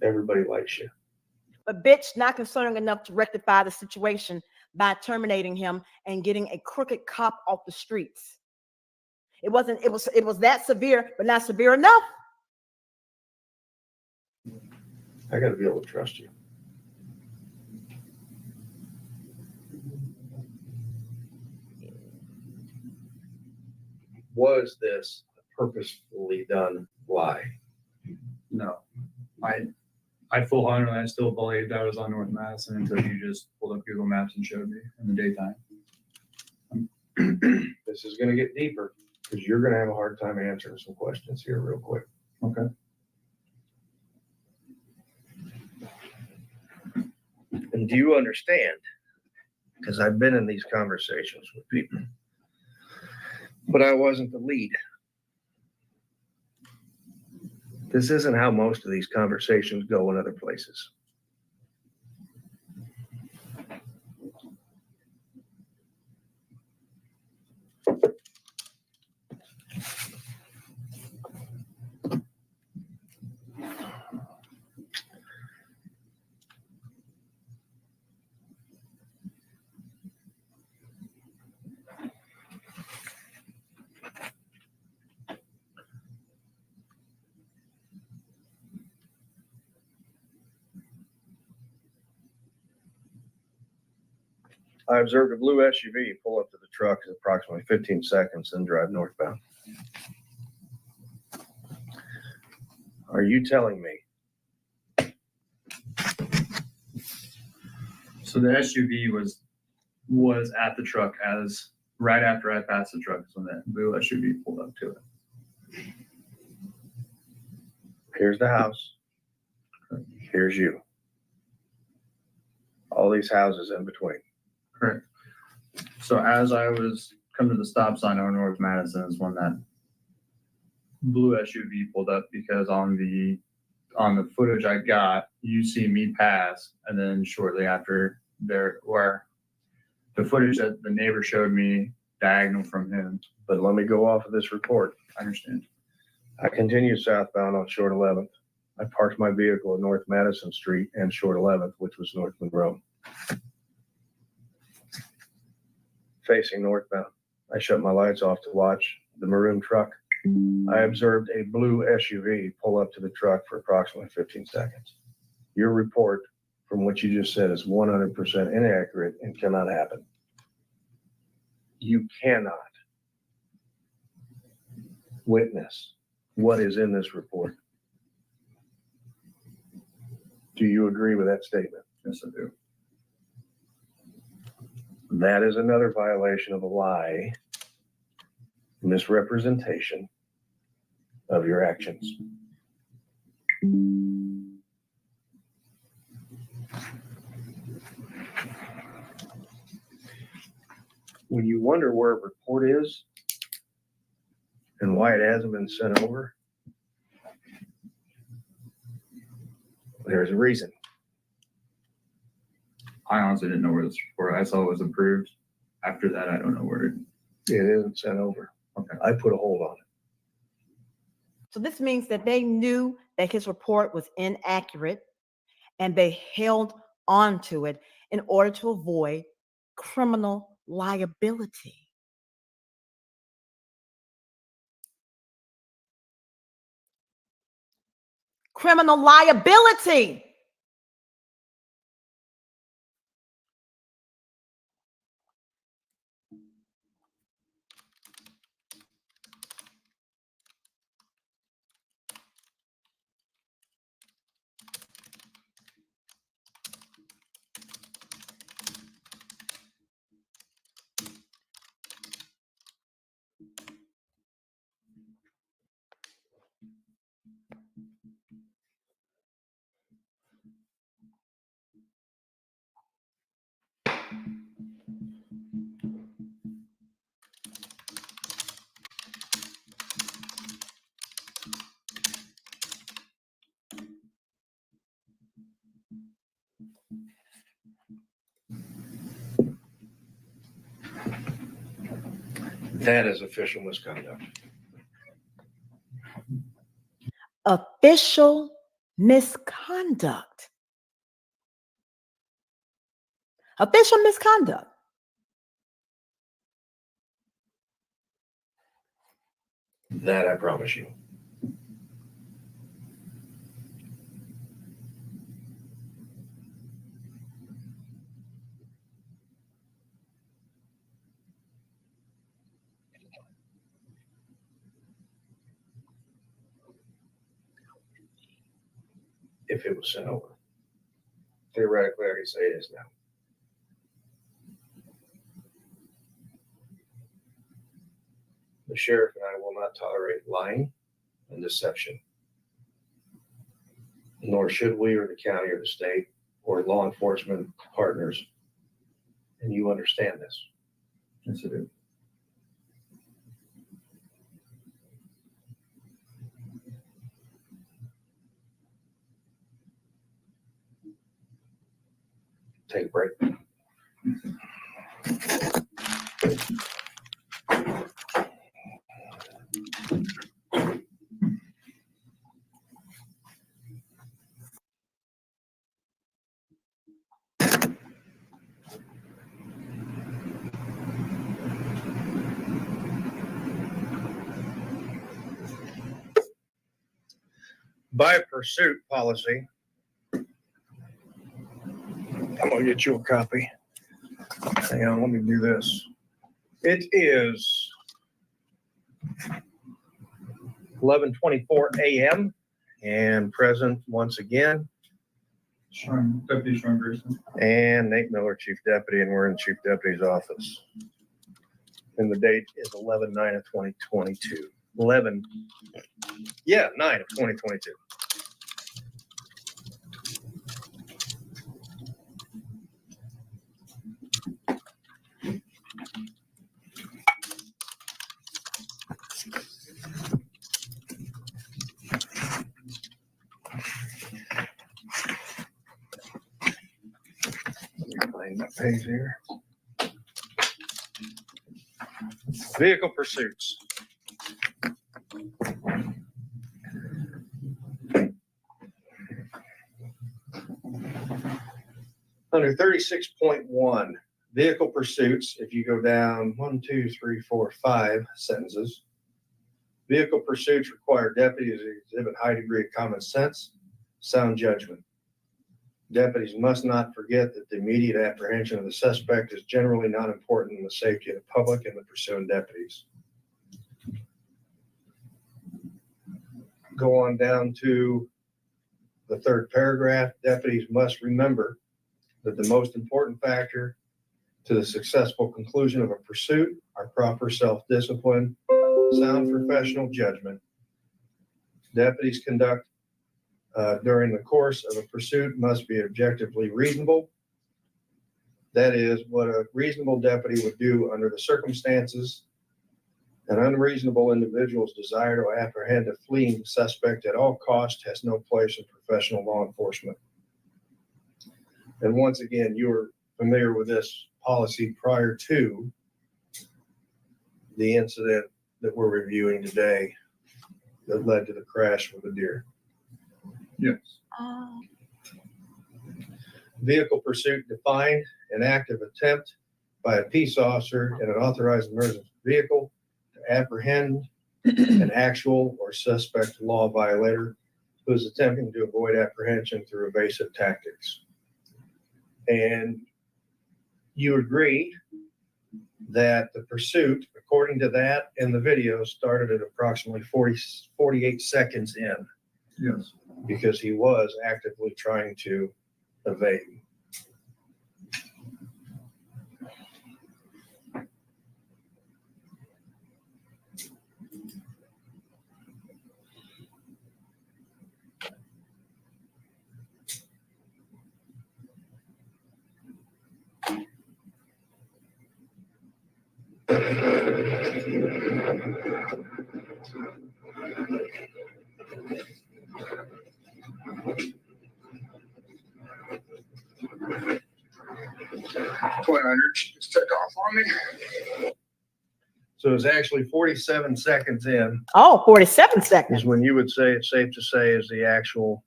Everybody likes you. But bitch, not concerned enough to rectify the situation by terminating him and getting a crooked cop off the streets. It was that severe, but not severe enough. I got to be able to trust you. Was this a purposefully done lie? No, I full 100. I still believed I was on North Madison until you just pulled up Google Maps and showed me in the daytime. This is going to get deeper because you're going to have a hard time answering some questions here real quick. Okay. And do you understand? Because I've been in these conversations with people, but I wasn't the lead. This isn't how most of these conversations go in other places. I observed a blue SUV pull up to the truck in approximately 15 seconds and drive northbound. Are you telling me? So the SUV was at the truck as right after I passed the truck is when that blue SUV pulled up to it. Here's the house. Here's you. All these houses in between. Correct. So as I was coming to the stop sign on North Madison is when that blue SUV pulled up, because on the footage I got, you see me pass, and then shortly after where the footage that the neighbor showed me diagonal from him. But let me go off of this report. I understand. I continued southbound on Short 11th. I parked my vehicle at North Madison Street and Short 11th, which was North Monroe. Facing northbound, I shut my lights off to watch the maroon truck. I observed a blue SUV pull up to the truck for approximately 15 seconds. Your report from what you just said is 100% inaccurate and cannot happen. You cannot witness what is in this report. Do you agree with that statement? Yes, I do. That is another violation of a lie, misrepresentation of your actions. When you wonder where a report is and why it hasn't been sent over, there's a reason. I honestly didn't know where this report. I saw it was approved. After that, I don't know where it. It isn't sent over. Okay. I put a hold on it. So this means that they knew that his report was inaccurate and they held on to it in order to avoid criminal liability. Criminal liability. That is official misconduct. Official misconduct. Official misconduct. That I promise you. If it was sent over. Theoretically, I could say it is now. The sheriff and I will not tolerate lying and deception. Nor should we or the county or the state or law enforcement partners. And you understand this. Yes, I do. Take a break. By pursuit policy, I'm gonna get you a copy. Hang on, let me do this. It is 11:24 a.m. and present once again. Deputy Sean Grayson. And Nate Miller, Chief Deputy, and we're in Chief Deputy's office. And the date is 11/9 of 2022. 9 of 2022. Let me find that page here. Vehicle pursuits. Under 36.1, vehicle pursuits, if you go down 1, 2, 3, 4, 5 sentences, vehicle pursuits require deputies to exhibit high degree of common sense, sound judgment. Deputies must not forget that the immediate apprehension of the suspect is generally not important in the safety of the public and the pursuing deputies. Go on down to the third paragraph. Deputies must remember that the most important factor to the successful conclusion of a pursuit are proper self-discipline, sound professional judgment. Deputies conduct during the course of a pursuit must be objectively reasonable. That is what a reasonable deputy would do under the circumstances. An unreasonable individual's desire to apprehend a fleeing suspect at all costs has no place in professional law enforcement. And once again, you were familiar with this policy prior to the incident that we're reviewing today that led to the crash with the deer. Yes. Vehicle pursuit defined an active attempt by a peace officer in an authorized emergency vehicle to apprehend an actual or suspect law violator who is attempting to avoid apprehension through evasive tactics. And you agreed that the pursuit, according to that in the video, started at approximately 48 seconds in, Yes. because he was actively trying to evade. Just took off on me. So it's actually 47 seconds in Oh, 47 seconds. is when you would say it's safe to say is the actual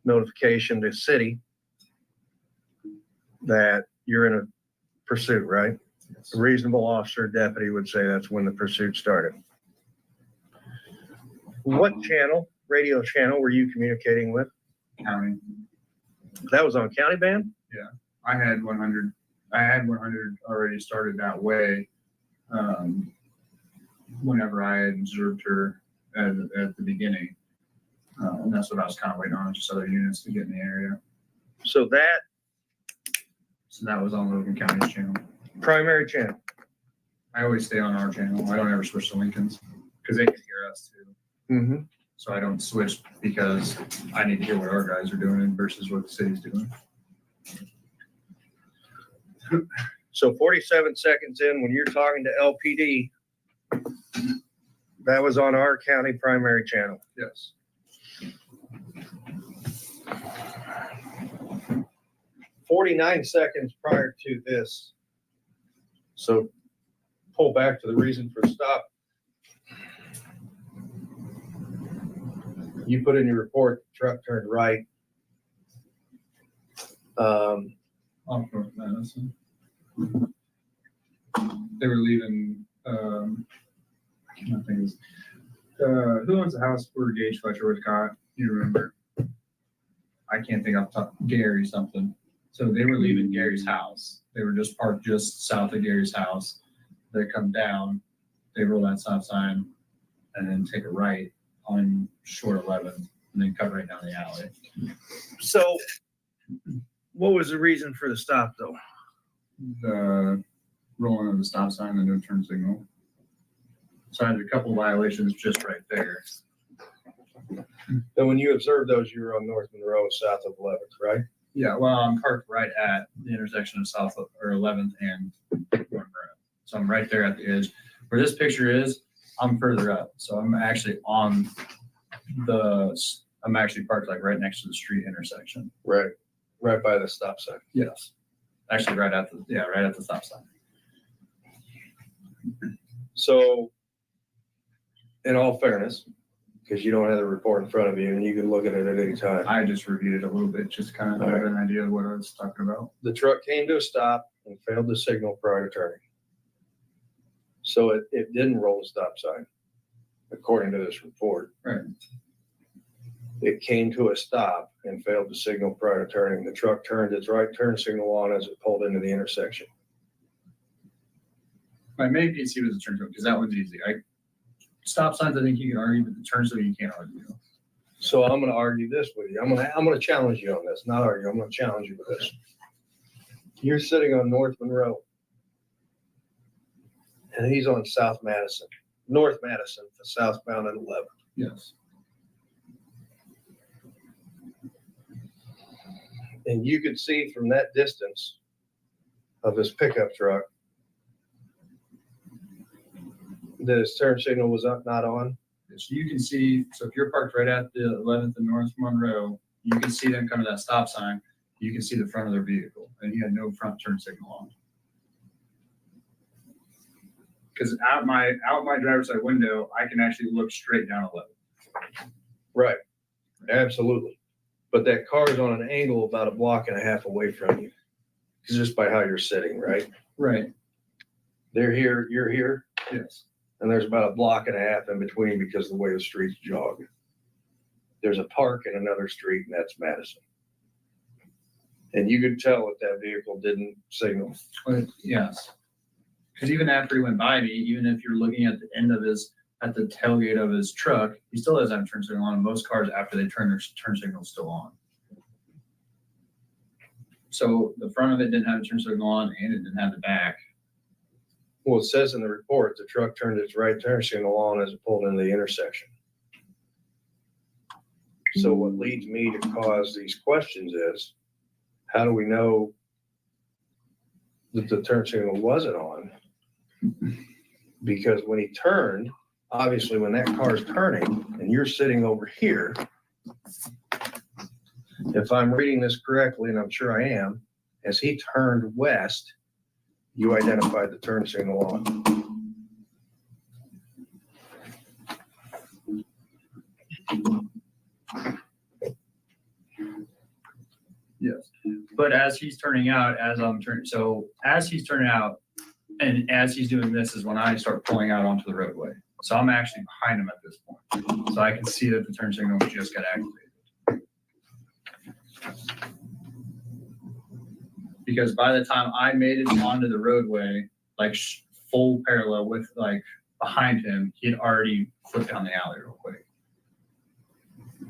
notification to city that you're in a pursuit, right? A reasonable officer, deputy would say that's when the pursuit started. What channel, radio channel, were you communicating with? County. That was on county band? I had 100. I had 100 already started that way. Whenever I had observed her at the beginning, and that's what I was kind of waiting on, just other units to get in the area. So that So that was on Logan County's channel. primary channel. I always stay on our channel. I don't ever switch to Lincoln's because they can hear us too. Mm-hmm. So I don't switch because I need to hear what our guys are doing versus what the city's doing. So 47 seconds in, when you're talking to LPD, that was on our county primary channel. Yes. 49 seconds prior to this. So pull back to the reason for stop. You put in your report, truck turned right. Off North Madison. They were leaving, I can't think of his, who owns the house where Gage Fletcher was caught? You remember? I can't think off the top, Gary something. So they were leaving Gary's house. They were just parked just south of Gary's house. They come down, they roll that stop sign and then take a right on Short 11th and then cut right down the alley. So what was the reason for the stop though? The rolling of the stop sign, the no turn signal. So I had a couple violations just right there. And when you observed those, you were on North Monroe, south of 11th, right? Yeah, well, I'm parked right at the intersection of South or 11th and North Monroe. So I'm right there at the edge. Where this picture is, I'm further up. So I'm actually I'm actually parked like right next to the street intersection. Right. Right by the stop sign. Yes. Actually right at the stop sign. So in all fairness, because you don't have the report in front of you and you can look at it at any time. I just reviewed it a little bit, just kind of have an idea of what I was talking about. The truck came to a stop and failed to signal prior to turning. So it didn't roll the stop sign, according to this report. Right. It came to a stop and failed to signal prior to turning. The truck turned its right turn signal on as it pulled into the intersection. My main PC was the turn signal because that one's easy. Stop signs, I think you can argue, but the turn signal you can't argue. So I'm going to argue this with you. I'm going to challenge you on this, not argue. I'm going to challenge you with this. You're sitting on North Monroe, and he's on South Madison, North Madison, southbound at 11. Yes. And you could see from that distance of his pickup truck that his turn signal was up, not on. So you can see, so if you're parked right at the 11th and North Monroe, you can see them come to that stop sign. You can see the front of their vehicle, and he had no front turn signal on. Because out my driver's side window, I can actually look straight down 11. Right. Absolutely. But that car's on an angle about a block and a half away from you. Just by how you're sitting, right? Right. They're here, you're here, Yes. and there's about a block and a half in between because of the way the streets jog. There's a park in another street, and that's Madison. And you could tell that that vehicle didn't signal. But yes. Because even after he went by me, even if you're looking at the end of at the tailgate of his truck, he still doesn't have a turn signal on. Most cars, after they turn, their turn signal is still on. So the front of it didn't have a turn signal on, and it didn't have the back. Well, it says in the report, the truck turned its right turn signal on as it pulled into the intersection. So what leads me to cause these questions is, how do we know that the turn signal wasn't on? Because when he turned, obviously when that car's turning and you're sitting over here, if I'm reading this correctly, and I'm sure I am, as he turned west, you identified the turn signal on. Yes. But as he's turning out, as he's turning out, and as he's doing this is when I start pulling out onto the roadway. So I'm actually behind him at this point. So I can see that the turn signal just got activated. Because by the time I made it onto the roadway, like full parallel with like behind him, he had already flipped down the alley real quick.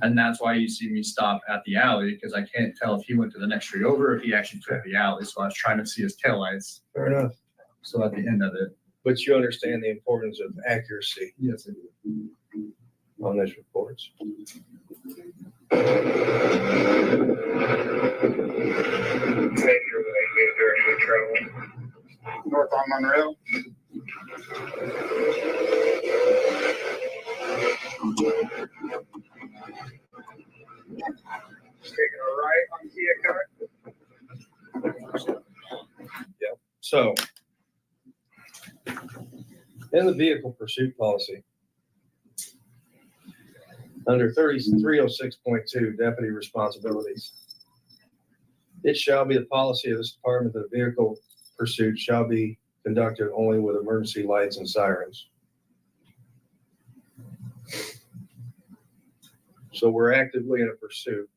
And that's why you see me stop at the alley, because I can't tell if he went to the next street over or if he actually took the alley. So I was trying to see his taillights. Fair enough. So at the end of it. But you understand the importance of accuracy Yes, I do. on these reports. Take your way, get dirty with trouble. North on Monroe. Taking a right on Keokuk. Yep. So in the vehicle pursuit policy, under 306.2 deputy responsibilities, it shall be the policy of this department that a vehicle pursuit shall be conducted only with emergency lights and sirens. So we're actively in a pursuit,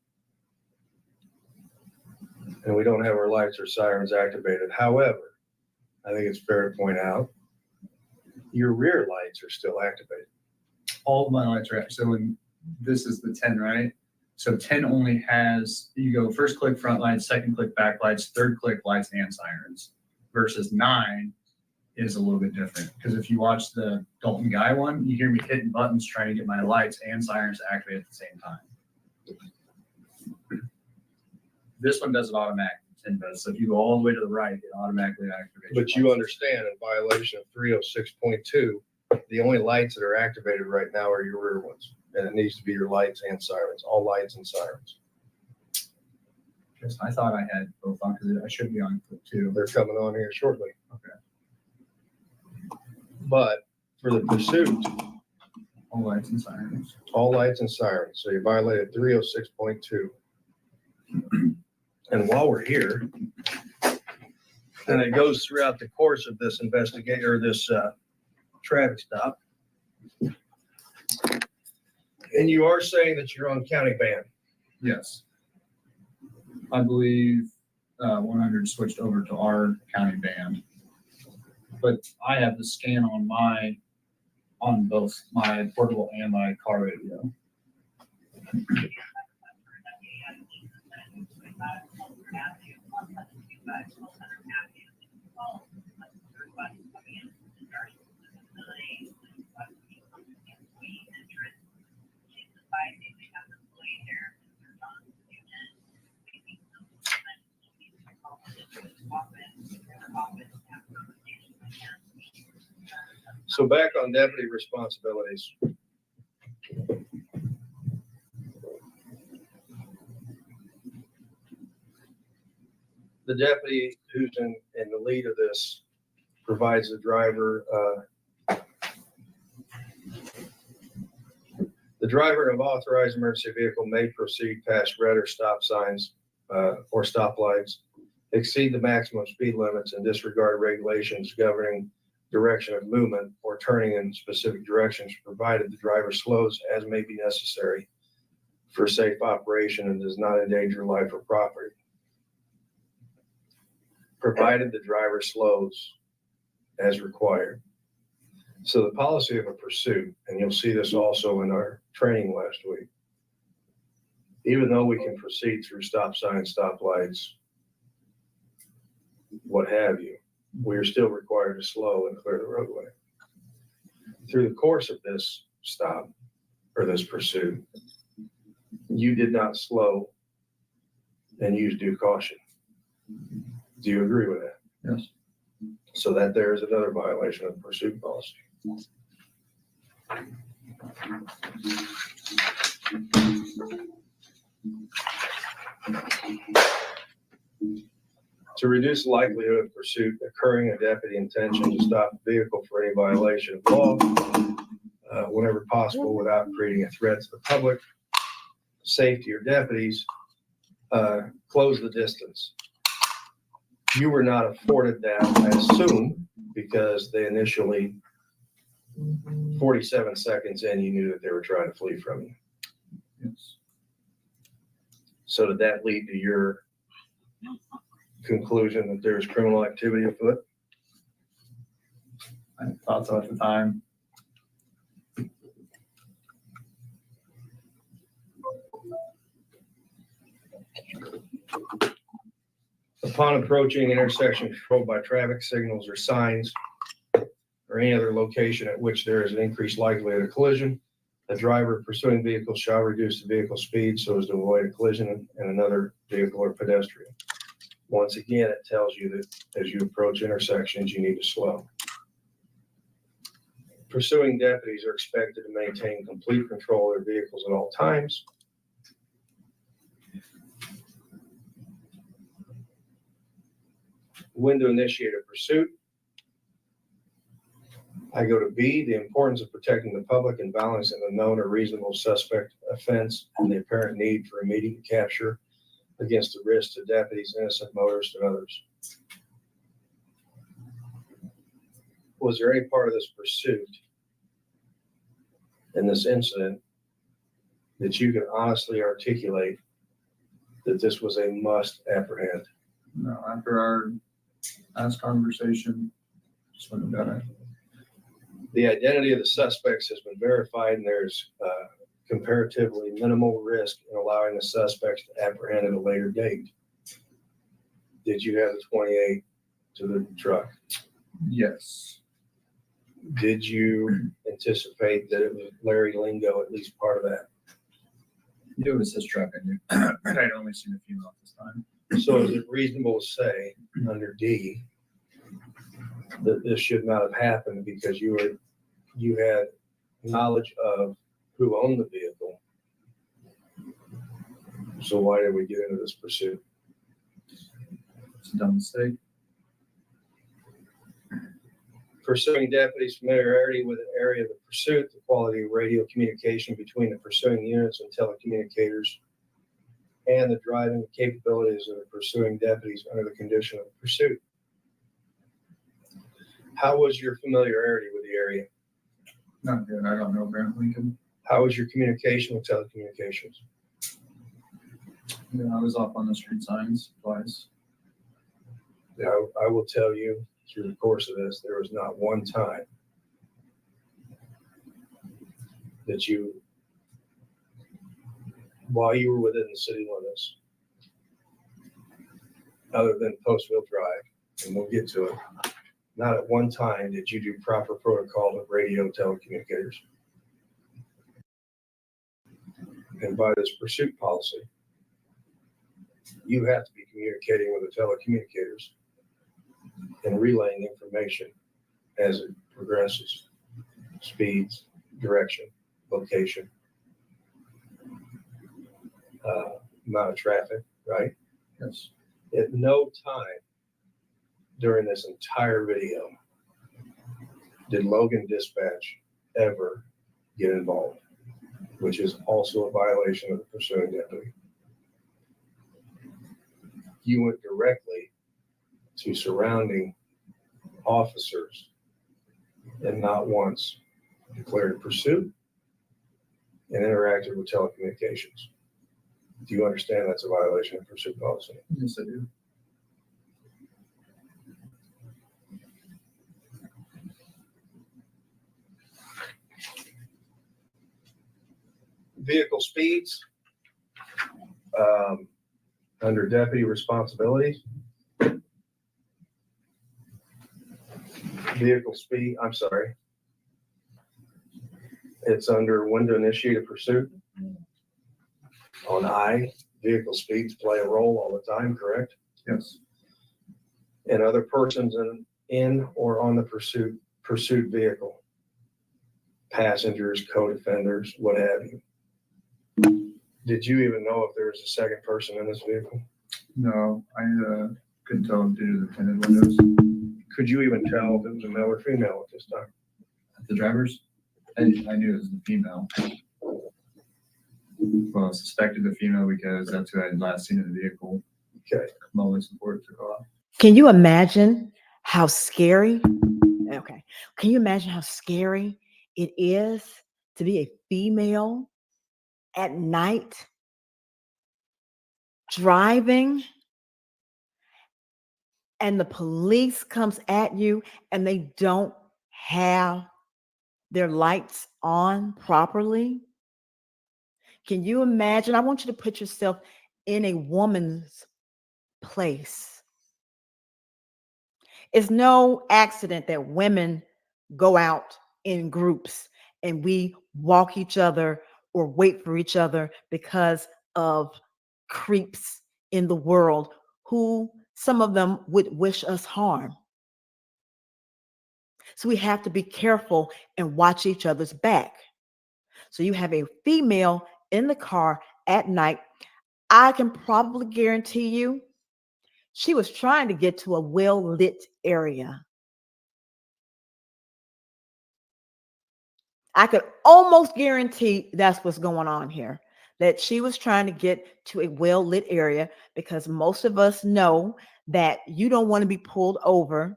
and we don't have our lights or sirens activated. However, I think it's fair to point out, your rear lights are still activated. All of my lights are, so when this is the 10, right? So 10 only has, you go first click front lights, second click back lights, third click lights and sirens, versus 9 is a little bit different. Because if you watch the Dalton Guy one, you hear me hitting buttons trying to get my lights and sirens to activate at the same time. This one does it automatically. 10 does. So if you go all the way to the right, it automatically activates. But you understand, in violation of 306.2, the only lights that are activated right now are your rear ones. And it needs to be your lights and sirens, all lights and sirens. Because I thought I had both on, because I should be on click 2. They're coming on here shortly. Okay. But for the pursuit, All lights and sirens. all lights and sirens. So you violated 306.2. And while we're here, and it goes throughout the course of this investigation or this traffic stop. And you are saying that you're on county ban. Yes. I believe 100 switched over to our county band. But I have the scan on both my portable and my car radio. So back on deputy responsibilities. The deputy who's in the lead of this provides the driver, the driver of authorized emergency vehicle may proceed past red or stop signs or stoplights, exceed the maximum speed limits, and disregard regulations governing direction of movement or turning in specific directions, provided the driver slows as may be necessary for safe operation and does not endanger life or property. Provided the driver slows as required. So the policy of a pursuit, and you'll see this also in our training last week, even though we can proceed through stop signs, stop lights, what have you, we are still required to slow and clear the roadway. Through the course of this stop or this pursuit, you did not slow and use due caution. Do you agree with that? Yes. So that there is another violation of the pursuit policy. To reduce the likelihood of pursuit occurring, a deputy intention to stop the vehicle for any violation of law whenever possible without creating a threat to the public, safety, or deputies, close the distance. You were not afforded that as soon because they initially, 47 seconds in, you knew that they were trying to flee from you. Yes. So did that lead to your conclusion that there's criminal activity afoot? I thought so at the time. Upon approaching an intersection controlled by traffic signals or signs or any other location at which there is an increased likelihood of collision, the driver pursuing vehicle shall reduce the vehicle speed so as to avoid a collision and another vehicle or pedestrian. Once again, it tells you that as you approach intersections, you need to slow. Pursuing deputies are expected to maintain complete control of their vehicles at all times. When to initiate a pursuit. I go to B, the importance of protecting the public and balancing the known or reasonable suspect offense and the apparent need for immediate capture against the risk to deputies, innocent motorists, and others. Was there any part of this pursuit in this incident that you can honestly articulate that this was a must apprehend? No, after our last conversation, just wouldn't have done it. The identity of the suspects has been verified, and there's comparatively minimal risk in allowing the suspects to apprehend at a later date. Did you have the 28 to the truck? Yes. Did you anticipate that it was Larry Lingo, at least part of that? It was his truck, I knew. But I'd only seen a few off this time. So is it reasonable to say under D that this should not have happened because you had knowledge of who owned the vehicle? So why did we get into this pursuit? It's a dumb mistake. Pursuing deputies' familiarity with an area of the pursuit, the quality of radio communication between the pursuing units and telecommunicators, and the driving capabilities of the pursuing deputies under the condition of pursuit. How was your familiarity with the area? Not good. I don't know Grant Lincoln. How was your communication with telecommunications? Yeah, I was off on the street signs twice. I will tell you through the course of this, there was not one time that you, while you were within the city limits, other than Postville Drive, and we'll get to it, not at one time did you do proper protocol of radio telecommunicators. And by this pursuit policy, you have to be communicating with the telecommunicators and relaying information as it progresses. speeds, direction, location, amount of traffic, right? Yes. At no time during this entire video did Logan Dispatch ever get involved, which is also a violation of the pursuing deputy. You went directly to surrounding officers and not once declared pursuit and interacted with telecommunications. Do you understand that's a violation of pursuit policy? Yes, I do. Vehicle speeds, under deputy responsibilities. Vehicle speed, I'm sorry. It's under when to initiate a pursuit. On I, vehicle speeds play a role all the time, correct? Yes. And other persons in or on the pursuit vehicle. Passengers, co-defenders, what have you. Did you even know if there was a second person in this vehicle? No, I couldn't tell due to the tinted windows. Could you even tell if it was a male or female at this time? The drivers, I knew it was the female. Well, I suspected the female because that's who I had last seen in the vehicle. Okay. Moments before it took off. Can you imagine how scary? Okay. Can you imagine how scary it is to be a female at night driving and the police comes at you and they don't have their lights on properly? Can you imagine? I want you to put yourself in a woman's place. It's no accident that women go out in groups and we walk each other or wait for each other because of creeps in the world who some of them would wish us harm. So we have to be careful and watch each other's back. So you have a female in the car at night. I can probably guarantee you she was trying to get to a well-lit area. I could almost guarantee that's what's going on here, that she was trying to get to a well-lit area because most of us know that you don't want to be pulled over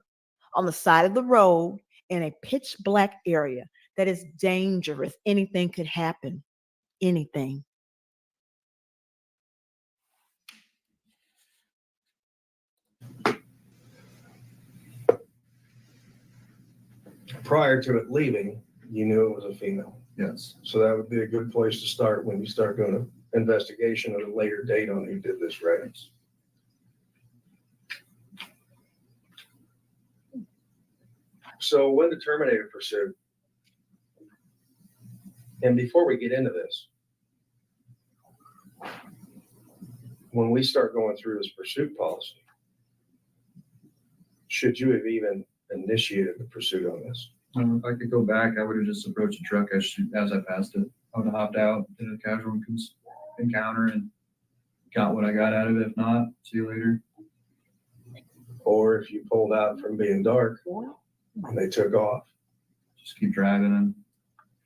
on the side of the road in a pitch black area. That is dangerous. Anything could happen. Anything. Prior to it leaving, you knew it was a female. Yes. So that would be a good place to start when you start doing an investigation at a later date on who did this, right? So when to terminate a pursuit? And before we get into this, when we start going through this pursuit policy, should you have even initiated the pursuit on this? If I could go back, I would have just approached the truck as I passed it. I would have hopped out, did a casual encounter, and got what I got out of it. If not, see you later. Or if you pulled out from being dark and they took off? Just keep driving and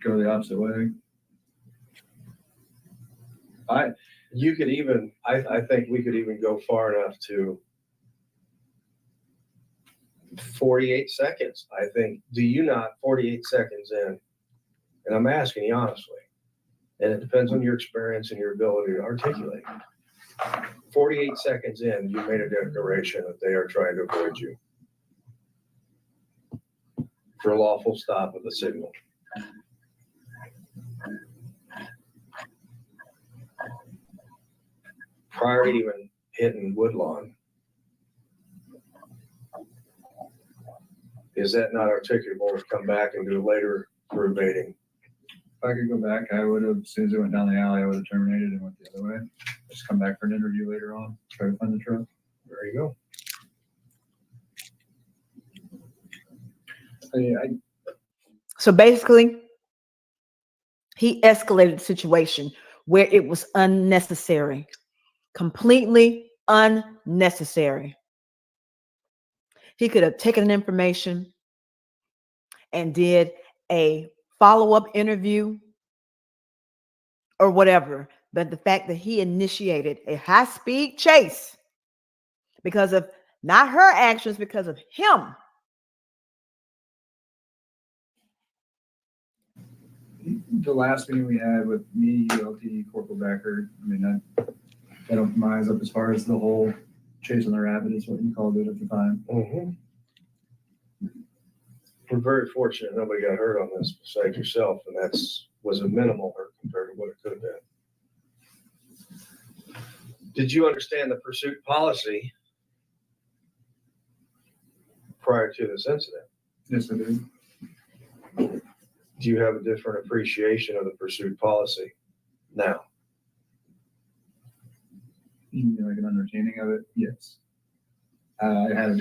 go the opposite way. You could even, I think we could even go far enough to 48 seconds. I think, do you not 48 seconds in, and I'm asking you honestly, and it depends on your experience and your ability to articulate. 48 seconds in, you made a declaration that they are trying to avoid you for a lawful stop of the signal. Prior to even hitting Woodlawn, is that not articulable to come back and do later for evading? If I could go back, I would have, as soon as it went down the alley, I would have terminated and went the other way. Just come back for an interview later on, try to find the truck. There you go. So basically, he escalated the situation where it was unnecessary, completely unnecessary. He could have taken information and did a follow-up interview or whatever. But the fact that he initiated a high-speed chase because of not her actions, because of him. The last meeting we had with me, ULT, Corporal Becker, I mean, that opened my eyes up as far as the whole chasing the rabbit is what you called it at the time. We're very fortunate nobody got hurt on this besides yourself, and was a minimal hurt compared to what it could have been. Did you understand the pursuit policy prior to this incident? Yes, I did. Do you have a different appreciation of the pursuit policy now? You mean like an understanding of it? Yes. I had a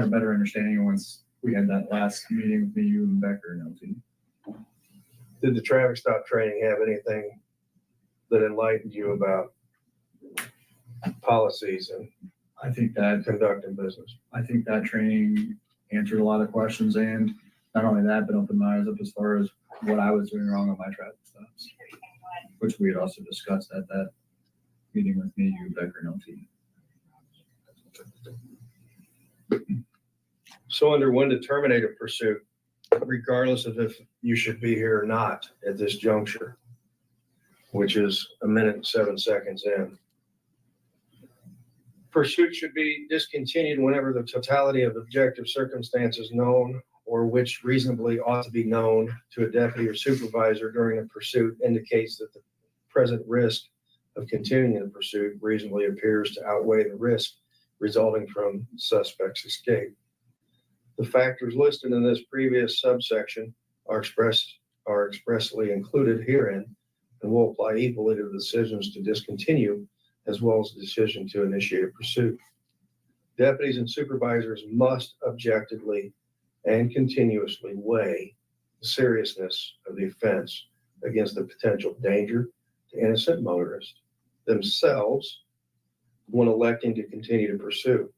better understanding once we had that last meeting with me, you and Becker and LT. Did the traffic stop training have anything that enlightened you about policies and I think that conducting business? I think that training answered a lot of questions, and not only that, but opened my eyes up as far as what I was doing wrong on my traffic stops, which we had also discussed at that meeting with me, you, Becker, and LT. So under when to terminate a pursuit, regardless of if you should be here or not at this juncture, which is 1 minute and 7 seconds in. Pursuit should be discontinued whenever the totality of objective circumstances known or which reasonably ought to be known to a deputy or supervisor during a pursuit indicates that the present risk of continuing the pursuit reasonably appears to outweigh the risk resulting from suspect's escape. The factors listed in this previous subsection are expressly included herein and will apply equally to the decisions to discontinue as well as the decision to initiate a pursuit. Deputies and supervisors must objectively and continuously weigh the seriousness of the offense against the potential danger to innocent motorists themselves when electing to continue to pursue.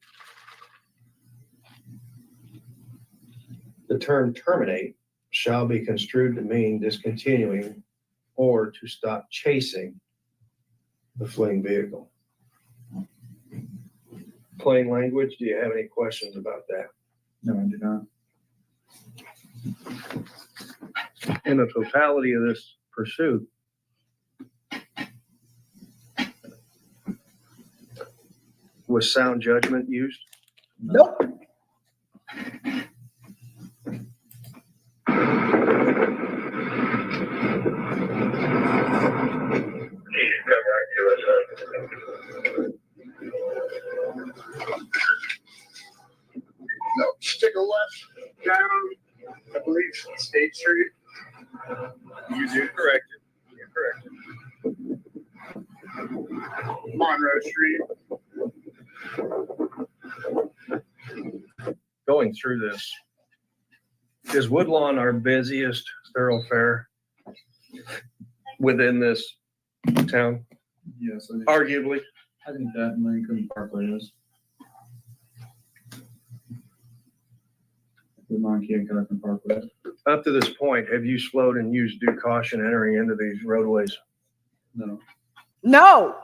The term terminate shall be construed to mean discontinuing or to stop chasing the fleeing vehicle. Plain language, do you have any questions about that? No, I do not. In the totality of this pursuit, was sound judgment used? Nope. No, stick a left down, I believe, State Street. You do correct it. You're correct. Monroe Street. Going through this, is Woodlawn our busiest thoroughfare within this town? Yes, Arguably. I think that and Lincoln Parkway is. The Monkey and Lincoln Parkway. Up to this point, have you slowed and used due caution entering into these roadways? No. No.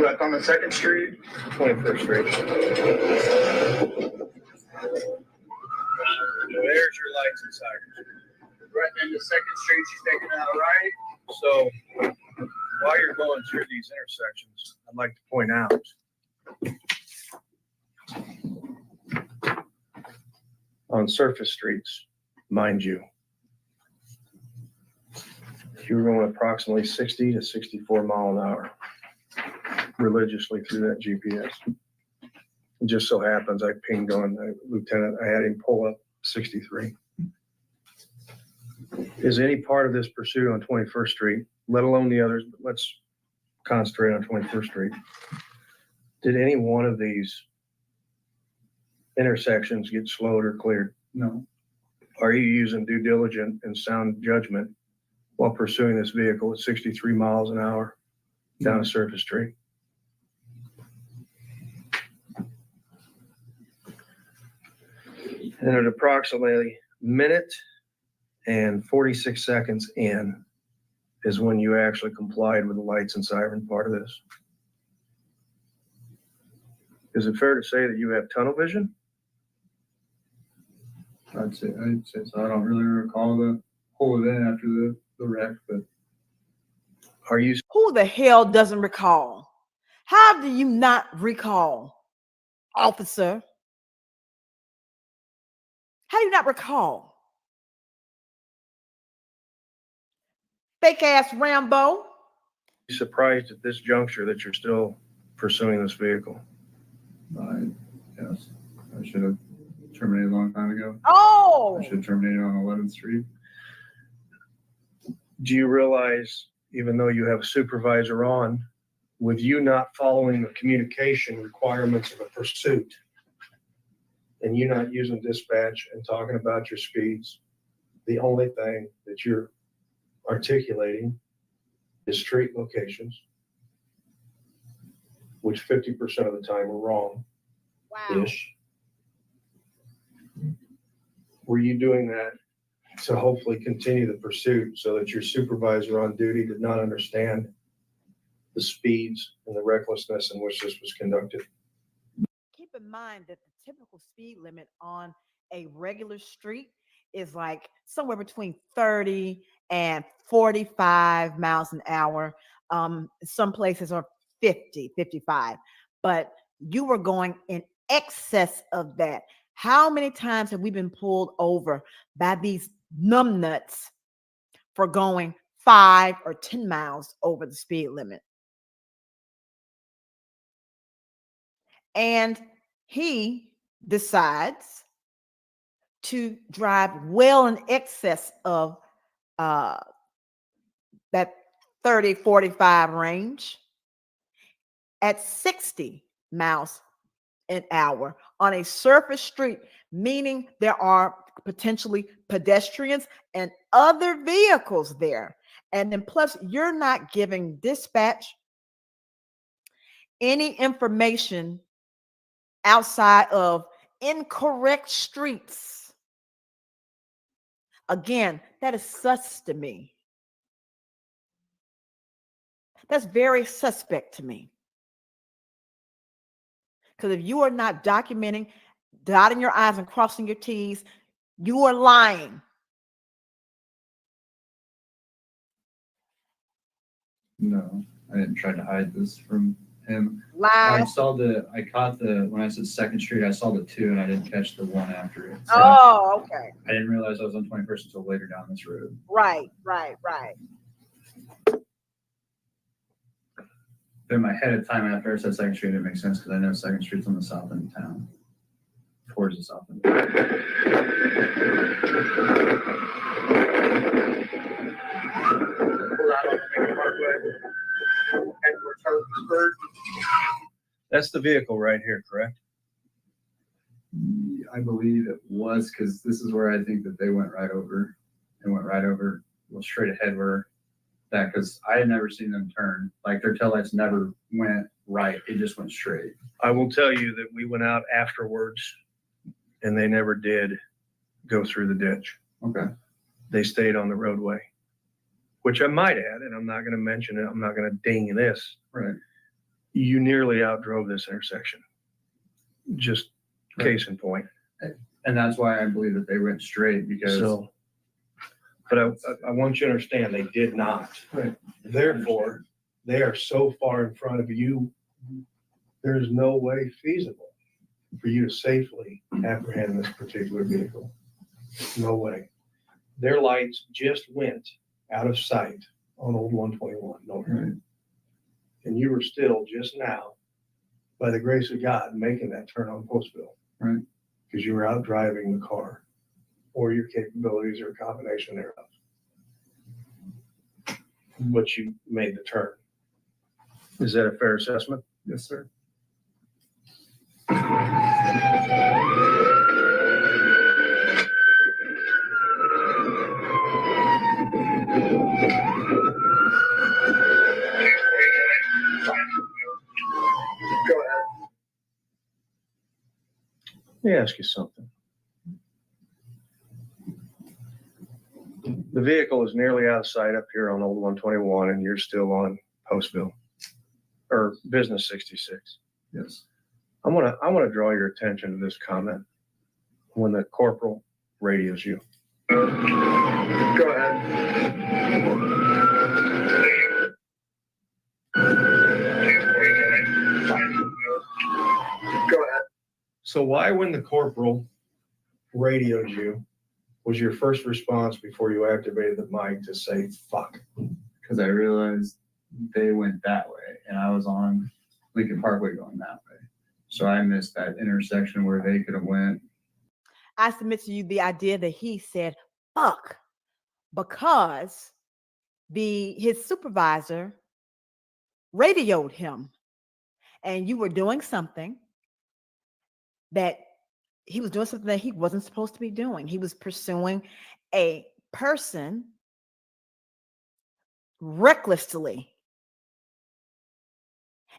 Left on the 2nd Street. 21st Street. There's your lights and sirens. Right into 2nd Street, she's taking out right. So while you're going through these intersections, I'd like to point out on surface streets, mind you, if you were going approximately 60 to 64 mile an hour religiously through that GPS. It just so happens I pinged on the lieutenant. I had him pull up 63. Is any part of this pursuit on 21st Street, let alone the others, but let's concentrate on 21st Street. Did any one of these intersections get slowed or cleared? No, Are you using due diligence and sound judgment while pursuing this vehicle at 63 miles an hour down a surface street? And at approximately minute and 46 seconds in is when you actually complied with the lights and siren part of this. Is it fair to say that you have tunnel vision? I'd say so. I don't really recall the whole event after the wreck, but Are you Who the hell doesn't recall? How do you not recall, officer? How do you not recall? Fake ass Rambo. surprised at this juncture that you're still pursuing this vehicle? yes, I should have terminated a long time ago. Oh, I should have terminated on 11th Street. Do you realize, even though you have a supervisor on, with you not following the communication requirements of a pursuit, and you not using dispatch and talking about your speeds, the only thing that you're articulating is street locations, which 50% of the time are wrong-ish. wow. Were you doing that to hopefully continue the pursuit so that your supervisor on duty did not understand the speeds and the recklessness in which this was conducted? Keep in mind that the typical speed limit on a regular street is like somewhere between 30 and 45 miles an hour. Some places are 50, 55, but you were going in excess of that. How many times have we been pulled over by these numbnuts for going 5 or 10 miles over the speed limit? And he decides to drive well in excess of that 30, 45 range at 60 miles an hour on a surface street, meaning there are potentially pedestrians and other vehicles there. And then plus, you're not giving dispatch any information outside of incorrect streets. Again, that is sus to me. That's very suspect to me. Because if you are not documenting, dotting your I's and crossing your T's, you are lying. No, I didn't try to hide this from him. I Lie. caught when I said 2nd Street, I saw the 2 and I didn't catch the 1 after it. So Oh, okay. I didn't realize I was on 21st until later down this road. Right. But in my head at the time after I said 2nd Street, it makes sense because I know 2nd Street's on the south end of town. Towards the south end. That's the vehicle right here, correct? I believe it was because this is where I think that they went right over well, straight ahead where that, because I had never seen them turn. Like their taillights never went right. It just went straight. I will tell you that we went out afterwards and they never did go through the ditch. Okay. They stayed on the roadway, which I might add, and I'm not going to mention it, I'm not going to ding this. Right. You nearly outdrove this intersection. Just case in point. And that's why I believe that they went straight because So, but I want you to understand they did not. Right. Therefore, they are so far in front of you, there's no way feasible for you to safely apprehend this particular vehicle. No way. Their lights just went out of sight on Old 121 north. Right. And you were still just now, by the grace of God, making that turn on Postville. Right. Because you were out driving the car, or your capabilities are a combination thereof. But you made the turn. Is that a fair assessment? Yes, sir. Go ahead. Let me ask you something. The vehicle is nearly out of sight up here on Old 121, and you're still on Postville or Business 66. Yes. I want to draw your attention to this comment when the corporal radios you. Go ahead. Go ahead. So why, when the corporal radioed you, was your first response before you activated the mic to say fuck? Because I realized they went that way and I was on Lincoln Parkway going that way. So I missed that intersection where they could have went. I submit to you the idea that he said fuck because his supervisor radioed him and you were doing something that he wasn't supposed to be doing. He was pursuing a person recklessly.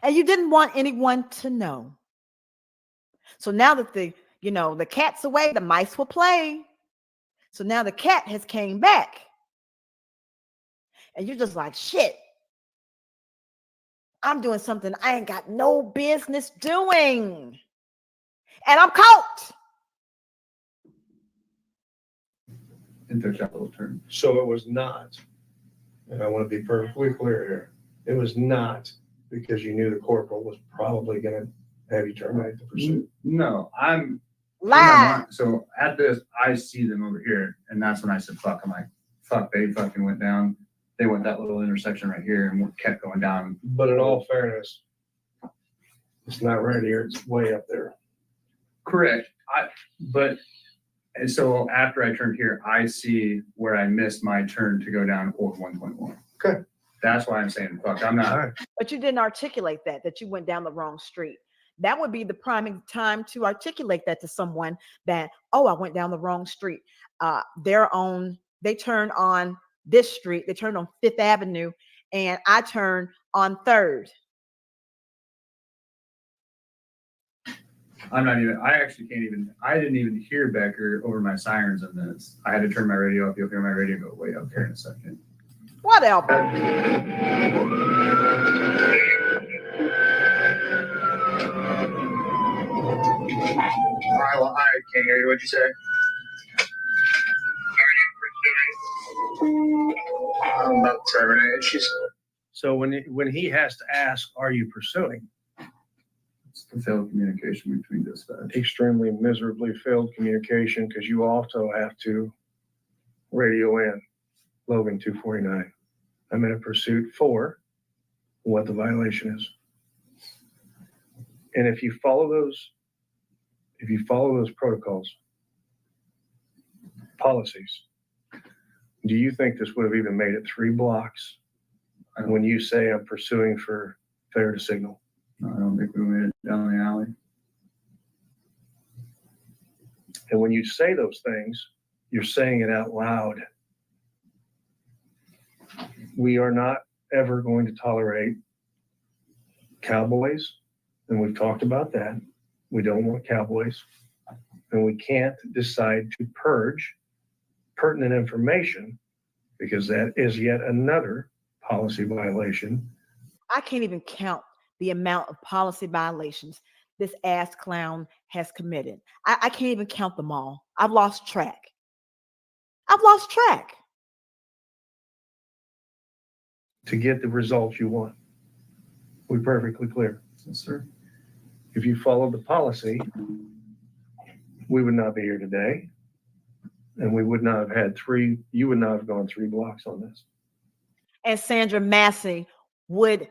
And you didn't want anyone to know. So now that the cat's away, the mice will play. So now the cat has came back. And you're just like, shit. I'm doing something I ain't got no business doing. And I'm caught. And took that little turn. So it was not, and I want to be perfectly clear here, it was not because you knew the corporal was probably going to have you terminate the pursuit. No, I'm Lie. So at this, I see them over here, and that's when I said fuck. I'm like, fuck, they fucking went down. They went that little intersection right here and kept going down. But in all fairness, it's not right here, it's way up there. Correct. And so after I turned here, I see where I missed my turn to go down Old 121. Okay. That's why I'm saying fuck. I'm not. All right. But you didn't articulate that you went down the wrong street. That would be the prime time to articulate that to someone that, oh, I went down the wrong street. They turned on this street, they turned on 5th Avenue, and I turned on 3rd. I didn't even hear Becker over my sirens in this. I had to turn my radio up. You'll hear my radio go way up here in a second. Whatever. I can't hear you. What'd you say? I'm about to terminate. So when he has to ask, are you pursuing? It's the failed communication between dispatch. Extremely miserably failed communication because you also have to radio in Logan 249. I'm in a pursuit for what the violation is. And if you follow those protocols, policies, do you think this would have even made it 3 blocks when you say I'm pursuing for failure to signal? No, I don't think we made it down the alley. And when you say those things, you're saying it out loud. We are not ever going to tolerate cowboys, and we've talked about that. We don't want cowboys, and we can't decide to purge pertinent information because that is yet another policy violation. I can't even count the amount of policy violations this ass clown has committed. I can't even count them all. I've lost track. To get the results you want. We're perfectly clear. Yes, sir. If you followed the policy, we would not be here today. And we would not have you would not have gone 3 blocks on this. And Sandra Massey would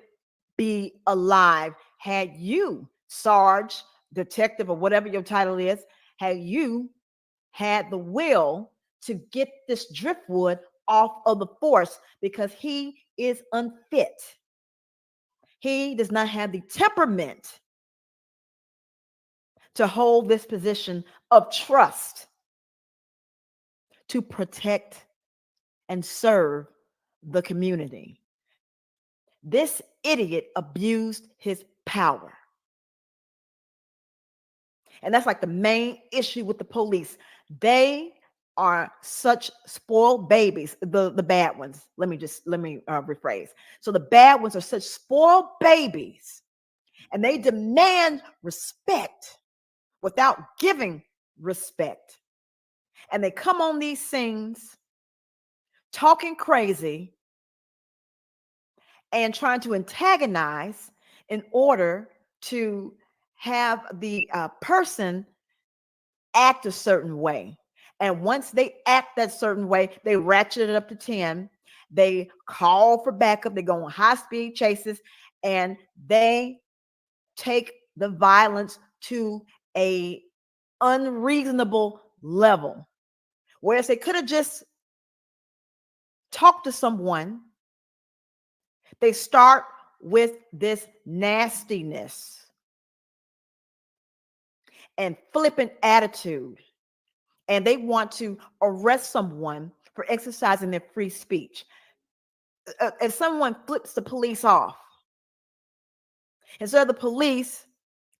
be alive had you, Sarge, detective, or whatever your title is, had you had the will to get this driftwood off of the force, because he is unfit. he does not have the temperament to hold this position of trust to protect and serve the community. This idiot abused his power. And that's like the main issue with the police. They are such spoiled babies, the bad ones. Let me rephrase. So the bad ones are such spoiled babies, and they demand respect without giving respect. And they come on these scenes talking crazy and trying to antagonize in order to have the person act a certain way. And once they act that certain way, they ratchet it up to 10. They call for backup. They go on high-speed chases, and they take the violence to a unreasonable level. Whereas they could have just talked to someone, they start with this nastiness and flippant attitude, and they want to arrest someone for exercising their free speech. If someone flips the police off, instead of the police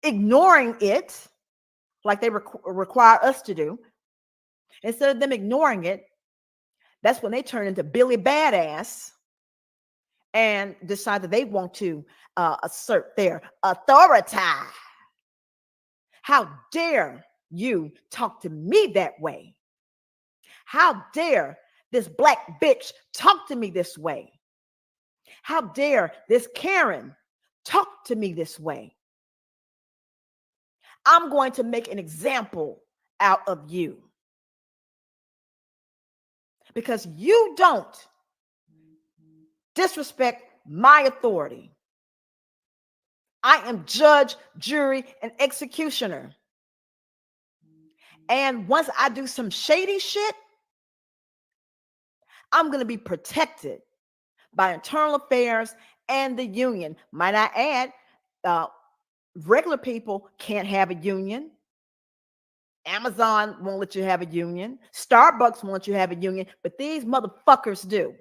ignoring it like they require us to do, instead of them ignoring it, that's when they turn into Billy Badass and decide that they want to assert their authority. How dare you talk to me that way? How dare this black bitch talk to me this way? How dare this Karen talk to me this way? I'm going to make an example out of you because you don't disrespect my authority. I am judge, jury, and executioner. And once I do some shady shit, I'm going to be protected by internal affairs and the union. Might I add, regular people can't have a union. Amazon won't let you have a union. Starbucks won't let you have a union, but these motherfuckers do.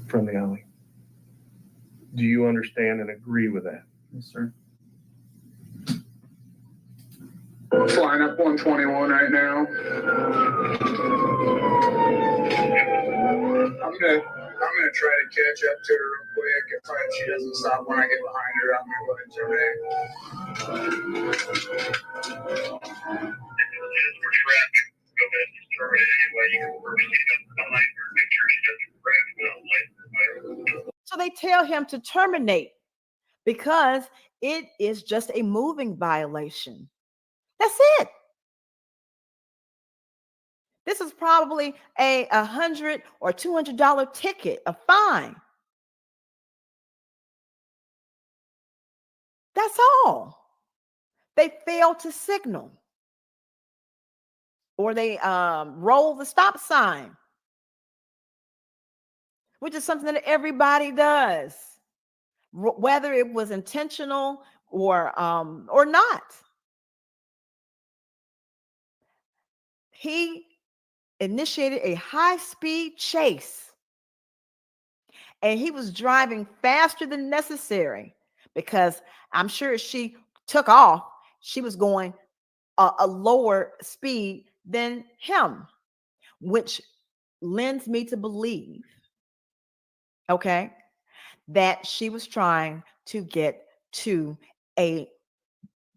From the alley. Do you understand and agree with that? Yes, sir. Flying up 121 right now. I'm gonna try to catch up to her real quick. If she doesn't stop when I get behind her, I'm gonna go ahead and terminate. For traffic, go ahead and terminate anyway. You can proceed up the line or make sure she doesn't crash without light. So they tell him to terminate because it is just a moving violation. That's it. This is probably a $100 or $200 ticket, a fine. That's all. They fail to signal, or they roll the stop sign, which is something that everybody does, whether it was intentional or not. He initiated a high-speed chase, and he was driving faster than necessary because I'm sure she took off, she was going a lower speed than him, which lends me to believe, okay, that she was trying to get to a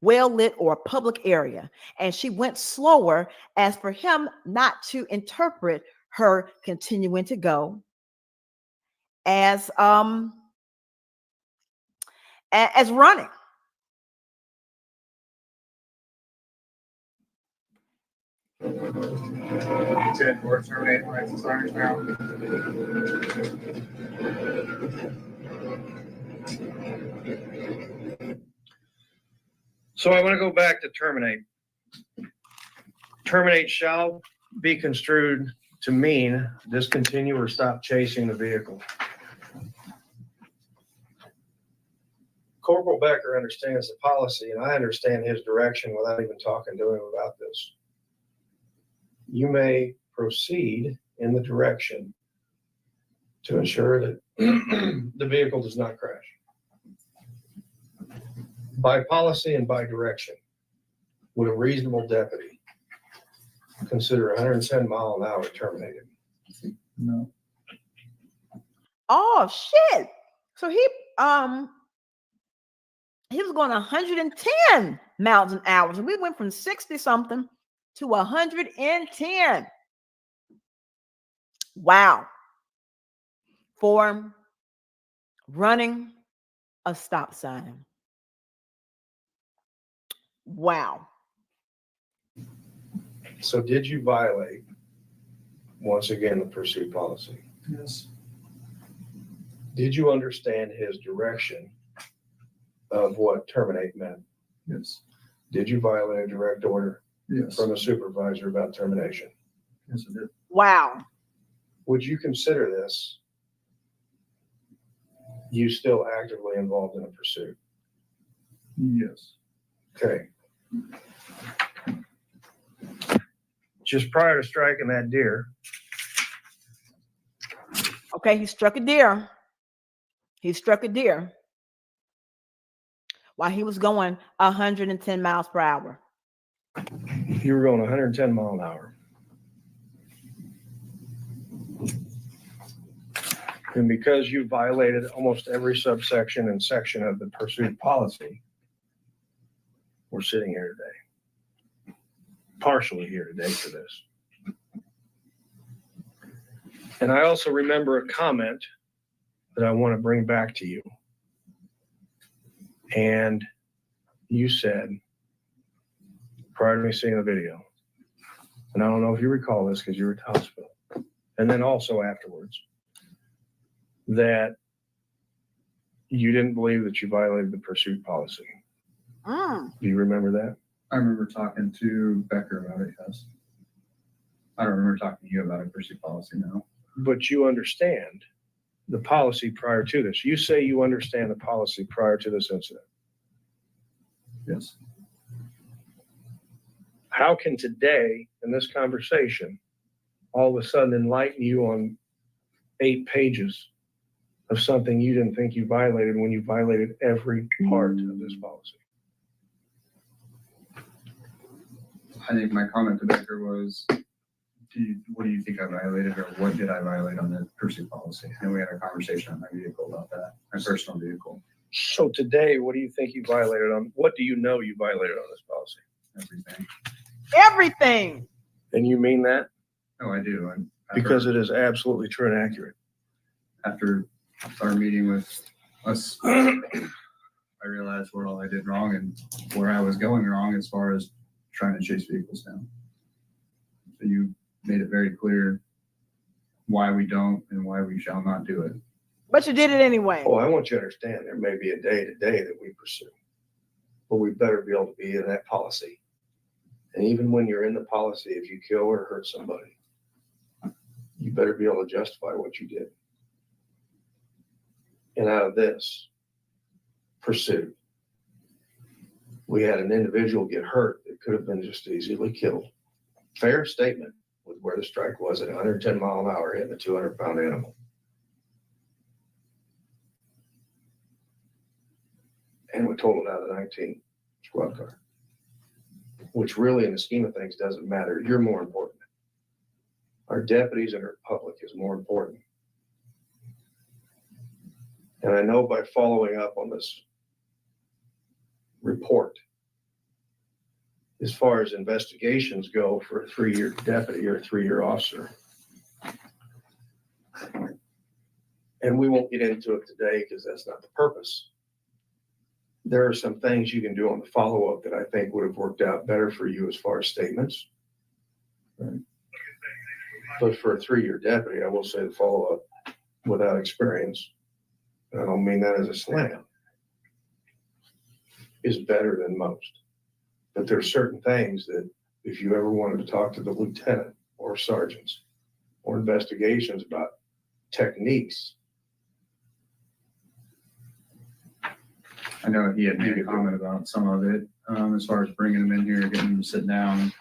well-lit or public area, and she went slower as for him not to interpret her continuing to go as running. Said we're terminating license orange now. So I want to go back to terminate. Terminate shall be construed to mean discontinue or stop chasing the vehicle. Corporal Becker understands the policy, and I understand his direction without even talking to him about this. You may proceed in the direction to ensure that the vehicle does not crash. By policy and by direction, would a reasonable deputy consider 110 mile an hour terminated? No. Oh shit. So he was going 110 miles an hour. So we went from 60 something to 110. Wow. For running a stop sign. Wow. So did you violate, once again, the pursuit policy? Yes. Did you understand his direction of what terminate meant? Yes. Did you violate a direct order Yes. from a supervisor about termination? Yes, I did. Wow. Would you consider this you still actively involved in a pursuit? Yes. Okay. Just prior to striking that deer, Okay, he struck a deer. He struck a deer while he was going 110 miles per hour. you were going 110 mile an hour. And because you violated almost every subsection and section of the pursuit policy, we're sitting here today. Partially here today for this. And I also remember a comment that I want to bring back to you. And you said, prior to me seeing the video, and I don't know if you recall this because you were at the hospital, and then also afterwards, that you didn't believe that you violated the pursuit policy. Do you remember that? I remember talking to Becker about it, yes. I don't remember talking to you about a pursuit policy, no. But you understand the policy prior to this. You say you understand the policy prior to this incident. Yes. How can today, in this conversation, all of a sudden enlighten you on 8 pages of something you didn't think you violated when you violated every part of this policy? I think my comment to Becker was, what do you think I violated, or what did I violate on the pursuit policy? And we had a conversation on my vehicle about that, my personal vehicle, So today, what do you think you violated on? What do you know you violated on this policy? everything. Everything. And you mean that? Oh, I do. And Because it is absolutely true and accurate. after our meeting with us, I realized where all I did wrong and where I was going wrong as far as trying to chase vehicles down. So you made it very clear why we don't and why we shall not do it. But you did it anyway. Oh, I want you to understand there may be a day to day that we pursue, but we better be able to be in that policy. And even when you're in the policy, if you kill or hurt somebody, you better be able to justify what you did. And out of this pursuit, we had an individual get hurt that could have been just easily killed. Fair statement with where the strike was at 110 mile an hour hitting a 200-pound animal. And we totaled out of 19 squad car, which really in the scheme of things doesn't matter. You're more important. Our deputies and our public is more important. And I know by following up on this report, as far as investigations go for a 3-year deputy or a 3-year officer, and we won't get into it today because that's not the purpose. There are some things you can do on the follow-up that I think would have worked out better for you as far as statements. Right. But for a 3-year deputy, I will say the follow-up without experience, and I don't mean that as a slam, is better than most. But there are certain things that if you ever wanted to talk to the lieutenant or sergeants or investigations about techniques, I know he had made a comment about some of it, as far as bringing him in here, getting him to sit down,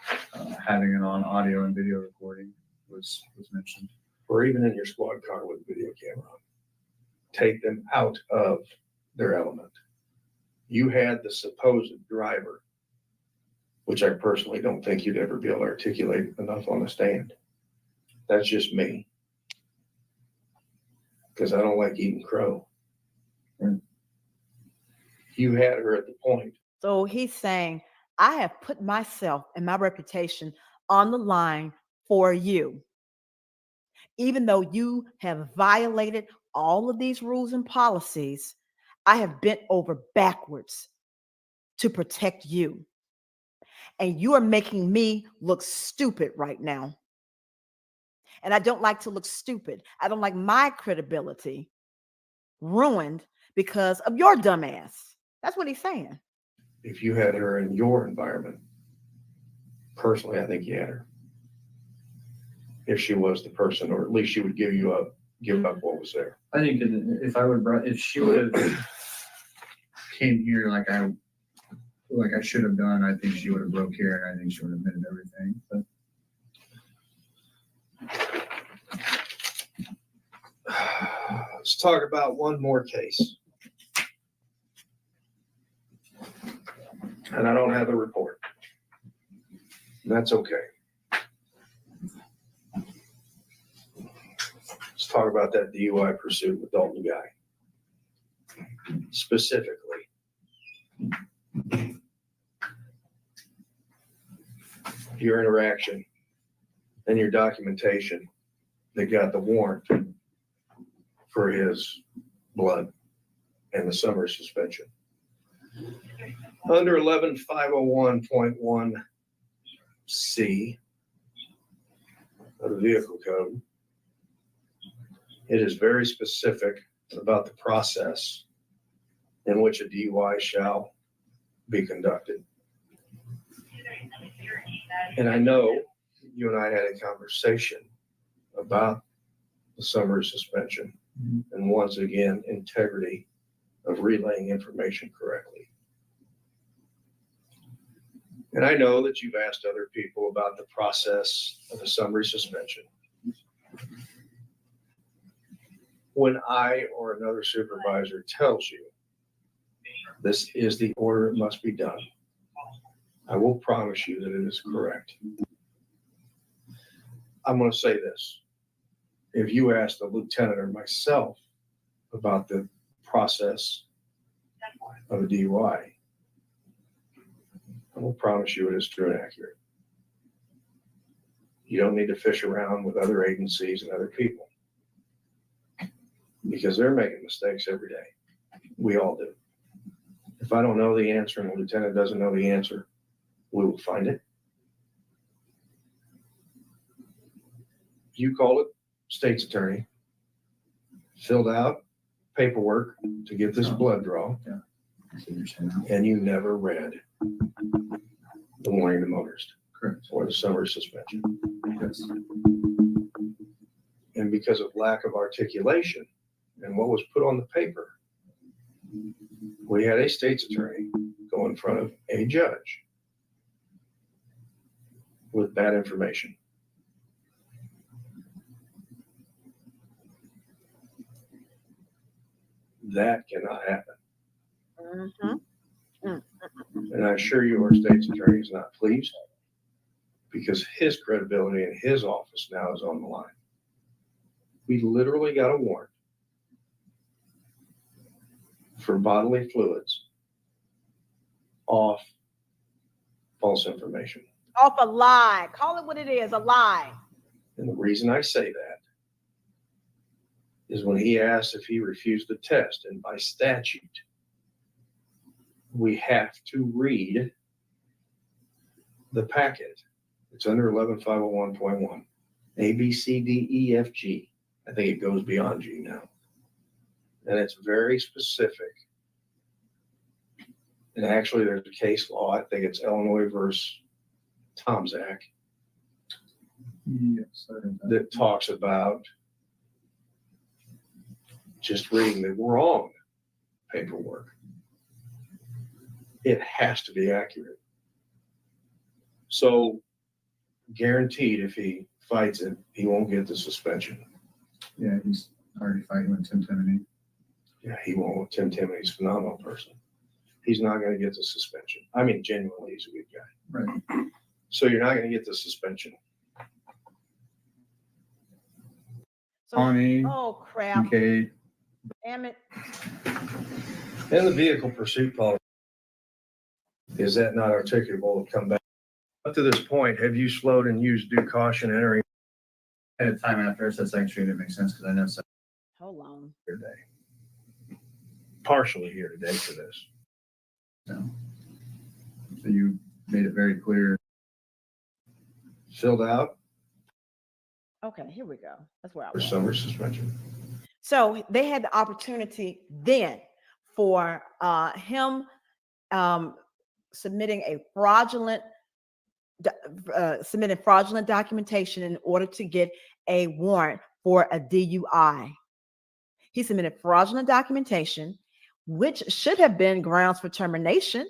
having it on audio and video recording was mentioned. Or even in your squad car with video camera on. Take them out of their element. You had the supposed driver, which I personally don't think you'd ever be able to articulate enough on the stand. That's just me. Because I don't like eating crow. You had her at the point. So he's saying, I have put myself and my reputation on the line for you. Even though you have violated all of these rules and policies, I have bent over backwards to protect you. And you are making me look stupid right now. And I don't like to look stupid. I don't like my credibility ruined because of your dumb ass. That's what he's saying. If you had her in your environment, personally, I think you had her. If she was the person, or at least she would give up what was there. I think if she would have came here like I should have done, I think she would have broke here, and I think she would have admitted everything. But Let's talk about one more case. And I don't have a report. That's okay. Let's talk about that DUI pursuit with Dalton Guy. Specifically. Your interaction and your documentation that got the warrant for his blood and the summer suspension. Under 11501.1C of the vehicle code, it is very specific about the process in which a DUI shall be conducted. And I know you and I had a conversation about the summer suspension and once again, integrity of relaying information correctly. And I know that you've asked other people about the process of a summary suspension. When I or another supervisor tells you this is the order it must be done, I will promise you that it is correct. I'm going to say this. If you ask the lieutenant or myself about the process of a DUI, I will promise you it is true and accurate. You don't need to fish around with other agencies and other people because they're making mistakes every day. We all do. If I don't know the answer and the lieutenant doesn't know the answer, we will find it. You call it state's attorney, filled out paperwork to get this blood draw, and you never read the warning to motorist. Correct. Or the summer suspension. Yes. And because of lack of articulation and what was put on the paper, we had a state's attorney go in front of a judge with bad information. That cannot happen. And I assure you our state's attorney is not pleased because his credibility in his office now is on the line. We literally got a warrant for bodily fluids off false information. Off a lie. Call it what it is, a lie. And the reason I say that is when he asked if he refused the test, and by statute, we have to read the packet. It's under 11501.1, A, B, C, D, E, F, G. I think it goes beyond G now. And it's very specific. And actually, there's a case law. I think it's Illinois versus Tomzak Yes. that talks about just reading the wrong paperwork. It has to be accurate. So guaranteed, if he fights it, he won't get the suspension. Yeah, he's already fighting with Tim Timoney. Yeah, he won't. Tim Timoney's a phenomenal person. He's not going to get the suspension. I mean, genuinely, he's a good guy. Right. So you're not going to get the suspension. So, Connie, oh crap! Kate, Damn it! And the vehicle pursuit policy, is that not articulable to come back? Up to this point, have you slowed and used due caution entering at a time after I said Second Street, it makes sense because I know Second Hold on. here today? Partially here today for this. so you made it very clear. Filled out Okay, here we go. That's where I for was. summer suspension. So they had the opportunity then for him submitting a fraudulent documentation in order to get a warrant for a DUI. He submitted fraudulent documentation, which should have been grounds for termination,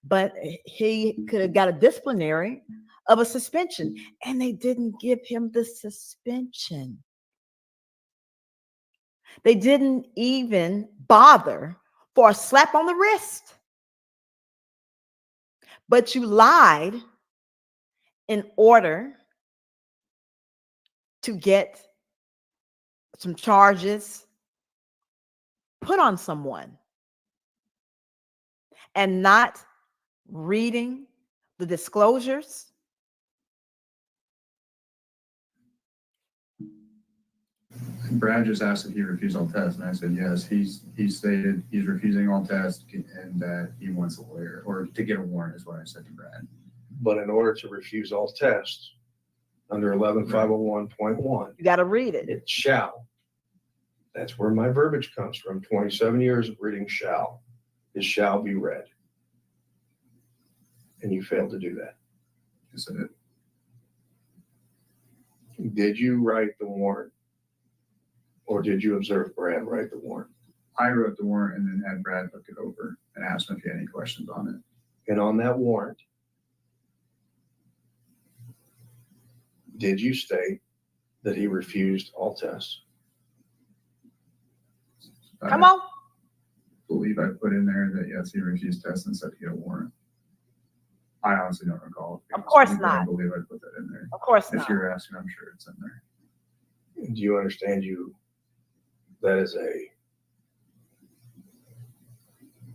but he could have got a disciplinary of a suspension, and they didn't give him the suspension. They didn't even bother for a slap on the wrist. But you lied in order to get some charges put on someone and not reading the disclosures. Brad just asked if he refused all tests, and I said yes. He stated he's refusing all tests and that he wants a lawyer or to get a warrant is what I said to Brad. But in order to refuse all tests under 11501.1, You got to read it. it shall. That's where my verbiage comes from. 27 years of reading shall. It shall be read. And you failed to do that. Yes, I did. Did you write the warrant? Or did you observe Brad write the warrant? I wrote the warrant and then had Brad look it over and asked him if he had any questions on it. And on that warrant, did you state that he refused all tests? Come on. I believe I put in there that yes, he refused tests and said to get a warrant. I honestly don't recall. Of course I not. believe I put that in there. Of course If not. you're asking, I'm sure it's in there. Do you understand that is a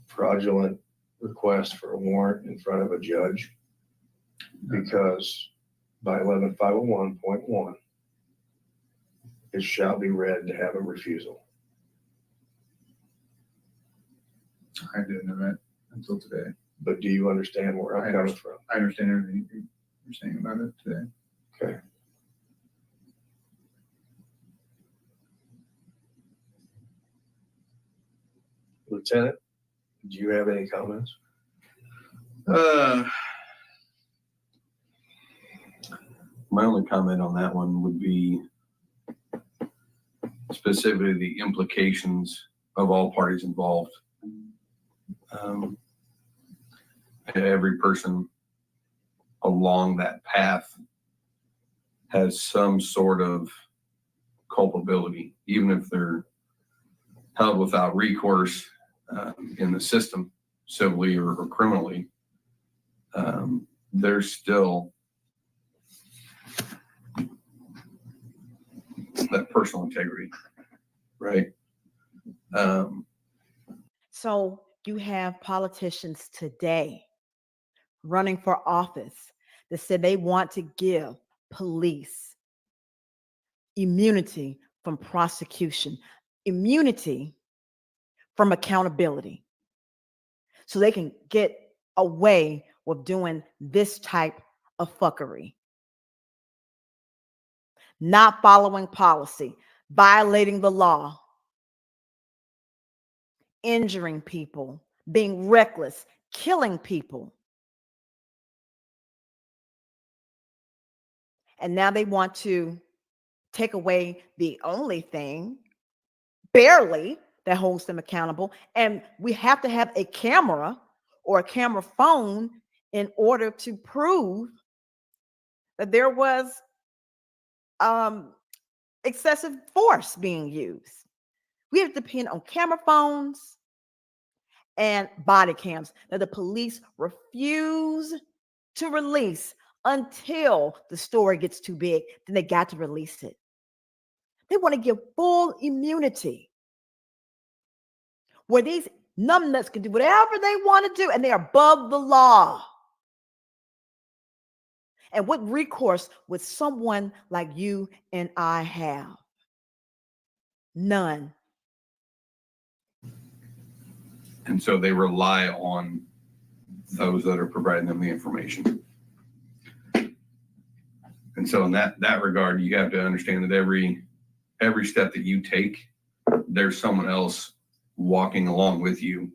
fraudulent request for a warrant in front of a judge? Because by 11501.1, it shall be read to have a refusal. I didn't know that until today. But do you understand where I'm coming from? I understand everything you're saying about it today. Okay. Lieutenant, do you have any comments? My only comment on that one would be specifically the implications of all parties involved. Every person along that path has some sort of culpability, even if they're held without recourse in the system, civilly or criminally. There's still that personal integrity, right? So you have politicians today running for office that said they want to give police immunity from prosecution, immunity from accountability, so they can get away with doing this type of fuckery. Not following policy, violating the law, injuring people, being reckless, killing people. And now they want to take away the only thing, barely, that holds them accountable. And we have to have a camera or a camera phone in order to prove that there was excessive force being used. We have to depend on camera phones and body cams that the police refuse to release until the story gets too big. Then they got to release it. They want to give full immunity where these numbnuts can do whatever they want to do and they're above the law. And what recourse would someone like you and I have? None. And so they rely on those that are providing them the information. And so in that regard, you have to understand that every step that you take, there's someone else walking along with you.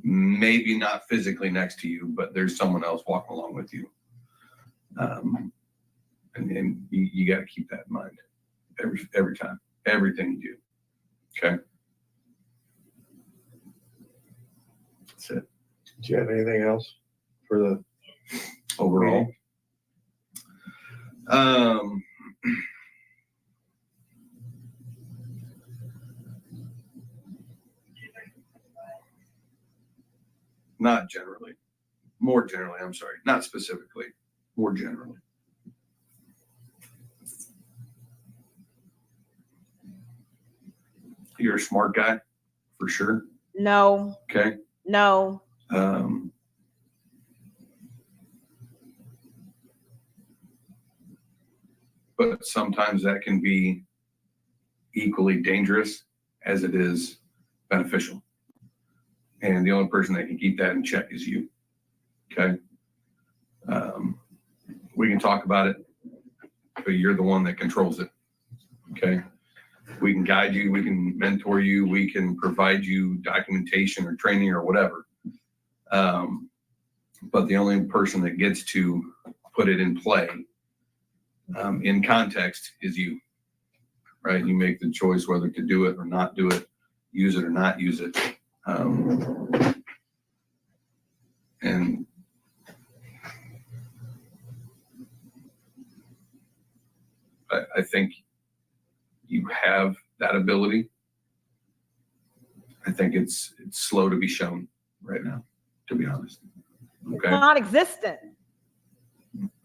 Maybe not physically next to you, but there's someone else walking along with you. And you got to keep that in mind every time, everything you do. Okay. That's it. Do you have anything else for the Overall. Not generally. More generally, I'm sorry. Not specifically. More generally. You're a smart guy, for sure. No, Okay. no. But sometimes that can be equally dangerous as it is beneficial. And the only person that can keep that in check is you. Okay. We can talk about it, but you're the one that controls it. Okay. We can guide you, we can mentor you, we can provide you documentation or training or whatever. But the only person that gets to put it in play in context is you, right? You make the choice whether to do it or not do it, use it or not use it. And I think you have that ability. I think it's slow to be shown right now, to be honest. Okay. Non-existent.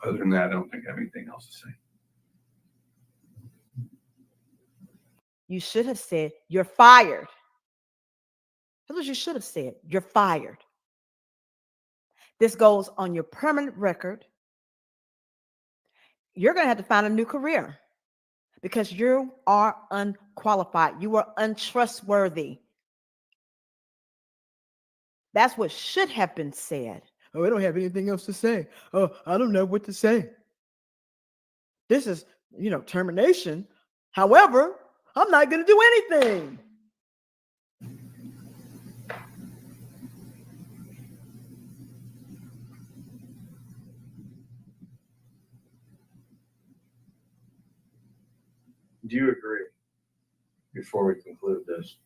Other than that, I don't think I have anything else to say. You should have said, you're fired. That's what you should have said. You're fired. This goes on your permanent record. You're going to have to find a new career because you are unqualified. You are untrustworthy. That's what should have been said. Oh, I don't have anything else to say. Oh, I don't know what to say. This is, termination. However, I'm not going to do anything. Do you agree, before we conclude this,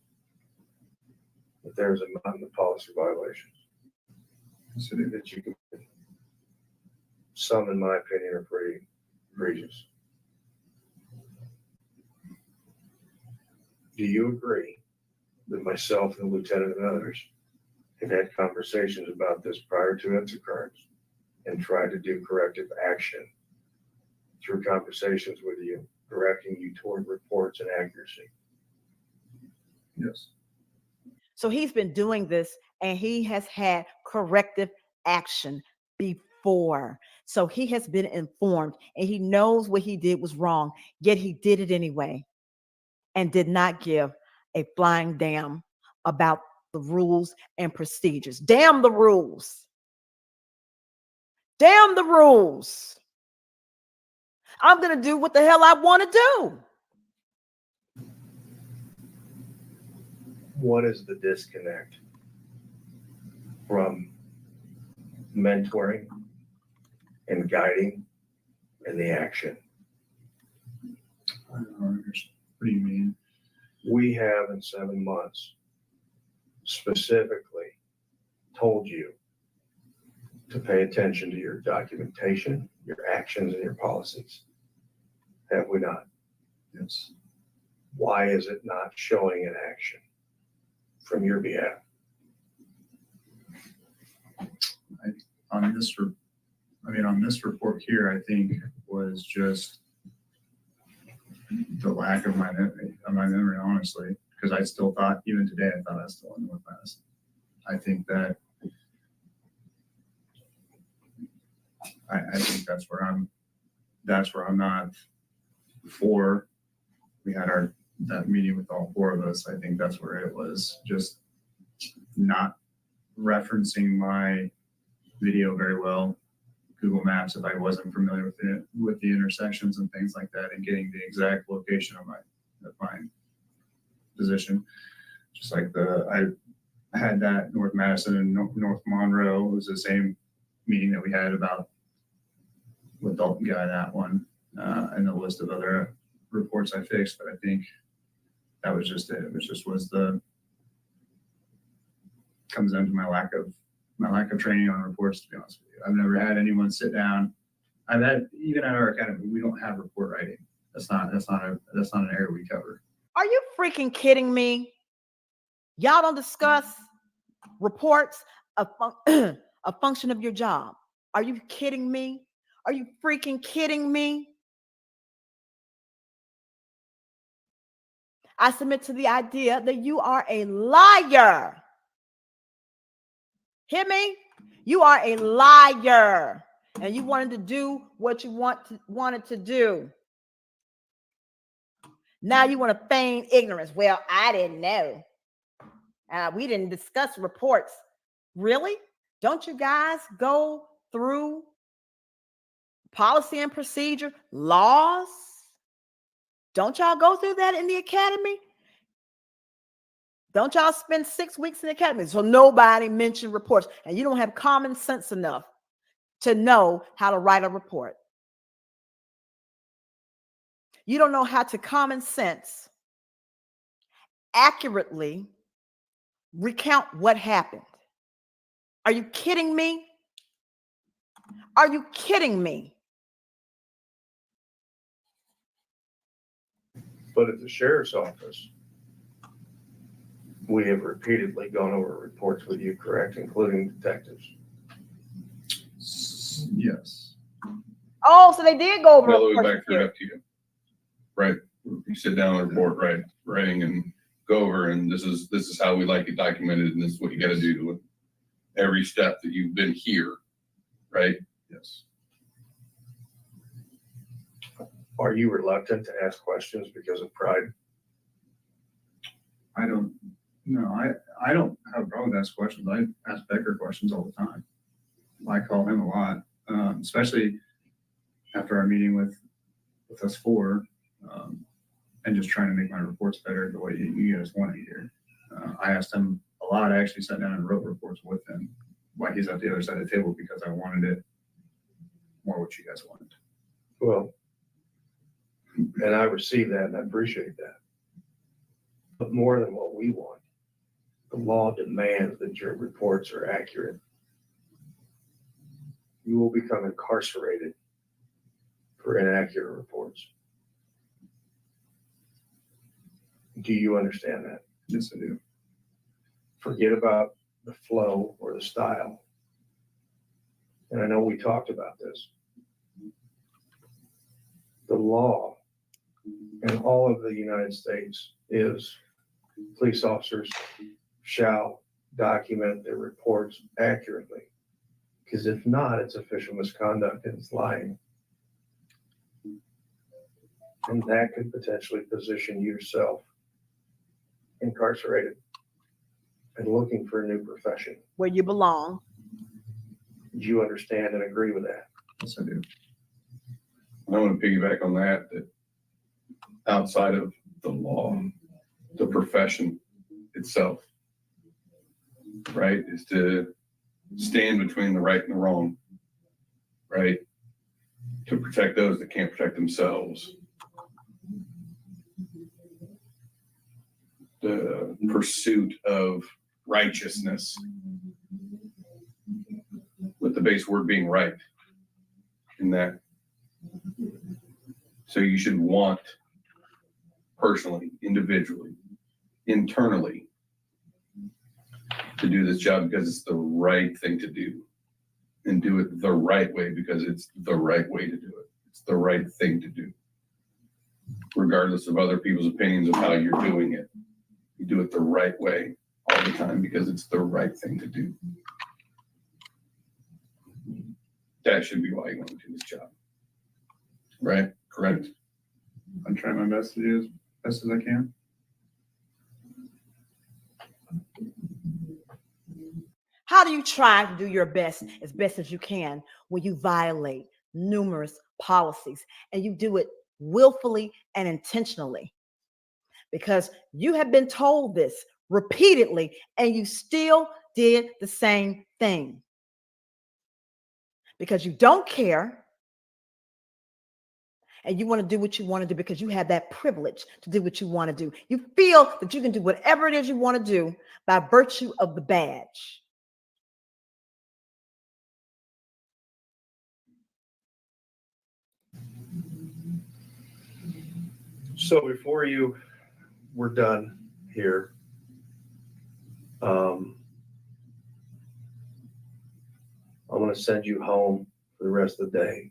that there's a mountain of policy violations? So that you can, some, in my opinion, are pretty egregious. Do you agree that myself and the lieutenant and others have had conversations about this prior to its occurrence and tried to do corrective action through conversations with you, directing you toward reports and accuracy? Yes. So he's been doing this and he has had corrective action before. So he has been informed and he knows what he did was wrong, yet he did it anyway and did not give a flying damn about the rules and procedures. Damn the rules. Damn the rules. I'm going to do what the hell I want to do. What is the disconnect from mentoring and guiding and the action? I don't understand. What do you mean? We have in 7 months specifically told you to pay attention to your documentation, your actions, and your policies. Have we not? Yes. Why is it not showing in action from your behalf? On this, on this report here, I think was just the lack of my memory, honestly, because I still thought, even today, I thought I was still in North Madison. I think that I think that's where I'm not. Before we had that meeting with all four of us, I think that's where it was just not referencing my video very well. Google Maps, if I wasn't familiar with the intersections and things like that, and getting the exact location of my position. Just like I had that North Madison and North Monroe. It was the same meeting that we had about with Dalton Guy, that one, and the list of other reports I fixed. But I think that was just it. Comes down to my lack of training on reports, to be honest with you. I've never had anyone sit down. Even at our academy, we don't have report writing. That's not an area we cover. Are you freaking kidding me? Y'all don't discuss reports, a function of your job. Are you kidding me? Are you freaking kidding me? I submit to the idea that you are a liar. Hear me? You are a liar, and you wanted to do what you wanted to do. Now you want to feign ignorance. Well, I didn't know. We didn't discuss reports. Really? Don't you guys go through policy and procedure, laws? Don't y'all go through that in the academy? Don't y'all spend 6 weeks in the academy? So nobody mentioned reports, and you don't have common sense enough to know how to write a report. You don't know how to common sense accurately recount what happened. Are you kidding me? Are you kidding me? But at the sheriff's office, we have repeatedly gone over reports with you, correct, including detectives? Yes. Oh, so they did go over All the way reports back through it up to you. Right. You sit down on a report, writing and go over, and this is how we like it documented, and this is what you got to do to it. Every step that you've been here, right? Yes. Are you reluctant to ask questions because of pride? I don't have a problem with asking questions. I ask Becker questions all the time. I call him a lot, especially after our meeting with us four, and just trying to make my reports better the way you guys want to hear. I asked him a lot. I actually sat down and wrote reports with him while he's at the other side of the table, because I wanted it more what you guys wanted. Well, and I receive that and I appreciate that. But more than what we want, the law demands that your reports are accurate. You will become incarcerated for inaccurate reports. Do you understand that? Yes, I do. Forget about the flow or the style. And I know we talked about this. The law in all of the United States is police officers shall document their reports accurately. Because if not, it's official misconduct and it's lying. And that could potentially position yourself incarcerated and looking for a new profession. where you belong. Do you understand and agree with that? Yes, I do. I want to piggyback on that outside of the law, the profession itself, right, is to stand between the right and the wrong, right, to protect those that can't protect themselves. The pursuit of righteousness with the base word being right in that. So you should want personally, individually, internally to do this job because it's the right thing to do, and do it the right way because it's the right way to do it. It's the right thing to do, regardless of other people's opinions of how you're doing it. You do it the right way all the time because it's the right thing to do. That should be why you want to do this job. Right? Correct? I'm trying my best to do as best as I can. How do you try to do your best as you can when you violate numerous policies and you do it willfully and intentionally? Because you have been told this repeatedly and you still did the same thing. Because you don't care and you want to do what you want to do because you have that privilege to do what you want to do. You feel that you can do whatever it is you want to do by virtue of the badge. So before we're done here, I'm going to send you home for the rest of the day.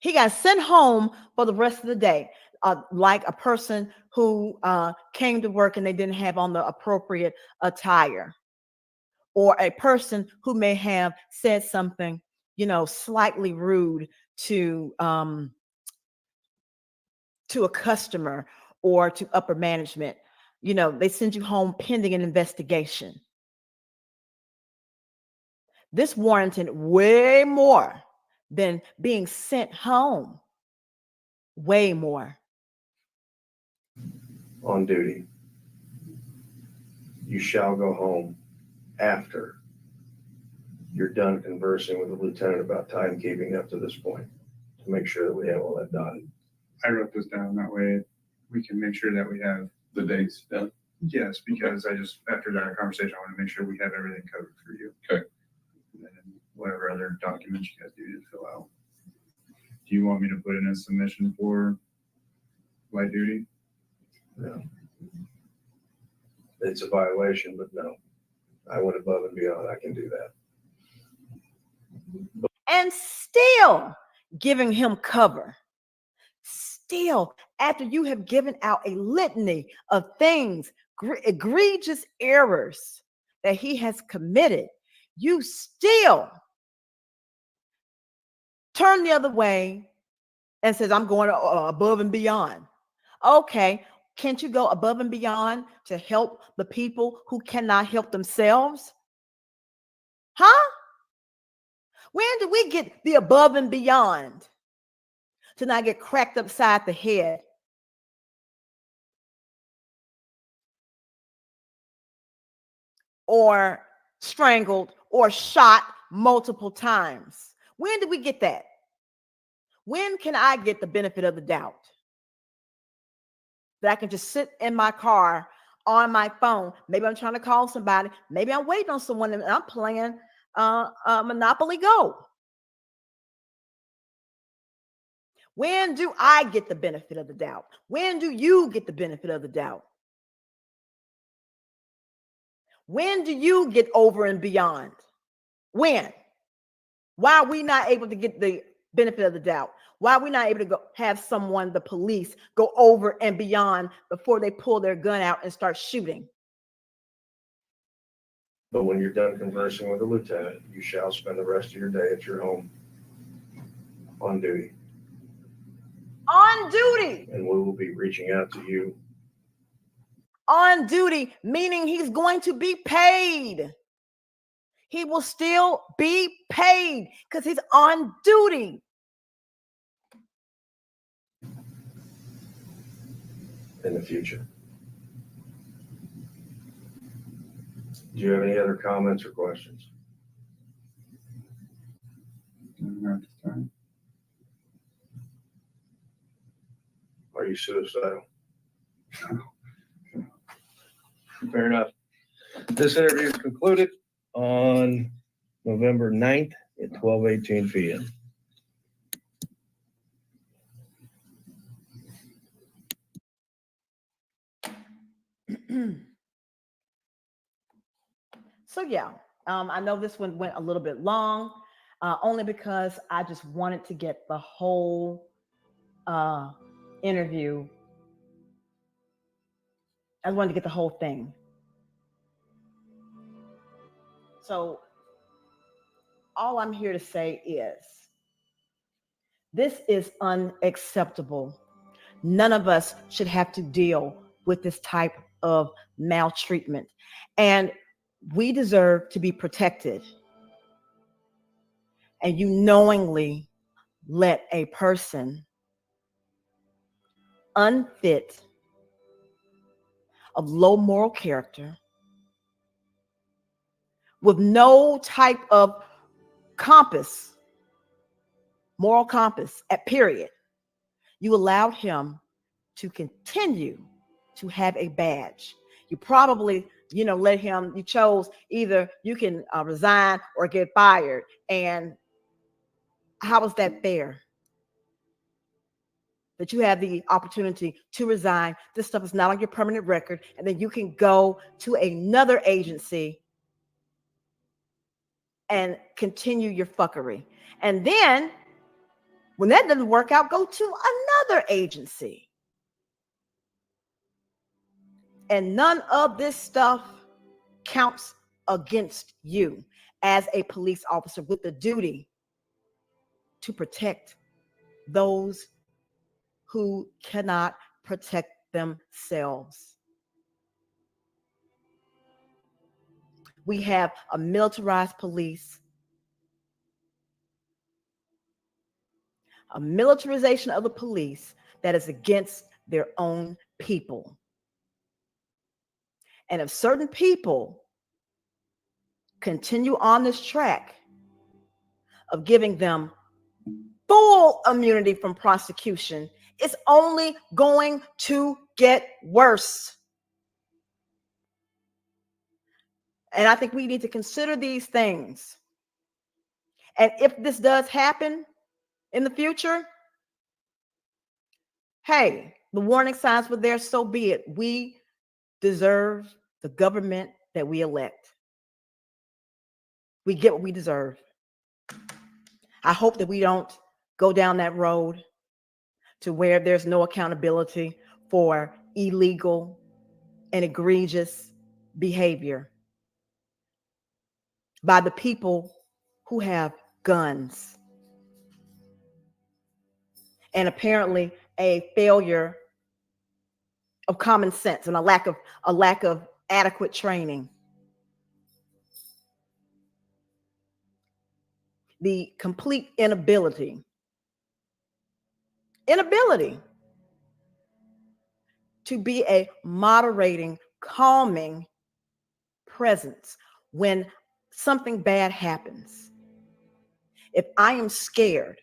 He got sent home for the rest of the day, like a person who came to work and they didn't have on the appropriate attire, or a person who may have said something, slightly rude to a customer or to upper management. They send you home pending an investigation. This warranted way more than being sent home. Way more. On duty. You shall go home after you're done conversing with the lieutenant about timekeeping up to this point, to make sure that we have all that done. I wrote this down, that way we can make sure that we have The dates done. yes, because after that conversation, I want to make sure we have everything covered for you. Okay. And then whatever other documents you guys do to fill out. Do you want me to put in a submission for light duty? No. It's a violation, but no. I went above and beyond. I can do that. And still giving him cover. Still, after you have given out a litany of things, egregious errors that he has committed, you still turn the other way and says, I'm going above and beyond. Okay, can't you go above and beyond to help the people who cannot help themselves? Huh? When do we get the above and beyond to not get cracked upside the head? Or strangled or shot multiple times? When do we get that? When can I get the benefit of the doubt? That I can just sit in my car on my phone. Maybe I'm trying to call somebody. Maybe I'm waiting on someone and I'm playing Monopoly Go. When do I get the benefit of the doubt? When do you get the benefit of the doubt? When do you get over and beyond? When? Why are we not able to get the benefit of the doubt? Why are we not able to go have someone, the police, go over and beyond before they pull their gun out and start shooting? But when you're done conversing with the lieutenant, you shall spend the rest of your day at your home on duty. On duty. And we will be reaching out to you. On duty, meaning he's going to be paid. He will still be paid because he's on duty. In the future. Do you have any other comments or questions? Not at this time. Are you suicidal? Fair enough. This interview is concluded on November 9th at 12:18 p.m. So yeah, I know this one went a little bit long, only because I just wanted to get the whole interview. I wanted to get the whole thing. So all I'm here to say is this is unacceptable. None of us should have to deal with this type of maltreatment. And we deserve to be protected. And you knowingly let a person unfit, of low moral character, with no type of compass, moral compass, at period, you allowed him to continue to have a badge. You probably, let him, you chose either you can resign or get fired. And how is that fair? That you have the opportunity to resign. This stuff is not on your permanent record. And then you can go to another agency and continue your fuckery. And then when that doesn't work out, go to another agency. And none of this stuff counts against you as a police officer with the duty to protect those who cannot protect themselves. We have a militarized police, a militarization of the police that is against their own people. And if certain people continue on this track of giving them full immunity from prosecution, it's only going to get worse. And I think we need to consider these things. And if this does happen in the future, hey, the warning signs were there, so be it. We deserve the government that we elect. We get what we deserve. I hope that we don't go down that road to where there's no accountability for illegal and egregious behavior by the people who have guns. And apparently a failure of common sense and a lack of adequate training. The complete inability to be a moderating, calming presence when something bad happens. If I am scared,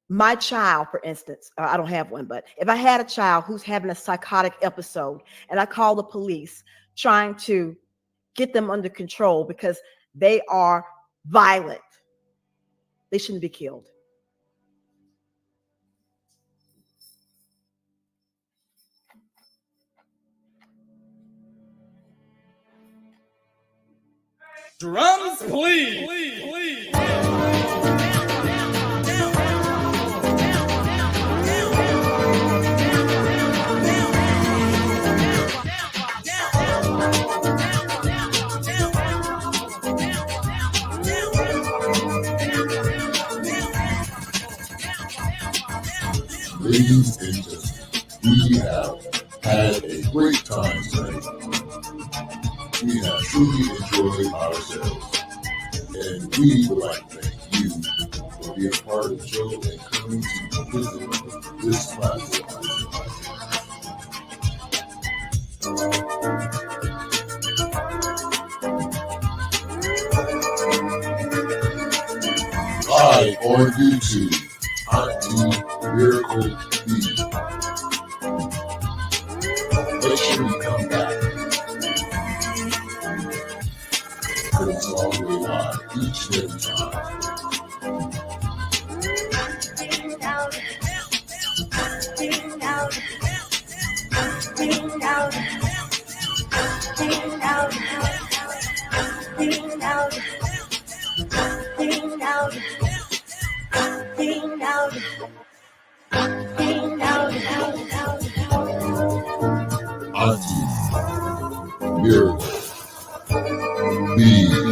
my child, for instance, I don't have one, but if I had a child who's having a psychotic episode and I call the police trying to get them under control because they are violent, they shouldn't be killed. Drums, please. Ladies and gentlemen, we have had a great time tonight. We have truly enjoyed ourselves, and we would like to thank you for being a part of the show and coming to visit this platform. Live on YouTube, Auntie Miracle B. Make sure you come back. brings all the way live each and every time. Auntie, Miracle, B.